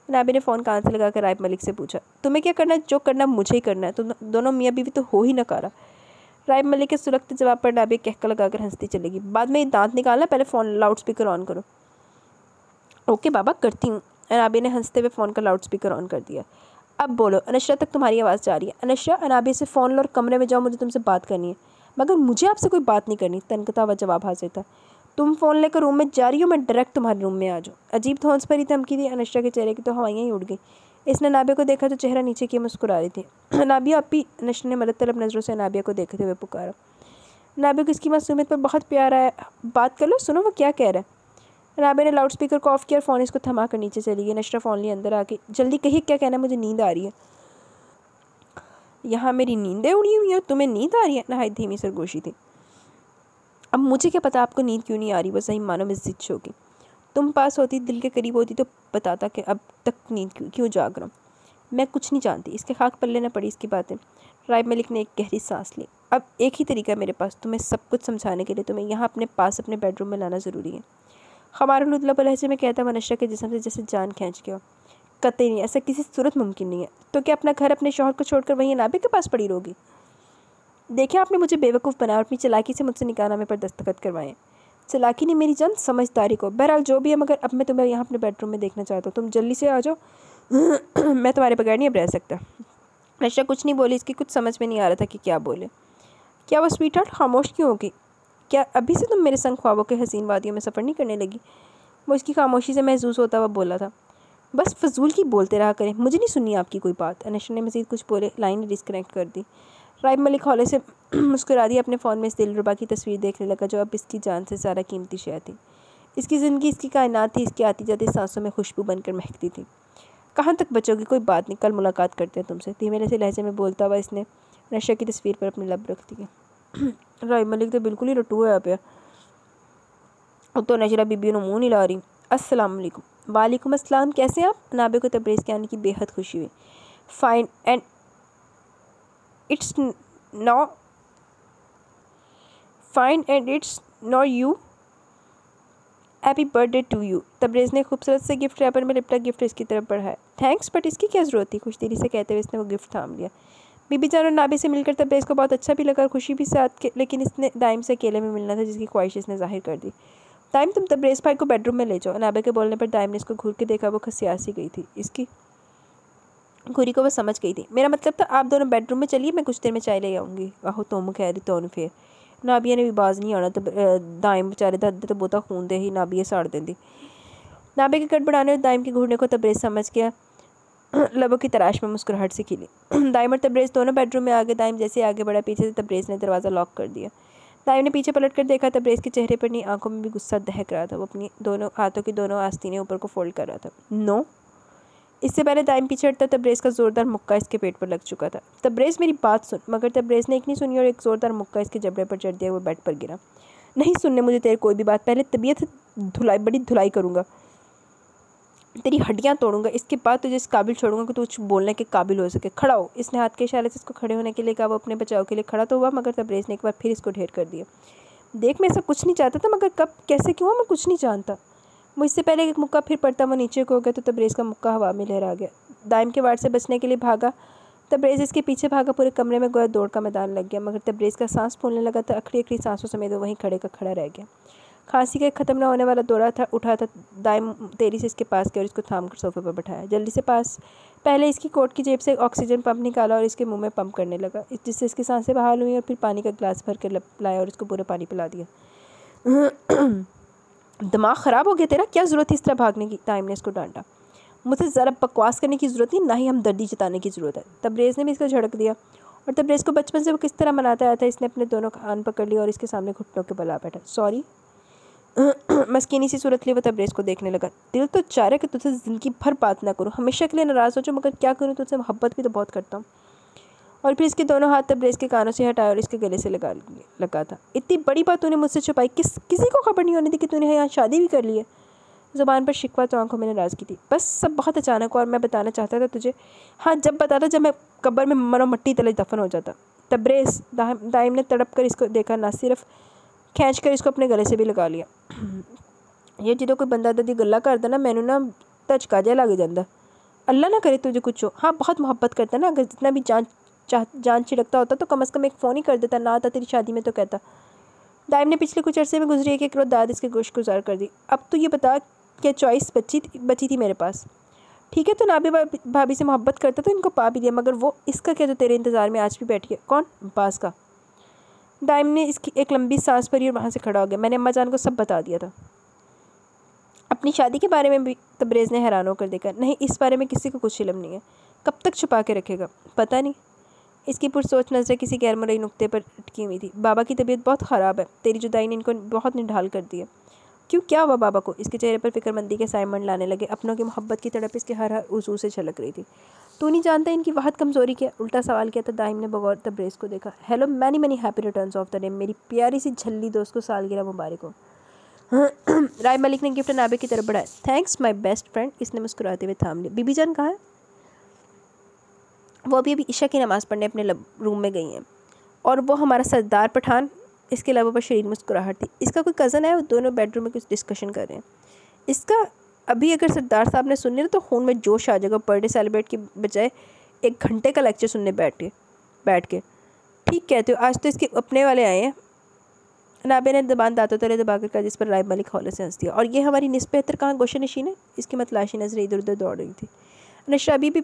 नाबे ने फ़ोन कान से लगाकर राइब मलिक से पूछा। तुम्हें क्या करना है? जो करना मुझे ही करना है। तुम दोनों मियाँ बीवी तो हो ही ना कारा। राइब मलिक के सुलगते जवाब पर नाबे कहका लगाकर हंसती चलेगी। बाद में ये दांत निकालना, पहले फ़ोन लाउड स्पीकर ऑन करो। ओके बाबा, करती हूँ। अनाबे ने हंसते हुए फ़ोन का लाउड स्पीकर ऑन कर दिया। अब बोलो। अनशरा तक तुम्हारी आवाज़ जा रही है। अनशरा, अनाबे से फ़ोन लो और कमरे में जाओ, मुझे तुमसे बात करनी है। मगर मुझे आपसे कोई बात नहीं करनी, तनकता हुआ जवाब हाजिर था। तुम फ़ोन लेकर रूम में जा रही हो, मैं डायरेक्ट तुम्हारे रूम में आ जाऊँ। अजीब धौंस भरी धमकी थी। अनशरा के चेहरे की तो हवाइयाँ ही उड़ गई। इसने नाबिया को देखा तो चेहरा नीचे किए मुस्कुरा रही थी। नाबिया अपी, अनशरा ने मदद तलब नज़रों से नाबिया को देखते हुए पुकारा। नाबिया को इसकी मासूमियत पर बहुत प्यार आया। बात कर लो, सुनो वो क्या कह रहा है। नाबे ने लाउड स्पीकर को ऑफ किया और फ़ोन इसको थमा कर नीचे चली गई। नशरा फ़ोन लिए अंदर आके, जल्दी कहिए क्या कहना है, मुझे नींद आ रही है। यहाँ मेरी नींदें उड़ी हुई हैं, तुम्हें नींद आ रही है? नहायत धीमी सरगोशी थी। अब मुझे क्या पता आपको नींद क्यों नहीं आ रही, बस सही मानो में जिद होगी। तुम पास होती, दिल के करीब होती तो बताता कि अब तक नींद क्यों जाग रहा हूँ। मैं कुछ नहीं जानती। इसके खाक पल्ले न पड़ी इसकी बातें। राइब मलिक ने एक गहरी सांस ली। अब एक ही तरीका है मेरे पास तुम्हें सब कुछ समझाने के लिए। तुम्हें यहाँ अपने पास अपने बेडरूम में लाना ज़रूरी है। हमारा लुदला लहजे में कहता, नशरा के जिस्म से जैसे जान खींच गया। कतई नहीं, ऐसा किसी सूरत मुमकिन नहीं है। तो क्या अपना घर अपने शौहर को छोड़कर वहीं नाबे के पास पड़ी रहोगी? देखिए, आपने मुझे बेवकूफ़ बनाया और अपनी चालाकी से मुझसे निकाहनामे पर दस्तखत करवाएं। चालाकी नहीं मेरी जान, समझदारी को। बहरहाल जो भी है, मगर अब मैं तुम्हें यहाँ अपने बेडरूम में देखना चाहता हूँ। तुम जल्दी से आ जाओ। मैं तुम्हारे बगैर नहीं अब रह सकता। नशरा कुछ नहीं बोली। इसकी कुछ समझ में नहीं आ रहा था कि क्या बोले। क्या वो स्वीटहार्ट खामोश क्यों होगी? क्या अभी से तुम मेरे संग ख्वाबों के हसीन वादियों में सफ़र नहीं करने लगी? वो इसकी खामोशी से महसूस होता हुआ बोला था। बस फजूल की बोलते रहा करें, मुझे नहीं सुननी आपकी कोई बात। अनशरा ने मज़ीद कुछ बोले, लाइन डिस्कनेक्ट कर दी। राइब मलिक हौले से मुस्कुरा दी। अपने फ़ोन में इस दिलरुबा की तस्वीर देखने लगा जो अब इसकी जान से ज़्यादा कीमती शय थी। इसकी ज़िंदगी, इसकी कायनात थी। इसकी आती जाती सांसों में खुशबू बनकर महकती थी। कहाँ तक बचोगी? कोई बात नहीं, कल मुलाकात करते हैं तुमसे। धीमे से लहजे में बोलता हुआ इसने नशा की तस्वीर पर अपने लब रख दिए। राइब मलिक तो बिल्कुल ही रटू है आप। तो नशरा बीबी ने मुँह नहीं ला रही। अस्सलाम वालेकुम। वालेकुम अस्सलाम, कैसे आप? नाबे को तब्रेज़ के आने की बेहद खुशी हुई। Fine and it's no you. Happy birthday to you. Tabrez ने खूबसूरत से गिफ्ट रैपर में लिपटा गिफ्ट इसकी तरफ बढ़ाया। थैंक्स, बट इसकी क्या ज़रूरत थी? खुश दिली से कहते हुए इसने वो गिफ्ट थाम लिया। बीबी जान और नाबे से मिलकर तब्रेज़ को बहुत अच्छा भी लगा और खुशी भी साथ के, लेकिन इसने दाइम से अकेले में मिलना था जिसकी ख्वाहिश इसने जाहिर कर दी। दाइम, तुम तब्रेज़ भाई को बेडरूम में ले जाओ। नाबे के बोलने पर दाइम ने इसको घूर के देखा। वो खसियासी गई थी। इसकी घूरी को वो समझ गई थी। मेरा मतलब था आप दोनों बेडरूम में चलिए, मैं कुछ देर में चाय ले आऊँगी। आहो तुम कह रही तो फिर नाबिया ने भी बाज नहीं आना। तो दाइम बेचारे दर्द तो बहुता खून दे ही नाबिया साड़ देंदी। नाबे के गड़बड़ाने और दाइम के घूरने को तब्रेज़ समझ गया। लबों की तराश में मुस्कुराहट से खिली। दाइम और तब्रेज़ दोनों बेडरूम में आ गए। दाइम जैसे आगे बढ़ा, पीछे से तब्रेज़ ने दरवाज़ा लॉक कर दिया। दाइम ने पीछे पलट कर देखा, तब्रेज़ के चेहरे पर नहीं, आंखों में भी गुस्सा दहक रहा था। वो अपनी दोनों हाथों की दोनों आस्तीनें ऊपर को फोल्ड कर रहा था। नो। इससे पहले दाइम पीछे हटता, तब्रेज़ का ज़ोरदार मुक्का इसके पेट पर लग चुका था। तब्रेज़ मेरी बात सुन। मगर तब्रेज़ ने एक नहीं सुनी और एक ज़ोरदार मुक्का इसके जबड़े पर चढ़ दिया। वो बेड पर गिरा। नहीं सुनने मुझे तेरी कोई भी बात। पहले तबीयत बड़ी धुलाई करूँगा, तेरी हड्डियाँ तोड़ूंगा, इसके बाद तुझे इस काबिल छोड़ूंगा कि तू कुछ बोलने के काबिल हो सके। खड़ा हो। इसने हाथ के इशारे से इसको खड़े होने के लिए कहा। वो अपने बचाव के लिए खड़ा तो हुआ, मगर तब्रेज़ ने एक बार फिर इसको ढेर कर दिया। देख, मैं ऐसा कुछ नहीं चाहता था, मगर कब कैसे क्यों मैं कुछ नहीं जानता। मुझसे पहले एक मुक्का फिर पड़ता, वो नीचे को हो गया तो तब्रेज़ का मुक्का हवा में लहरा गया। दाइम के वार से बचने के लिए भागा। तब्रेज़ इसके पीछे भागा। पूरे कमरे में गोया दौड़ का मैदान लग गया, मगर तब्रेज़ का सांस फूलने लगा था। अखड़ी अखड़ी सांसों समेत वो वहीं खड़े का खड़ा रह गया। खांसी का ख़त्म न होने वाला दौरा था उठा था। दाइम तेरी से इसके पास गया और इसको थाम कर सोफे पर बैठाया। जल्दी से पास पहले इसकी कोट की जेब से ऑक्सीजन पंप निकाला और इसके मुंह में पंप करने लगा, जिससे इसकी सांसें बहाल हुई। और फिर पानी का गिलास भर कर लाया और इसको पूरा पानी पिला दिया। दिमाग ख़राब हो गया तेरा, क्या ज़रूरत थी इस तरह भागने की? दाइम ने इसको डांटा। मुझसे ज़रा बकवास करने की ज़रूरत नहीं, ना ही हमदर्दी जताने की ज़रूरत है। तब्रेज़ ने भी इसको झड़क दिया। और तब्रेज़ को बचपन से वो किस तरह मनाता आया था, इसने अपने दोनों कान पकड़ लिया और इसके सामने घुटनों के बल आ बैठा। सॉरी। मस्कीनी सी सूरत लिए वो तब्रेज़ को देखने लगा। दिल तो चाह रहा है कि तुझसे ज़िंदगी भर बात ना करूँ, हमेशा के लिए नाराज़ हो जाऊँ, मगर क्या करूँ, तुझसे मोहब्बत भी तो बहुत करता हूँ। और फिर इसके दोनों हाथ तब्रेज़ के कानों से हटाए और इसके गले से लगा था। इतनी बड़ी बात तूने मुझसे छुपाई, किसी को खबर नहीं होने दी कि तूने यहाँ शादी भी कर ली है। ज़ुबान पर शिकवा तो आंखों में नाराज़गी थी। बस सब बहुत अचानक और मैं बताना चाहता था तुझे। हाँ, जब बताता, जब मैं कब्र में मरो मट्टी तले दफन हो जाता। तब्रेज़। दाइम ने तड़प कर इसको देखा, ना सिर्फ खींच कर इसको अपने गले से भी लगा लिया। ये जो कोई बंदा दादी गल्ला करता ना, मैनू ना धचका जिहा लग जाता। अल्लाह ना करे तुझे कुछ हो। हाँ, बहुत मोहब्बत करता ना, अगर जितना भी जान छिड़कता होता तो कम से कम एक फ़ोन ही कर देता, ना आता तेरी शादी में तो कहता। दाइम ने पिछले कुछ अरसे में गुजरी एक रोज़ दाद इसके गोश्त गुजार कर दी। अब तो ये बता, क्या चॉइस बची थी मेरे पास? ठीक है, तो नाबी भाभी से मोहब्बत करता तो इनको पा भी लिया, मगर वो इसका क्या जो तेरे इंतज़ार में आज भी बैठी है? कौन? बास का। दाइम ने इसकी एक लंबी सांस भरी और वहाँ से खड़ा हो गया। मैंने अम्मा जान को सब बता दिया था। अपनी शादी के बारे में भी? तब्रेज़ ने हैरान होकर देखा। नहीं, इस बारे में किसी को कुछ इल्म नहीं है। कब तक छुपा के रखेगा? पता नहीं। इसकी पुरसोच नज़रें किसी गैर मरई नुक्ते पर अटकी हुई थी। बाबा की तबीयत बहुत ख़राब है, तेरी जुदाई ने इनको बहुत निढाल कर दिया। क्यों, क्या हुआ बाबा को? इसके चेहरे पर फिक्रमंदी के साए मंडलाने लगे। अपनों की मोहब्बत की तड़प इसके हर उज़ू से छलक रही थी। तू नहीं जानता इनकी वाहद कमज़ोरी क्या? उल्टा सवाल किया था। दाइम ने बगौर तब्रेज़ को देखा। Hello, many happy returns of the day. मेरी प्यारी सी झल्ली दोस्त को सालगिरह मुबारक हो। राय मलिक ने गिफ्ट नाबे की तरफ बढ़ाया। Thanks my best friend. इसने मुस्कुराते हुए थाम लिया। बीबी जान कहाँ है? वो अभी ईशा की नमाज़ पढ़ने अपने रूम में गई हैं। और वो हमारा सरदार पठान? इसके लबों पर शरीर मुस्कुराहट थी। इसका कोई कज़न है, वो दोनों बेडरूम में कुछ डिस्कशन कर रहे हैं। इसका अभी अगर सरदार साहब ने सुन लिया तो खून में जोश आ जाएगा। बर्थडे सेलिब्रेट की बजाय 1 घंटे का लेक्चर सुनने बैठ के। ठीक कहते हो, आज तो इसके अपने वाले आए हैं। नाबे ने दबान दांतों तले दबाकर कहा, जिस पर राय मलिक हौले से हंस दिया। और ये हमारी निस्बेहतर कहाँ गोशे नशीन है? इसकी मतलाशी नजरें इधर उधर दौड़ रही थी। नशा अभी भी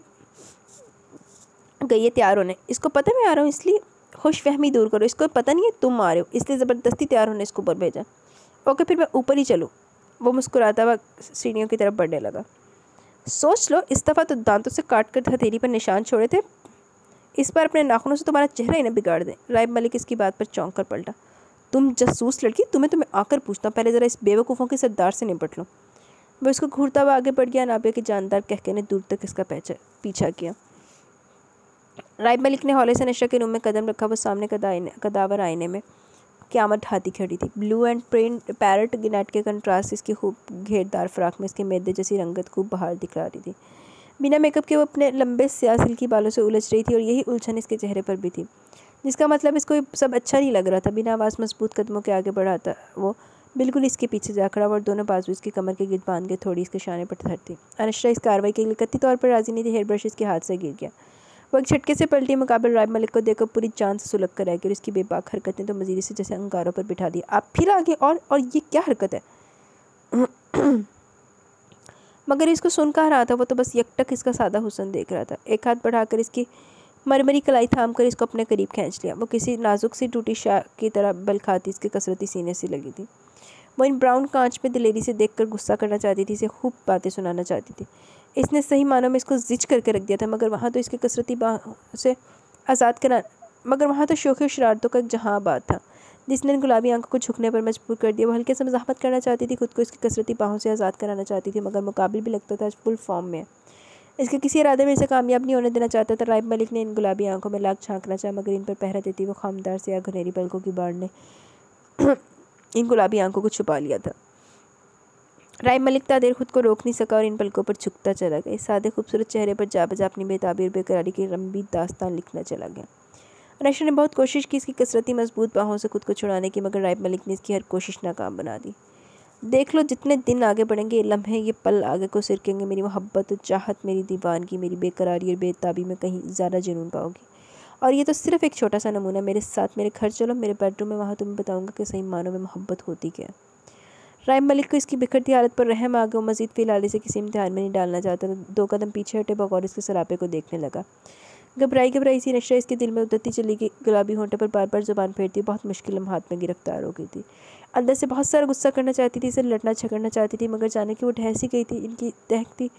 गई है तैयार होने। इसको पता मैं आ रहा हूँ, इसलिए खुशफहमी दूर करो। इसको पता नहीं है तुम आ रहे हो, इसलिए ज़बरदस्ती तैयार होने इसको ऊपर भेजा। ओके, फिर मैं ऊपर ही चलूँ? वो मुस्कुराता हुआ सीढ़ियों की तरफ बढ़ने लगा। सोच लो, इस दफ़ा तो दांतों से काट कर हथेली पर निशान छोड़े थे, इस बार अपने नाखूनों से तुम्हारा चेहरा ही न बिगाड़ दे। राय मलिक इसकी बात पर चौंक कर पलटा। तुम जासूस लड़की, तुम्हें आकर पूछता हूँ, पहले ज़रा इस बेवकूफ़ों के सरदार से निपट लो। वो इसको घूरता हुआ आगे बढ़ गया। नाबिया के जानदार कहके ने दूर तक इसका पीछा किया। राय मलिक ने हौले से नशा के रूम में कदम रखा। वो सामने कदावर आईने में क़यामत हाथी खड़ी थी। ब्लू एंड पैरट नेट के कंट्रास्ट इसकी खूब घेरदार फ्राक में इसके मैदे जैसी रंगत खूब बाहर दिखा रही थी। बिना मेकअप के वो अपने लंबे स्याह सिल्की बालों से उलझ रही थी और यही उलझन इसके चेहरे पर भी थी, जिसका मतलब इसको सब अच्छा नहीं लग रहा था। बिना आवाज़ मजबूत कदमों के आगे बढ़ाता वो बिल्कुल इसके पीछे जा खड़ा और दोनों बाजू इसकी कमर के गिर्द बांध के थोड़ी इसके शाने पर धरती। अनशरा इस कार्रवाई के लिए कतई तौर पर राजी नहीं थी। हेयर ब्रश इसके हाथ से गिर गया। वो एक झटके से पलटी। मुकाबले राय मलिक को देखकर पूरी जान से सुलग कर रह गई और इसकी बेबाक हरकतें तो मजीद से जैसे अंगारों पर बिठा दी। आप फिर आगे? और ये क्या हरकत है? मगर इसको सुन कह रहा था, वो तो बस यकटक इसका सादा हुस्न देख रहा था। एक हाथ बढ़ाकर इसकी मरमरी कलाई थाम कर इसको अपने करीब खींच लिया। वो किसी नाजुक सी टूटी शाह की तरह बल खाती इसके कसरती सीने से लगी थी। वो इन ब्राउन कांच में दिलेरी से देखकर गुस्सा करना चाहती थी, इसे खूब बातें सुनाना चाहती थी। इसने सही मानों में इसको जिच करके रख दिया था, मगर वहाँ तो इसकी कसरती बाहों से आज़ाद करा मगर वहाँ तो शौक़ शरारतों का जहाँ आबाद था, जिसने गुलाबी आंखों को झुकने पर मजबूर कर दिया। वो हल्के से मज़ाहमत करना चाहती थी, खुद को इसकी कसरती बाहों से आज़ाद कराना चाहती थी, मगर मुकाबिल भी लगता था फुल फॉर्म में। इसके किसी इरादे में इसे कामयाब नहीं होने देना चाहता था। राइब मलिक ने इन गुलाबी आंखों में लाख झांकना चाहा, मगर इन पर पहरा देती वो खामदार से या घनेरी पलकों की बाढ़ ने इन गुलाबी आंखों को छुपा लिया था। राइब मलिक तादेर खुद को रोक नहीं सका और इन पलकों पर झुकता चला गया। इस सादे खूबसूरत चेहरे पर जा बजा अपनी बेताबीर बेकरारी की लंबी दास्तान लिखना चला गया। अनशरा ने बहुत कोशिश की इसकी कसरती मजबूत बाहों से खुद को छुड़ाने की, मगर राइब मलिक ने इसकी हर कोशिश नाकाम बना दी। देख लो, जितने दिन आगे बढ़ेंगे, ये लम्हे, ये पल आगे को सिरकेंगे, मेरी मोहब्बत और चाहत, मेरी दीवानगी, मेरी बेकरारी और बेताबी में कहीं ज़्यादा जुनून पाओगी। और ये तो सिर्फ एक छोटा सा नमूना। मेरे साथ मेरे घर चलो, मेरे बेडरूम में, वहाँ तुम्हें बताऊँगा कि सही मानों में मोहब्बत होती क्या है। राइब मलिक को इसकी बिखरती हालत पर रहम आ गया। वो मज़ीद फ़िलहाल इसे किसी इम्तिहान में नहीं डालना चाहता था। 2 कदम पीछे हटे बगौर इसके सरापे को देखने लगा। घबराई सी नशा इसके दिल में उतरती चली गई। गुलाबी होंठों पर बार बार जुबान फेरती बहुत मुश्किल लम्हात में गिरफ्तार हो गई थी। अंदर से बहुत सारा गुस्सा करना चाहती थी, इसे लड़ना झगड़ना चाहती थी, मगर जाने कि वो ढह सी गई थी।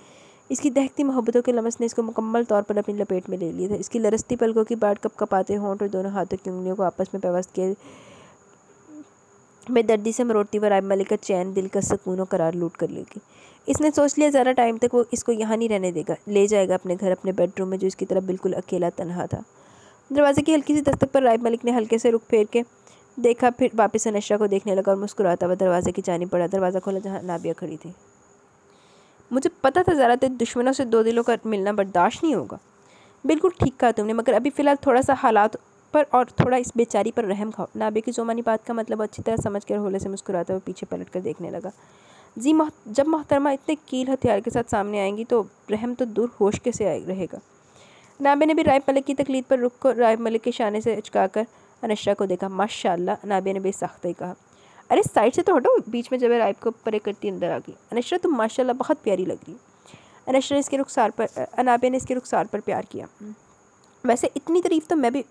इसकी दहकती मोहब्बतों के लमस ने इसको मुकम्मल तौर पर अपनी लपेट में ले लिया था। इसकी लरसती पलकों की बाट कपकपाते होंठ और दोनों हाथों की उंगलियों को आपस में पेवस्त किए बेदर्दी से मरोड़ती हुई राइब मलिक का चैन, दिल का सुकून और करार लूट कर लेगी। इसने सोच लिया ज़्यादा टाइम तक वो इसको यहाँ नहीं रहने देगा, ले जाएगा अपने घर, अपने बेडरूम में, जो इसकी तरफ बिल्कुल अकेला तन्हा था। दरवाजे की हल्की सी दस्तक पर राइब मलिक ने हल्के से रुख फेर के देखा, फिर वापस से नशरा को देखने लगा और मुस्कुराता हुआ दरवाजे की जानिब बढ़ा। दरवाज़ा खोला जहाँ नाबिया खड़ी थी। मुझे पता था ज़रा तेरे दुश्मनों से 2 दिलों का मिलना बर्दाश्त नहीं होगा। बिल्कुल ठीक कहा तुमने, मगर अभी फ़िलहाल थोड़ा सा हालात पर और थोड़ा इस बेचारी पर रहम खाओ। नाबिया की जोमानी बात का मतलब अच्छी तरह समझ कर होले से मुस्कुराता हुआ पीछे पलट कर देखने लगा। जी जब मोहतरमा इतने कील हथियार के साथ सामने आएंगी तो रहम तो दूर होश कैसे रहेगा। नाबिया ने भी राइब मलिक की तकलीफ पर रुक कर राइब मलिक के शाने से उचकाकर अनशरा को देखा। माशाल्लाह, नाबिया ने बेसाख्ता ही कहा। अरे साइड से तो हटो, बीच में जब राइब को परे करती अंदर आ गई। अनशरा, तुम माशाल्लाह बहुत प्यारी लग रही। अनशरा ने इसके रुखसार पर नाबिया ने इसके रुखसार पर प्यार किया। वैसे इतनी तारीफ़ तो मैं भी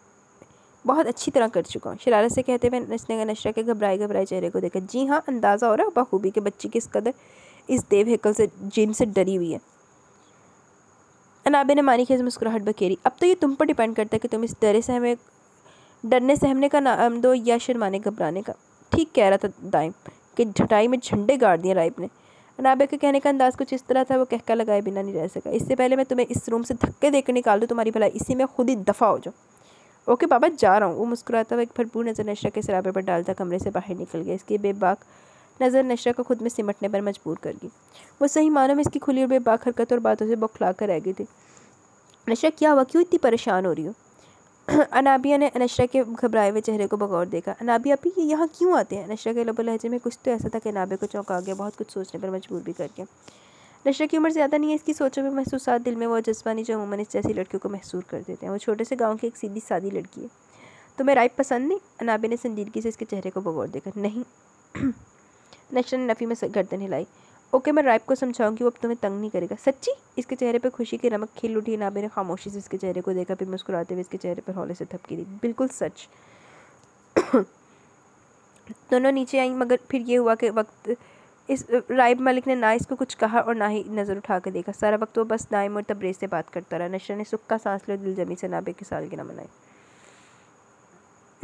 बहुत अच्छी तरह कर चुका हूँ, शरारत से कहते हुए इसने अनशरा के घबराए चेहरे को देखा। जी हाँ, अंदाज़ा हो रहा है बखूबी के बच्ची किस कदर इस देव हेकल से जिन से डरी हुई है। नाबिया ने मानी खेज मुस्कुराहट बखेरी। अब तो ये तुम पर डिपेंड करता है कि तुम इस डरने सहमने का नाम दो या शर्माने घबराने का। ठीक कह रहा था दाइम कि झटाई में झंडे गाड़ दिए राइब ने। नाबिया के कहने का अंदाज़ कुछ इस तरह था, वो कहका लगाए बिना नहीं रह सका। इससे पहले मैं तुम्हें इस रूम से धक्के देकर निकाल दूँ, तुम्हारी भलाई इसी में खुद ही दफ़ा हो जाओ। ओके बाबा, जा रहा हूँ। वो मुस्कुराता हुआ एक भरपूर नज़र नशरा के सरापे पर डालता कमरे से बाहर निकल गया। इसकी बेबाक नज़र नशरा को खुद में सिमटने पर मजबूर कर गई। वो सही मानों में इसकी खुली और बेबाक हरकतों और बातों से बौखला कर रह गई थी। नशरा, क्या हुआ, क्यों इतनी परेशान हो रही हो? अनाबिया ने नशरा के घबराए हुए चेहरे को बगौर देखा। अनाबिया, अभी ये यहाँ क्यों आते हैं? नशरा के लबो लहजे में कुछ तो ऐसा था कि अनाबिया को चौंका गया, बहुत कुछ सोचने पर मजबूर भी कर गया। नशरा की उम्र ज़्यादा नहीं है, इसकी सोचों में महसूसात दिल में वो जज्बानी जो अमूमन इस जैसी लड़कियों को महसूस कर देते हैं। वो छोटे से गाँव की एक सीधी सादी लड़की है। तुम्हें राइब पसंद नहीं? अनाबिया ने संजीदगी से इसके चेहरे को बगौर देखा। नहीं। नशरा ने नफ़ी में गर्दन हिलाई। ओके, मैं राइब को समझाऊंगी, वो अब तुम्हें तंग नहीं करेगा। सच्ची? इसके चेहरे पर खुशी की रमक खिल उठी। नाबिया ने खामोशी से इसके चेहरे को देखा, फिर मुस्कुराते हुए इसके चेहरे पर हौले से थपकी दी। बिल्कुल सच। दोनों नीचे आई, मगर फिर ये हुआ कि वक्त इस राइब मलिक ने ना इसको कुछ कहा और ना ही नज़र उठा के देखा। सारा वक्त वो बस दाइम और तबरेज़ से बात करता रहा। नशरा ने सुख का सांस लिया, दिलजमी से नाबिया की सालगिरह मनाई।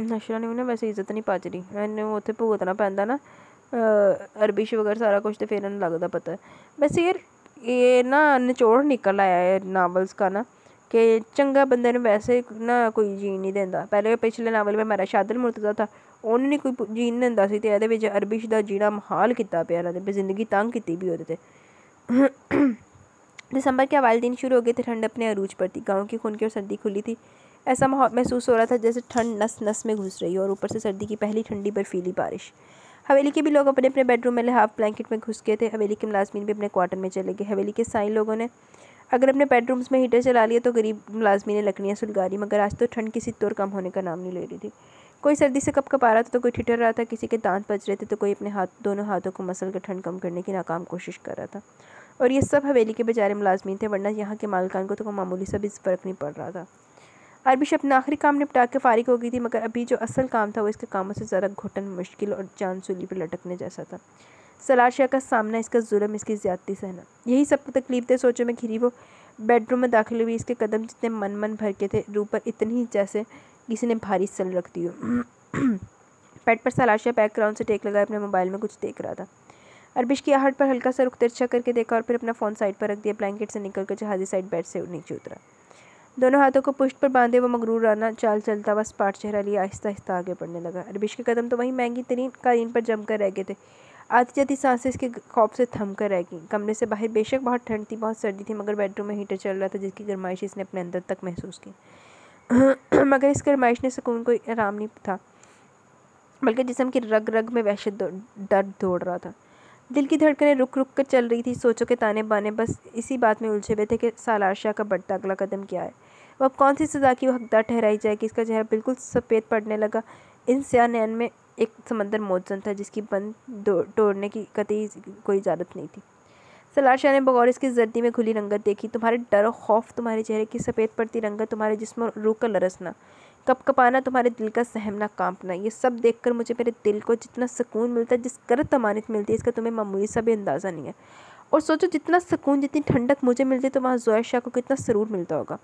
नशरा ने उन्हें वैसे इज्जत नहीं पाजरी, मैंने उत्थे भुगतना पैंदा ना अरबिश वगैरह सारा कुछ, तो फिर लगता पता है। वैसे यार ये ना निचोड़ निकल आया है नावल्स का ना, कि चंगा बंदे ने वैसे ना कोई जीन नहीं देंदा। पहले पिछले नावल में मेरा शादल मुर्तज़ा था, उन्होंने नहीं कोई जीन देंदा सी, ते ਇਹਦੇ ਵਿੱਚ अरबिश ਦਾ जीना महाल किया पे ਇਹਨਾਂ ने जिंदगी तंग की भी ਉਹਦੇ ते। दिसंबर के अवाइल दिन शुरू हो गए थे। ठंड अपने अरूज पर थी। गाँव की खून की और सर्दी खुली थी। ऐसा महसूस हो रहा था जैसे ठंड नस नस में घुस रही हो, और ऊपर से सर्दी की पहली ठंडी बर्फीली बारिश। हवेली के भी लोग अपने अपने बेडरूम में लिहाफ ब्लैंकेट में घुस गए थे। हवेली के मुलाजमीन भी अपने क्वार्टर में चले गए। हवेली के साईं लोगों ने अगर अपने बेडरूम्स में हीटर चला लिया तो गरीब मुलाजमी ने लकड़ियाँ सुलगारी, मगर आज तो ठंड किसी तौर कम होने का नाम नहीं ले रही थी। कोई सर्दी से कपकपा रहा था तो कोई ठिठर रहा था, किसी के दांत बज रहे थे तो कोई अपने दोनों हाथों को मसल कर ठंड कम करने की नाकाम कोशिश कर रहा था। और ये सब हवेली के बेचारे मुलाजमीन थे, वरना यहाँ के मालकान को तो कोई मामूली सा भी फ़र्क नहीं पड़ रहा था। अरबिश अपना आखिरी काम निपटा के फारिग हो गई थी, मगर अभी जो असल काम था वो इसके कामों से ज़रा घुटन, मुश्किल और जान सूली पर लटकने जैसा था। सलाशा का सामना, इसका जुल्म, इसकी ज़्यादती सहना, यही सब तकलीफ थे सोचों में घिरी वो बेडरूम में दाखिल हुई। इसके कदम जितने मन भर के थे, रूह पर इतनी जैसे किसी ने भारी सल रख दी हो। बेड पर सलाशा बैकग्राउंड से टेक लगाए अपने मोबाइल में कुछ देख रहा था। अरबिश की आहट पर हल्का सा रुख तिरछा करके देखा और फिर अपना फ़ोन साइड पर रख दिया। ब्लैंकेट से निकलकर जहाज़ी साइड बेड से नीचे उतरा। दोनों हाथों को पुष्ट पर बांधे वो मगरूर राना चाल चलता हुआ स्पाट चेहरा लिए आहिस्ता आहिस्ता आगे बढ़ने लगा। अरबिश के कदम तो वहीं महंगी तरीन कालीन पर जमकर रह गए थे। आती जाती सांसें इसके खौफ से थम कर रह गईं। कमरे से बाहर बेशक बहुत ठंड थी, बहुत सर्दी थी, मगर बेडरूम में हीटर चल रहा था जिसकी गर्माइश इसने अपने अंदर तक महसूस की। मगर इस गर्माइश ने सुकून को आराम नहीं था, बल्कि जिस्म की रग रग में वहशत दर्द दौड़ रहा था। दिल की धड़कनें रुक रुक कर चल रही थी। सोचों के ताने बाने बस इसी बात में उलझे हुए थे कि सालाशा का बढ़ता अगला कदम क्या है। वो अब कौन सी सज़ा की वो हकदार ठहराई जाएगी। इसका चेहरा बिल्कुल सफ़ेद पड़ने लगा। इन स्याह नैन में एक समंदर मौजूद था जिसकी बंद तोड़ने की कतई कोई इजाज़त नहीं थी। सलाशा ने बगौर इसकी जर्दी में खुली रंगत देखी। तुम्हारे डर और खौफ, तुम्हारे चेहरे की सफ़ेद पड़ती रंगत, तुम्हारे जिस्म और रूह का लरसना, कपकपाना, तुम्हारे दिल का सहमना, कांपना, ये सब देखकर मुझे मेरे दिल को जितना सुकून मिलता है, जिस कदर तमानित मिलती है, इसका तुम्हें मामूली सा भी अंदाज़ा नहीं है। और सोचो जितना सुकून, जितनी ठंडक मुझे मिलती है तो वहाँ ज़ोया को कितना सरूर मिलता होगा।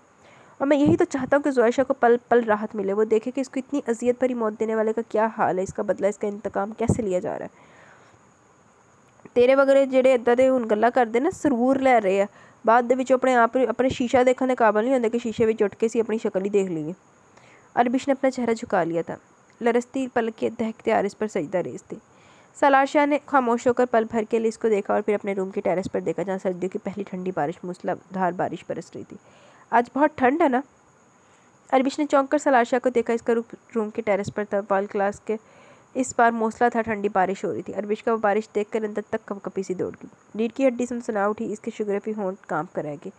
और मैं यही तो चाहता हूँ कि ज़ोया को पल पल राहत मिले। वो देखे कि इसको इतनी अजियत भरी मौत देने वाले का क्या हाल है, इसका बदला, इसका इंतकाम कैसे लिया जा रहा है। तेरे वगैरह जेडे इदा दे हुण गल्लां करदे ना सरूर लै रहे हैं, बाद दे विच अपने आप अपने शीशा देखने के काबिल नहीं होंदे कि शीशे विच उठ के सी अपनी शक्ल ही देख लीए। अरबिश ने अपना चेहरा झुका लिया था। लरसती पलकें दहकते आरिस पर सजदा रेज़ थी। सलाशा ने खामोश होकर पल भर के लिए इसको देखा और फिर अपने रूम के टेरेस पर देखा जहाँ सर्दियों की पहली ठंडी बारिश, मूसलाधार बारिश बरस रही थी। आज बहुत ठंड है ना? अरबिश ने चौंक कर सलाशा को देखा। इसका रूम के टेरेस पर था। बाल क्लास के इस बार मूसलाधार ठंडी बारिश हो रही थी। अरबिश का वो बारिश देखकर अंदर तक कपकपी सी दौड़ गई। रीढ़ की हड्डी सनसना उठी। इसके शुगरफी होंठ कांप कर रह गए।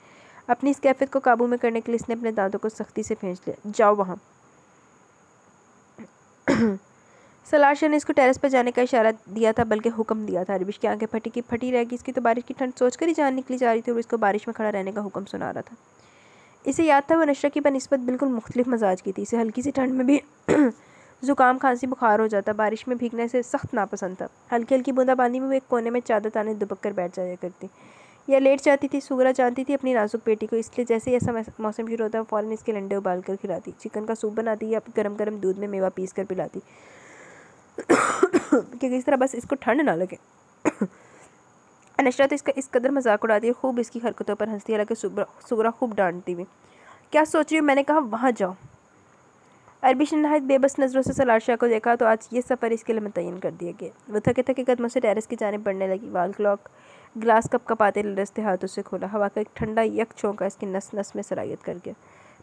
अपनी इस कैफियत को काबू में करने के लिए इसने अपने दांतों को सख्ती से खींच लिया। जाओ वहाँ। सलाशा ने इसको टेरेस पर जाने का इशारा दिया था, बल्कि हुक्म दिया था। अरबिश की आंखें फटी की फटी रह गई। इसकी तो बारिश की ठंड सोचकर ही जान निकली जा रही थी और इसको बारिश में खड़ा रहने का हुक्म सुना रहा था। इसे याद था वो नशरा की बनिस्बत बिल्कुल मुख्तलिफ मजाज की थी। इसे हल्की सी ठंड में भी ज़ुकाम, खांसी, बुखार हो जाता। बारिश में भीगने से सख्त नापसंद था। हल्की हल्की बूंदाबांदी में वो एक कोने में चादर ताने दुबक कर बैठ जाया करती या लेट जाती थी। सुगरा जानती थी अपनी नाजुक बेटी को, इसलिए जैसे ही ऐसा मौसम शुरू होता फ़ौरन इसके लंडे उबाल कर खिलाती, चिकन का सूप बनाती या गरम गरम दूध में मेवा पीस कर पिलाती कि किस तरह बस इसको ठंड ना लगे। नशरा तो इसका इस कदर मजाक उड़ाती है, खूब इसकी हरकतों पर हंसती, हालांकि सुगरा खूब डांटती हुई। क्या सोच रही हो? मैंने कहा वहाँ जाओ। अरबिश ने नहायत बेबस नज़रों से सलाशा को देखा तो आज ये सफ़र इसके लिए मुतय्यन कर दिया गया। वो थके थके कदमों से टेरेस की जानिब बढ़ने लगी। वाल क्लॉक ग्लास कप कपाते लरसते हाथों से खोला। हवा का एक ठंडा यक छौंका इसकी नस नस में सरायत कर गया।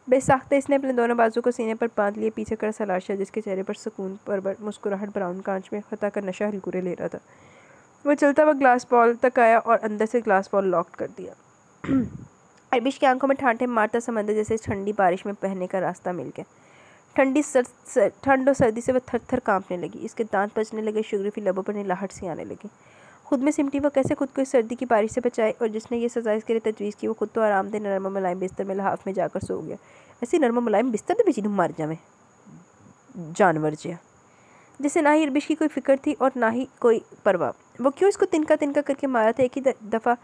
बेसाख्ता इसने अपने दोनों बाजू को सीने पर बांध लिए। पीछे कर सलाशा जिसके चेहरे पर सुकून पर मुस्कुराहट ब्राउन कांच में खता कर नशा हलकुरे ले रहा था। वो चलता हुआ ग्लास बॉल तक आया और अंदर से ग्लास बॉल लॉक कर दिया। अरबिश की आंखों में ठांठे मारता समंदर जैसे ठंडी बारिश में बहने का रास्ता मिल गया। ठंड और सर्दी से वह थर थर कांपने लगी। इसके दांत बजने लगे, शुगरफी लबों पर नीलाहट सी आने लगी। खुद में सिमटी वो कैसे खुद को इस सर्दी की बारिश से बचाए, और जिसने ये सज़ा इसके लिए तजवीज़ की वो खुद तो आरामदेह नरम मुलायम बिस्तर में लहाफ में जाकर सो गया। ऐसी नरम मुलायम बिस्तर तो बेची मर जावे जानवर जिया, जिसे ना ही अरबिश की कोई फिक्र थी और ना ही कोई परवाह। वो क्यों इसको तिनका तिनका करके मारा था? एक ही दफ़ा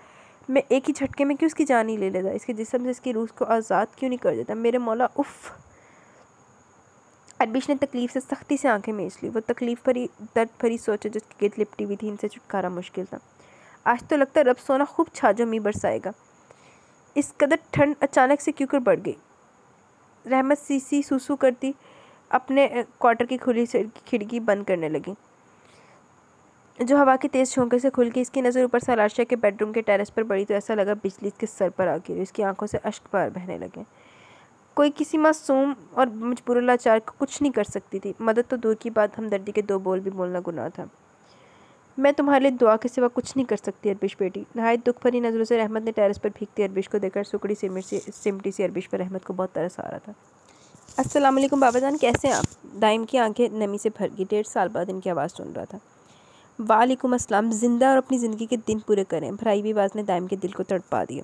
में, एक ही झटके में क्यों इसकी जान ही ले लेता? इसके जिस्म से इसकी रूह को आज़ाद क्यों नहीं कर देता? मेरे मौला, उफ़। अरबिश ने तकलीफ़ से सख्ती से आंखें मीच ली। वो तकलीफ़ भरी दर्द भरी सोचे जिसकी गिरद लिपटी हुई थी, इनसे छुटकारा मुश्किल था। आज तो लगता है रब सोना खूब छाजो मी बरसाएगा। इस कदर ठंड अचानक से क्यों कर बढ़ गई? रहमत सीसी सूसू करती अपने क्वार्टर की खुली खिड़की बंद करने लगी, जो हवा के तेज़ झोंके से खुल के इसकी नज़र ऊपर सलाशा के बेडरूम के टेरेस पर पड़ी तो ऐसा लगा बिजली इसके सर पर आ गिरी। इसकी आंखों से अश्क बार बहने लगे। कोई किसी मासूम और मजबूर लाचार को कुछ नहीं कर सकती थी। मदद तो दूर की बात, हमदर्दी के दो बोल भी बोलना गुनाह था। मैं तुम्हारे लिए दुआ के सिवा कुछ नहीं कर सकती अरबिश बेटी। नहायत दुख भरी नज़रों से रहमत ने टेरेस पर भीगती अरबिश को देखकर सुकड़ी सिमटी सी अरबिश पर रहमत को बहुत तरस आ रहा था। अस्सलाम वालेकुम बाबा जान, कैसे हैं आप? दाइम की आंखें नमी से भर गई। 1.5 साल बाद इनकी आवाज़ सुन रहा था। वालेकुम अस्सलाम। जिंदा और अपनी ज़िंदगी के दिन पूरे करें। भराई हुई आवाज़ ने दाइम के दिल को तड़पा दिया।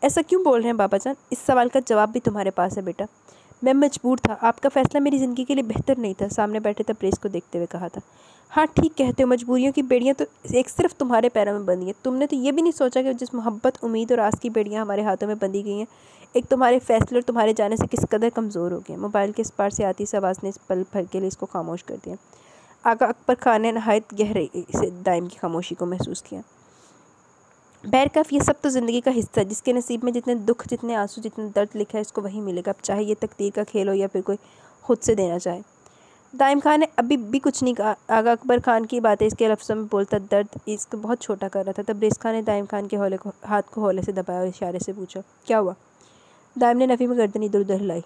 ऐसा क्यों बोल रहे हैं बाबा जान? इस सवाल का जवाब भी तुम्हारे पास है बेटा। मैं मजबूर था, आपका फ़ैसला मेरी ज़िंदगी के लिए बेहतर नहीं था, सामने बैठे तब्रेज़ को देखते हुए कहा था। हाँ ठीक कहते हो, मजबूरियों की बेड़ियाँ तो एक सिर्फ तुम्हारे पैरों में बंधी हैं। तुमने तो ये भी नहीं सोचा कि जिस मोहब्बत, उम्मीद और आस की बेड़ियाँ हमारे हाथों में बंधी गई हैं, एक तुम्हारे फैसले और तुम्हारे जाने से किस कदर कमज़ोर हो गए। मोबाइल के इस पार से आती इस आवाज़ ने इस पल भर के लिए इसको खामोश कर दिया। आगा अकबर खान ने नहायत गहरे से दाइम की खामोशी को महसूस किया। बैरकफ, ये सब तो ज़िंदगी का हिस्सा है। जिसके नसीब में जितने दुख, जितने आंसू, जितने दर्द लिखा है, इसको वही मिलेगा, अब चाहे ये तकदीर का खेल हो या फिर कोई खुद से देना चाहे। दाइम खान ने अभी भी कुछ नहीं कहा। आगा अकबर खान की बातें इसके लफ्ज़ों में बोलता दर्द इसको बहुत छोटा कर रहा था। तब्रेज़ खान ने दाइम खान के हाथ को हौले से दबाया और इशारे से पूछा, क्या हुआ? दाइम ने नफ़ी में गर्दन इधर उधर हिलाई।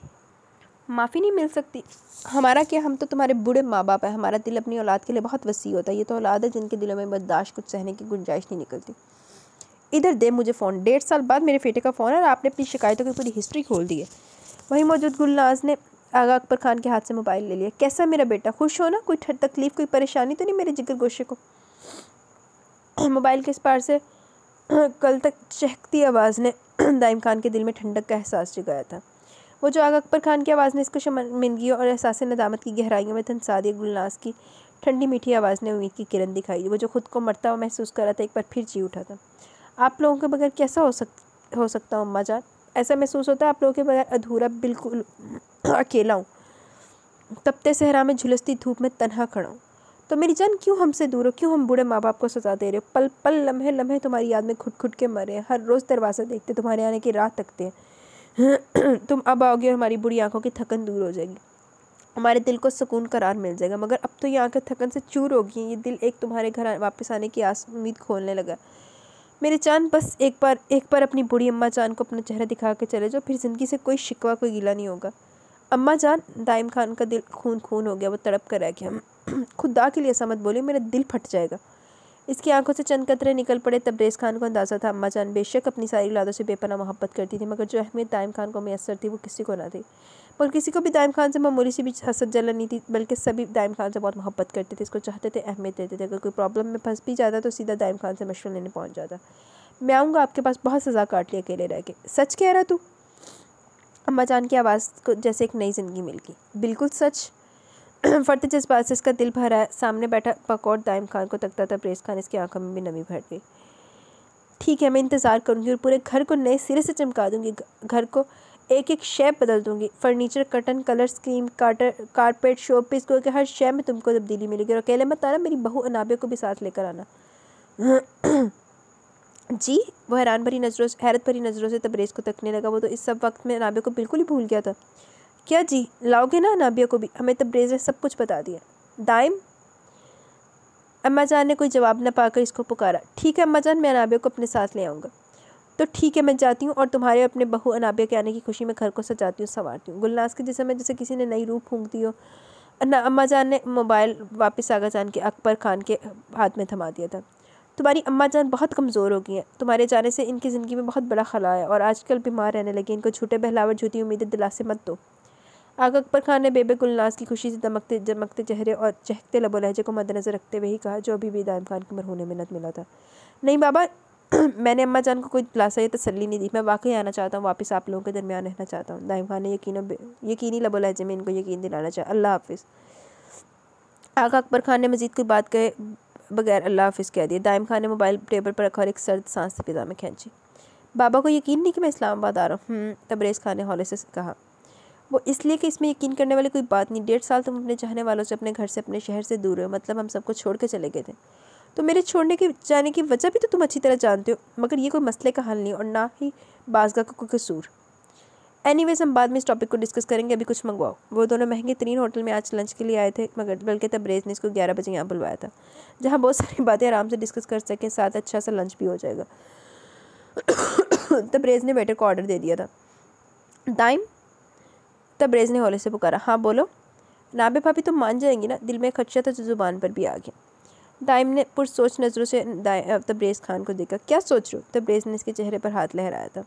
माफ़ी नहीं मिल सकती? हमारा क्या, हम तो तुम्हारे बूढ़े माँ बाप हैं। हमारा दिल अपनी औलाद के लिए बहुत वसी होता है। ये तो औलाद है जिनके दिलों में बर्दाश्त, कुछ सहने की गुंजाइश नहीं निकलती। इधर दे मुझे फ़ोन। 1.5 साल बाद मेरे बेटे का फ़ोन है और आपने अपनी शिकायतों की पूरी हिस्ट्री खोल दी है। वहीं मौजूद गुलनाज ने आगा अकबर खान के हाथ से मोबाइल ले लिया। कैसा मेरा बेटा, खुश हो ना? कोई तकलीफ़, कोई परेशानी तो नहीं मेरे जिगर गोशे को? मोबाइल के इस पार से कल तक चहकती आवाज़ ने दाइम खान के दिल में ठंडक का एहसास जगाया था। वो जो आगा अकबर खान की आवाज़ ने इसको शर्मिंदगी और एहसास नदामत की गहराइयों में धंसा दिया, गुलनाज की ठंडी मीठी आवाज़ ने उम्मीद की किरण दिखाई। वो जो खुद को मरता हुआ महसूस कर रहा था, एक बार फिर जी उठा था। आप लोगों के बगैर कैसा हो सकता हूँ अम्मा जान? ऐसा महसूस होता है आप लोगों के बगैर अधूरा, बिल्कुल अकेला हूँ, तपते सहरा में झुलसती धूप में तन्हा खड़ा हूँ। तो मेरी जान, क्यों हमसे दूर हो? क्यों हम बूढ़े माँ बाप को सजा दे रहे हो? पल पल, लम्हे लम्हे तुम्हारी याद में घुट घुट के मरे हैं। हर रोज़ दरवाज़ा देखते, तुम्हारे आने की राह तकते हैं। तुम अब आओगे और हमारी बुरी आंखों की थकन दूर हो जाएगी, हमारे दिल को सुकून करार मिल जाएगा। मगर अब तो ये आंखें थकन से चूर होगी। ये दिल एक तुम्हारे घर वापस आने की उम्मीद खोलने लगा। मेरी जान, बस एक बार अपनी बूढ़ी अम्मा जान को अपना चेहरा दिखा के चले जाओ, फिर ज़िंदगी से कोई शिकवा, कोई गिला नहीं होगा। अम्मा जान, दाइम खान का दिल खून खून हो गया। वो तड़प कर रह गया। खुदा के लिए ऐसा मत बोलिए, मेरा दिल फट जाएगा। इसकी आंखों से चंद कतरे निकल पड़े। तब्रेज़ खान को अंदाज़ा था अम्मा जान बेशक अपनी सारी औलादों से बेपनाह मोहब्बत करती थी, मगर जो अहमियत दाइम खान को मैसर थी वो किसी को ना थी। पर किसी को भी दाइम खान से मामूली सी भी हसद जलन नहीं थी, बल्कि सभी दाइम खान से बहुत मोहब्बत करते थे, इसको चाहते थे, अहमियत देते थे। अगर कोई प्रॉब्लम में फंस भी जाता तो सीधा दाइम खान से मशवरा लेने पहुँच जाता। मैं आऊँगा आपके पास, बहुत सज़ा काट ली अकेले रह के। सच कह रहा तू? अम्मा जान की आवाज़ को जैसे एक नई ज़िंदगी मिल गई। बिल्कुल सच। फटते जज्बात से इसका दिल भरा है। सामने बैठा बकौर दाइम खान को तकता था तब्रेज़ खान, इसकी आंखों में भी नमी भर गई। ठीक है, मैं इंतज़ार करूँगी और पूरे घर को नए सिरे से चमका दूँगी। घर को एक एक शे बदल दूँगी। Furniture, curtain, colour scheme, carpet, showpiece को हर शे में तुमको तब्दीली मिलेगी। और अकेले मत आना, मेरी बहू अनाबिया को भी साथ लेकर आना। जी? वो हैरत भरी नज़रों से तब्रेज़ को तकने लगा। वो तो इस सब वक्त में अनाबिया को बिल्कुल ही भूल गया था। क्या जी, लाओगे ना अनाबिया को भी? हमें तब्रेज़ ने सब कुछ बता दिया। दाइम? अम्मा जान ने कोई जवाब न पाकर इसको पुकारा। ठीक है अम्मा जान, मैं अनाबिया को अपने साथ ले आऊँगा। तो ठीक है, मैं जाती हूँ और तुम्हारे अपने बहू अनाबिया के आने की खुशी में घर को सजाती हूँ, संवारती हूँ। गुलनाज के जिस्म में जैसे किसी ने नई रूह फूंक दी हो। अम्मा जान ने मोबाइल वापस आगा जान के अकबर खान के हाथ में थमा दिया था। तुम्हारी अम्मा जान बहुत कमज़ोर हो गई हैं। तुम्हारे जाने से इनकी ज़िंदगी में बहुत बड़ा खला है और आजकल बीमार रहने लगी। इनको झूठे बहलावे, झूठी उम्मीदें दिलासे मत दो। आगा अकबर खान ने बेबे गुलनाज की खुशी से चमकते चेहरे और चहकते लबो लहजे को मद्देनज़र रखते हुए ही कहा, जो अभी भी दाइम खान की मरहूने मिन्नत मिला था। नहीं बाबा, मैंने अम्मा जान को कोई दिलासा या तसल्ली नहीं दी। मैं वाकई आना चाहता हूँ, वापस आप लोगों के दरमियान रहना चाहता हूँ। दाइम खान ने यकीनी लबो लहजे में इनको यकीन दिलाना चाहा। अल्लाह हाफिज़। आगा अकबर खान ने मज़ीद कोई बात कहे बगैर अल्लाह हाफिज़ कह दिया। दाइम खान ने मोबाइल टेबल पर रखा और एक सर्द सांस फिज़ा में खींची। बाबा को यकीन नहीं कि मैं इस्लामाबाद आ रहा हूँ? तब्रेज़ खान ने हौले से कहा। वो इसलिए कि इसमें यकीन करने वाली कोई बात नहीं। 1.5 साल तुम अपने चाहने वालों से, अपने घर से, अपने शहर से दूर हो। मतलब हम सबको छोड़ के चले गए थे। तो मेरे छोड़ने की जाने की वजह भी तो तुम अच्छी तरह जानते हो, मगर ये कोई मसले का हल नहीं और ना ही बाज़गाह का कोई कसूर। एनीवेज, हम बाद में इस टॉपिक को डिस्कस करेंगे, अभी कुछ मंगवाओ। वो दोनों महंगे तरीन होटल में आज लंच के लिए आए थे, मगर बल्कि तब्रेज़ ने इसको 11 बजे यहाँ बुलवाया था, जहाँ बहुत सारी बातें आराम से डिस्कस कर सकें, साथ अच्छा सा लंच भी हो जाएगा। तब्रेज़ ने वेटर को ऑर्डर दे दिया था। दाइम? तब्रेज़ ने हौले से पुकारा। हाँ बोलो। नाबे भाभी तुम मान जाएंगी ना? दिल में खदशा था जो ज़ुबान पर भी आ गया। दाइम ने पुरसोच नज़रों से तब्रेज़ खान को देखा। क्या सोच रहे हो? तब्रेज़ ने इसके चेहरे पर हाथ लहराया था।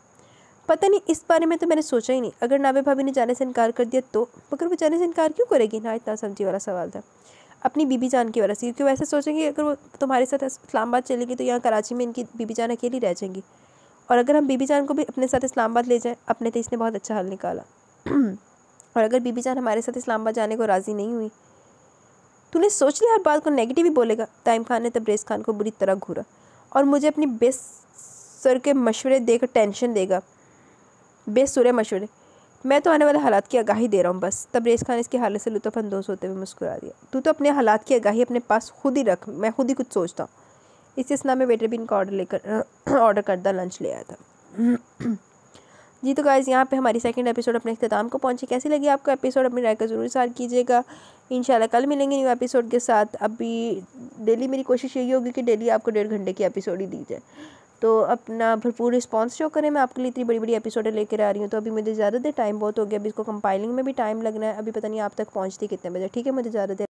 पता नहीं, इस बारे में तो मैंने सोचा ही नहीं। अगर नाबे भाभी ने जाने से इनकार कर दिया तो? मगर वो जाने से इनकार क्यों करेगी ना? इतना समझी वाला सवाल था। अपनी बीबी जान की वजह से, क्योंकि वैसे सोचेंगे अगर वो तुम्हारे साथ इस्लामाबाद चलेगी तो यहाँ कराची में इनकी बीबी जान अकेली रह जाएंगी, और अगर हम बीबी जान को भी अपने साथ इस्लामाबाद ले जाएँ, अपने तो इसने बहुत अच्छा हल निकाला। और अगर बीबी जान हमारे साथ इस्लामाबाद जाने को राज़ी नहीं हुई, तूने सोच लिया हर बात को नेगेटिव ही बोलेगा। ताइम खान ने तबरेज़ खान को बुरी तरह घूरा और मुझे अपनी बेसर के मशवरे देकर टेंशन देगा। बेसुरे मशवरे? मैं तो आने वाले हालात की आगाही दे रहा हूँ बस। तबरेज़ खान इसकी हालत से लुत्फ़अंदोज़ होते हुए मुस्कुरा दिया। तू तो अपने हालात की आगाही अपने पास खुद ही रख, मैं खुद ही कुछ सोचता हूँ। इस इस्ना में वेटर भी इनका ऑर्डर करदा लंच ले आया था। जी तो गाइज़ यहाँ पे हमारी सेकंड एपिसोड अपने इख्तिताम को पहुँची। कैसी लगी आपको एपिसोड? अपनी राय का ज़रूर इज़हार कीजिएगा। इंशाल्लाह कल मिलेंगे न्यू एपिसोड के साथ। अभी डेली मेरी कोशिश यही होगी कि डेली आपको 1.5 घंटे की एपिसोड ही दी जाए, तो अपना भरपूर रिस्पांस शो करें। मैं आपके लिए इतनी बड़ी बड़ी एपिसोडें लेकर आ रही हूँ, तो अभी मुझे इजाज़त है, टाइम बहुत हो गया। अभी इसको कंपाइलिंग में भी टाइम लगना है। अभी पता नहीं आप तक पहुँचती कितने बजे। ठीक है, मुझे इजाज़त है।